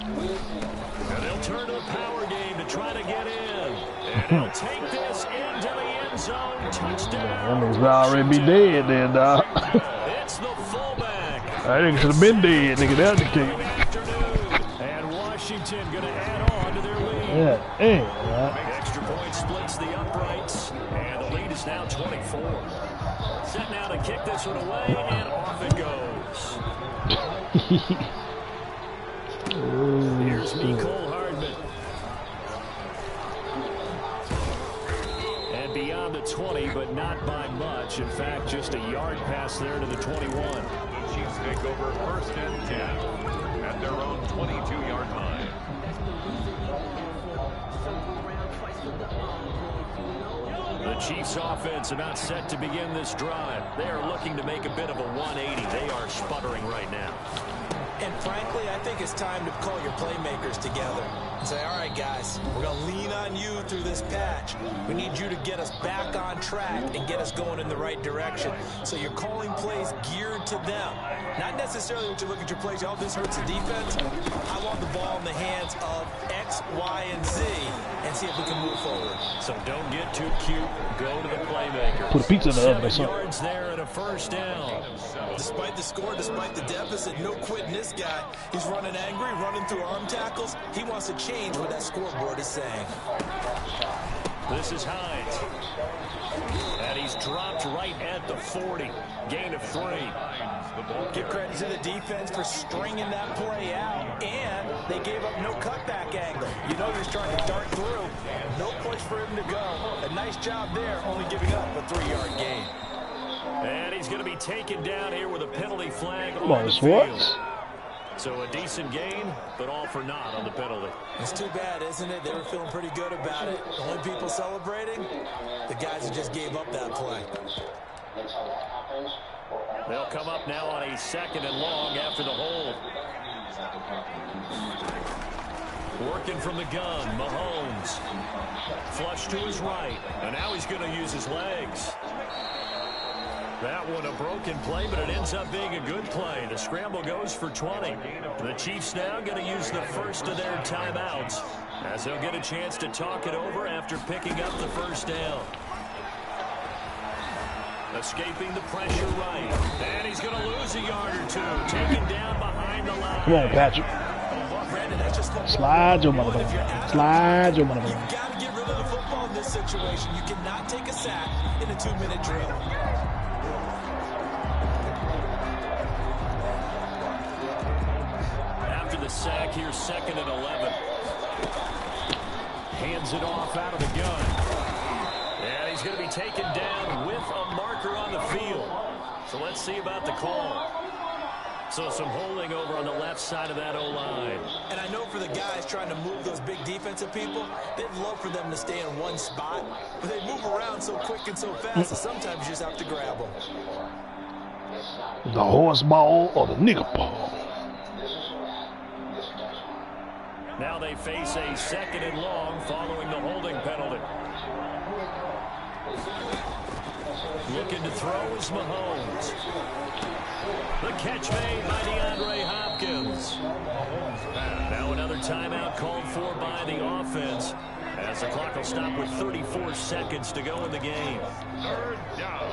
[SPEAKER 2] And they'll turn to the power game to try to get in. And he'll take this into the end zone. Touchdown.
[SPEAKER 1] That nigga's already be dead then, dog.
[SPEAKER 2] It's the fullback.
[SPEAKER 1] That nigga should have been dead, nigga. That nigga.
[SPEAKER 2] And Washington going to add on to their lead.
[SPEAKER 1] Yeah, damn, right?
[SPEAKER 2] Extra point splits the uprights. And the lead is now 24. Set now to kick this one away, and off it goes. Here's Nicole Hardman. And beyond the 20, but not by much. In fact, just a yard pass there to the 21.
[SPEAKER 3] The Chiefs take over 1st and 10 at their own 22-yard line.
[SPEAKER 2] The Chiefs offense about set to begin this drive. They are looking to make a bit of a 180. They are sputtering right now.
[SPEAKER 4] And frankly, I think it's time to call your playmakers together and say, all right, guys, we're going to lean on you through this patch. We need you to get us back on track and get us going in the right direction. So you're calling plays geared to them. Not necessarily when you look at your plays, oh, this hurts the defense. I want the ball in the hands of X, Y, and Z and see if we can move forward.
[SPEAKER 2] So don't get too cute. Go to the playmakers.
[SPEAKER 1] Put a pizza in the oven or
[SPEAKER 2] 7
[SPEAKER 1] something.
[SPEAKER 2] yards there and a 1st down.
[SPEAKER 4] Despite the score, despite the deficit, no quitting this guy. He's running angry, running through arm tackles. He wants to change what that scoreboard is saying.
[SPEAKER 2] This is Hines. And he's dropped right at the 40. Gain of 3.
[SPEAKER 4] Give credit to the defense for stringing that play out. And they gave up no cutback angle. You know you're starting to dart through. No place for him to go. A nice job there, only giving up a 3-yard gain.
[SPEAKER 2] And he's going to be taken down here with a penalty flag
[SPEAKER 1] Come
[SPEAKER 2] on
[SPEAKER 1] on,
[SPEAKER 2] the
[SPEAKER 1] Swartz.
[SPEAKER 2] field. So a decent gain, but all for naught on the penalty.
[SPEAKER 4] It's too bad, isn't it? They were feeling pretty good about it. The only people celebrating, the guys who just gave up that play.
[SPEAKER 2] They'll come up now on a 2nd and long after the hold. Working from the gun, Mahomes. Flush to his right, and now he's going to use his legs. That one a broken play, but it ends up being a good play. The scramble goes for 20. The Chiefs now going to use the first of their timeouts as they'll get a chance to talk it over after picking up the 1st down. Escaping the pressure right. And he's going to lose a yard or 2. Taken down behind the line.
[SPEAKER 1] Come on, Patrick.
[SPEAKER 4] Brandon, that's just
[SPEAKER 1] Slide your motherfucker. Slide your motherfucker.
[SPEAKER 4] You've got to get rid of the football in this situation. You cannot take a sack in a 2-minute drill.
[SPEAKER 2] After the sack, here's 2nd and 11. Hands it off out of the gun. And he's going to be taken down with a marker on the field. So let's see about the call. So some holding over on the left side of that O-line.
[SPEAKER 4] And I know for the guys trying to move those big defensive people, they'd love for them to stay in one spot. But they move around so quick and so fast that sometimes you just have to grab them.
[SPEAKER 1] The horse ball or the nigger ball?
[SPEAKER 2] Now they face a 2nd and long following the holding penalty. Looking to throw is Mahomes. The catch made by DeAndre Hopkins. Now another timeout called for by the offense as the clock will stop with 34 seconds to go in the game.
[SPEAKER 3] 3rd down.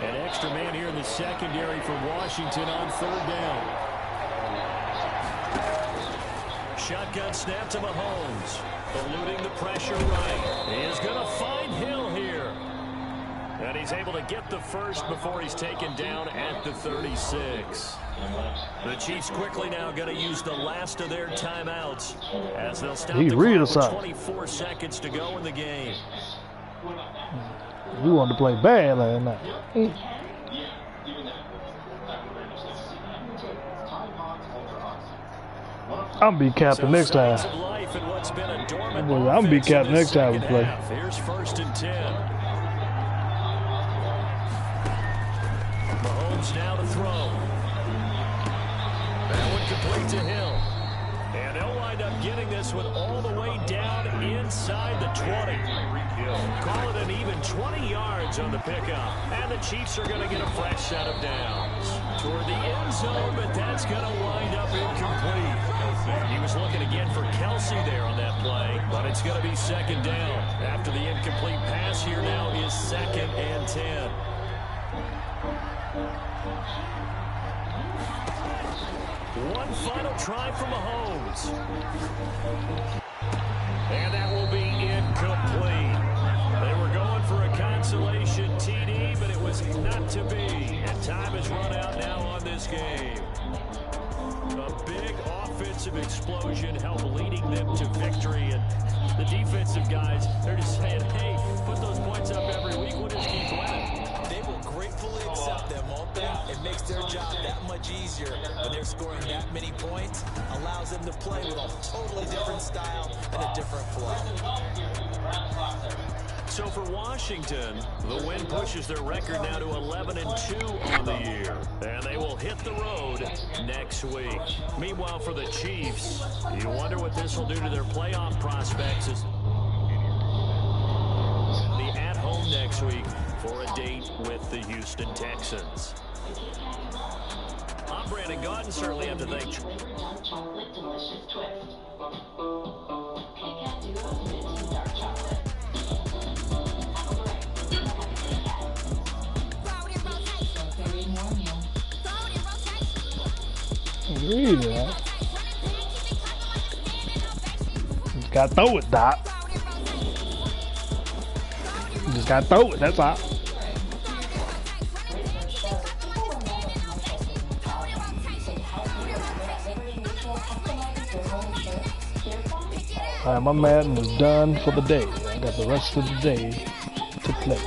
[SPEAKER 2] An extra man here in the secondary for Washington on 3rd down. Shotgun snap to Mahomes. Eluding the pressure right. He is going to find Hill here. And he's able to get the first before he's taken down at the 36. The Chiefs quickly now going to use the last of their timeouts as they'll stop the clock with 24 seconds to go in the game.
[SPEAKER 1] We wanted to play bad last night. I'm be captain next time. I'm be captain next time we play.
[SPEAKER 2] Here's 1st and 10. Mahomes now to throw. That one complete to Hill. And they'll wind up getting this one all the way down inside the 20. Call it an even 20 yards on the pickup. And the Chiefs are going to get a fresh set of downs. Toward the end zone, but that's going to wind up incomplete. He was looking again for Kelsey there on that play, but it's going to be 2nd down. After the incomplete pass, here now is 2nd and 10. One final try from Mahomes. And that will be incomplete. They were going for a consolation TD, but it was not to be. And time has run out now on this game. A big offensive explosion helped leading them to victory. And the defensive guys, they're just saying, hey, put those points up every week. We'll just keep winning.
[SPEAKER 4] They will gratefully accept them, won't they? It makes their job that much easier when they're scoring that many points. Allows them to play with a totally different style and a different flow.
[SPEAKER 2] So for Washington, the win pushes their record now to 11-2 on the year. And they will hit the road next week. Meanwhile, for the Chiefs, you wonder what this will do to their playoff prospects as the at home next week for a date with the Houston Texans. I'm Brandon Gaudin, certainly have to thank you.
[SPEAKER 5] Chocolate delicious twist. Kit Kat Duo Minty Dark Chocolate.
[SPEAKER 1] Read that. Just gotta throw it, Doc. Just gotta throw it, that's all. Alright, my Madden is done for the day. I got the rest of the day to play.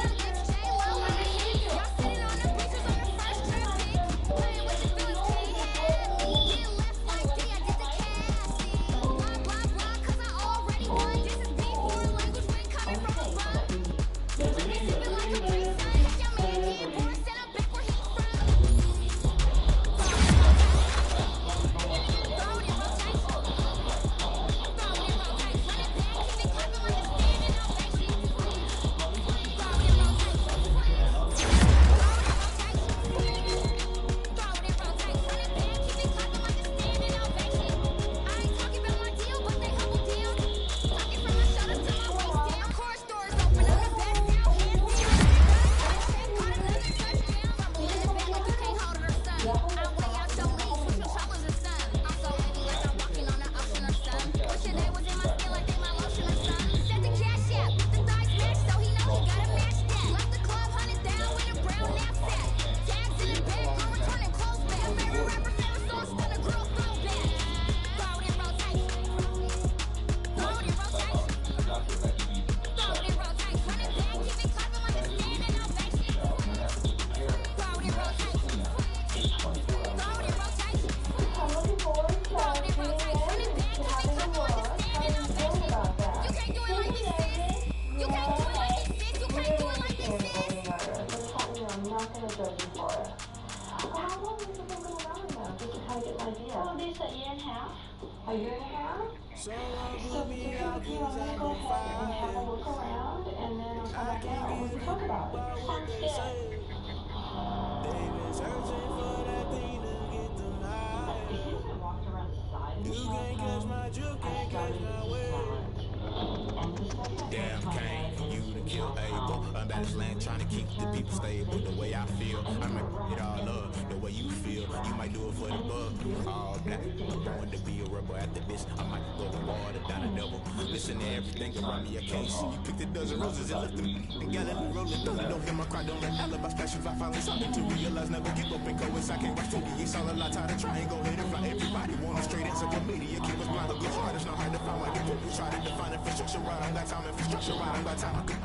[SPEAKER 11] Damn, Kane, you to kill Abel. I'm back land trying to keep the people stable. The way I feel, I might it all up. The way you feel, you might do it for the buck. All black, going to be a rebel after this. I might go to water down the devil. Listen to everything around me, I can't see. You picked a dozen roses and left them together. Rolling through it, don't hear my cry, don't let alibi flashes. I finally something to realize, never give up and go. I can't watch TV, it's all a lot, tired of trying, go ahead and fly. Everybody want a straight answer from media. Keep us blind, a good heart, it's not hard to find. Why people try to define infrastructure right. I got time, infrastructure right. I got time, I could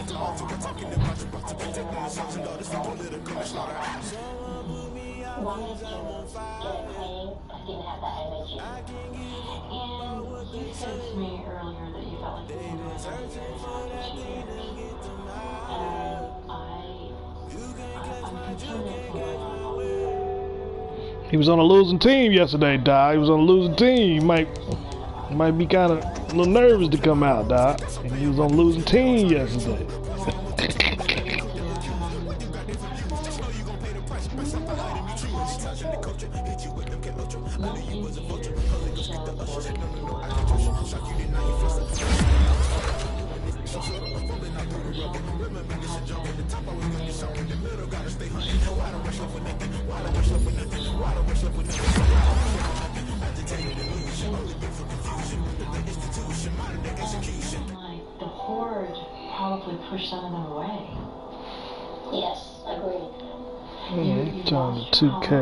[SPEAKER 11] to all to we're talking about you, about to protect the sons and daughters from political and slaughter.
[SPEAKER 5] One is to get clean. I didn't have that image. said to me earlier that you felt like you were going very, very bad for 2 years. I'm concerned for my health.
[SPEAKER 1] He was on a losing team yesterday, Doc. He was on a losing team. He might be kind of a little nervous to come out, Doc. He was on a losing team yesterday.
[SPEAKER 5] The horde probably pushed some of them away.
[SPEAKER 7] Yes, agreed.
[SPEAKER 1] Turn to 2K.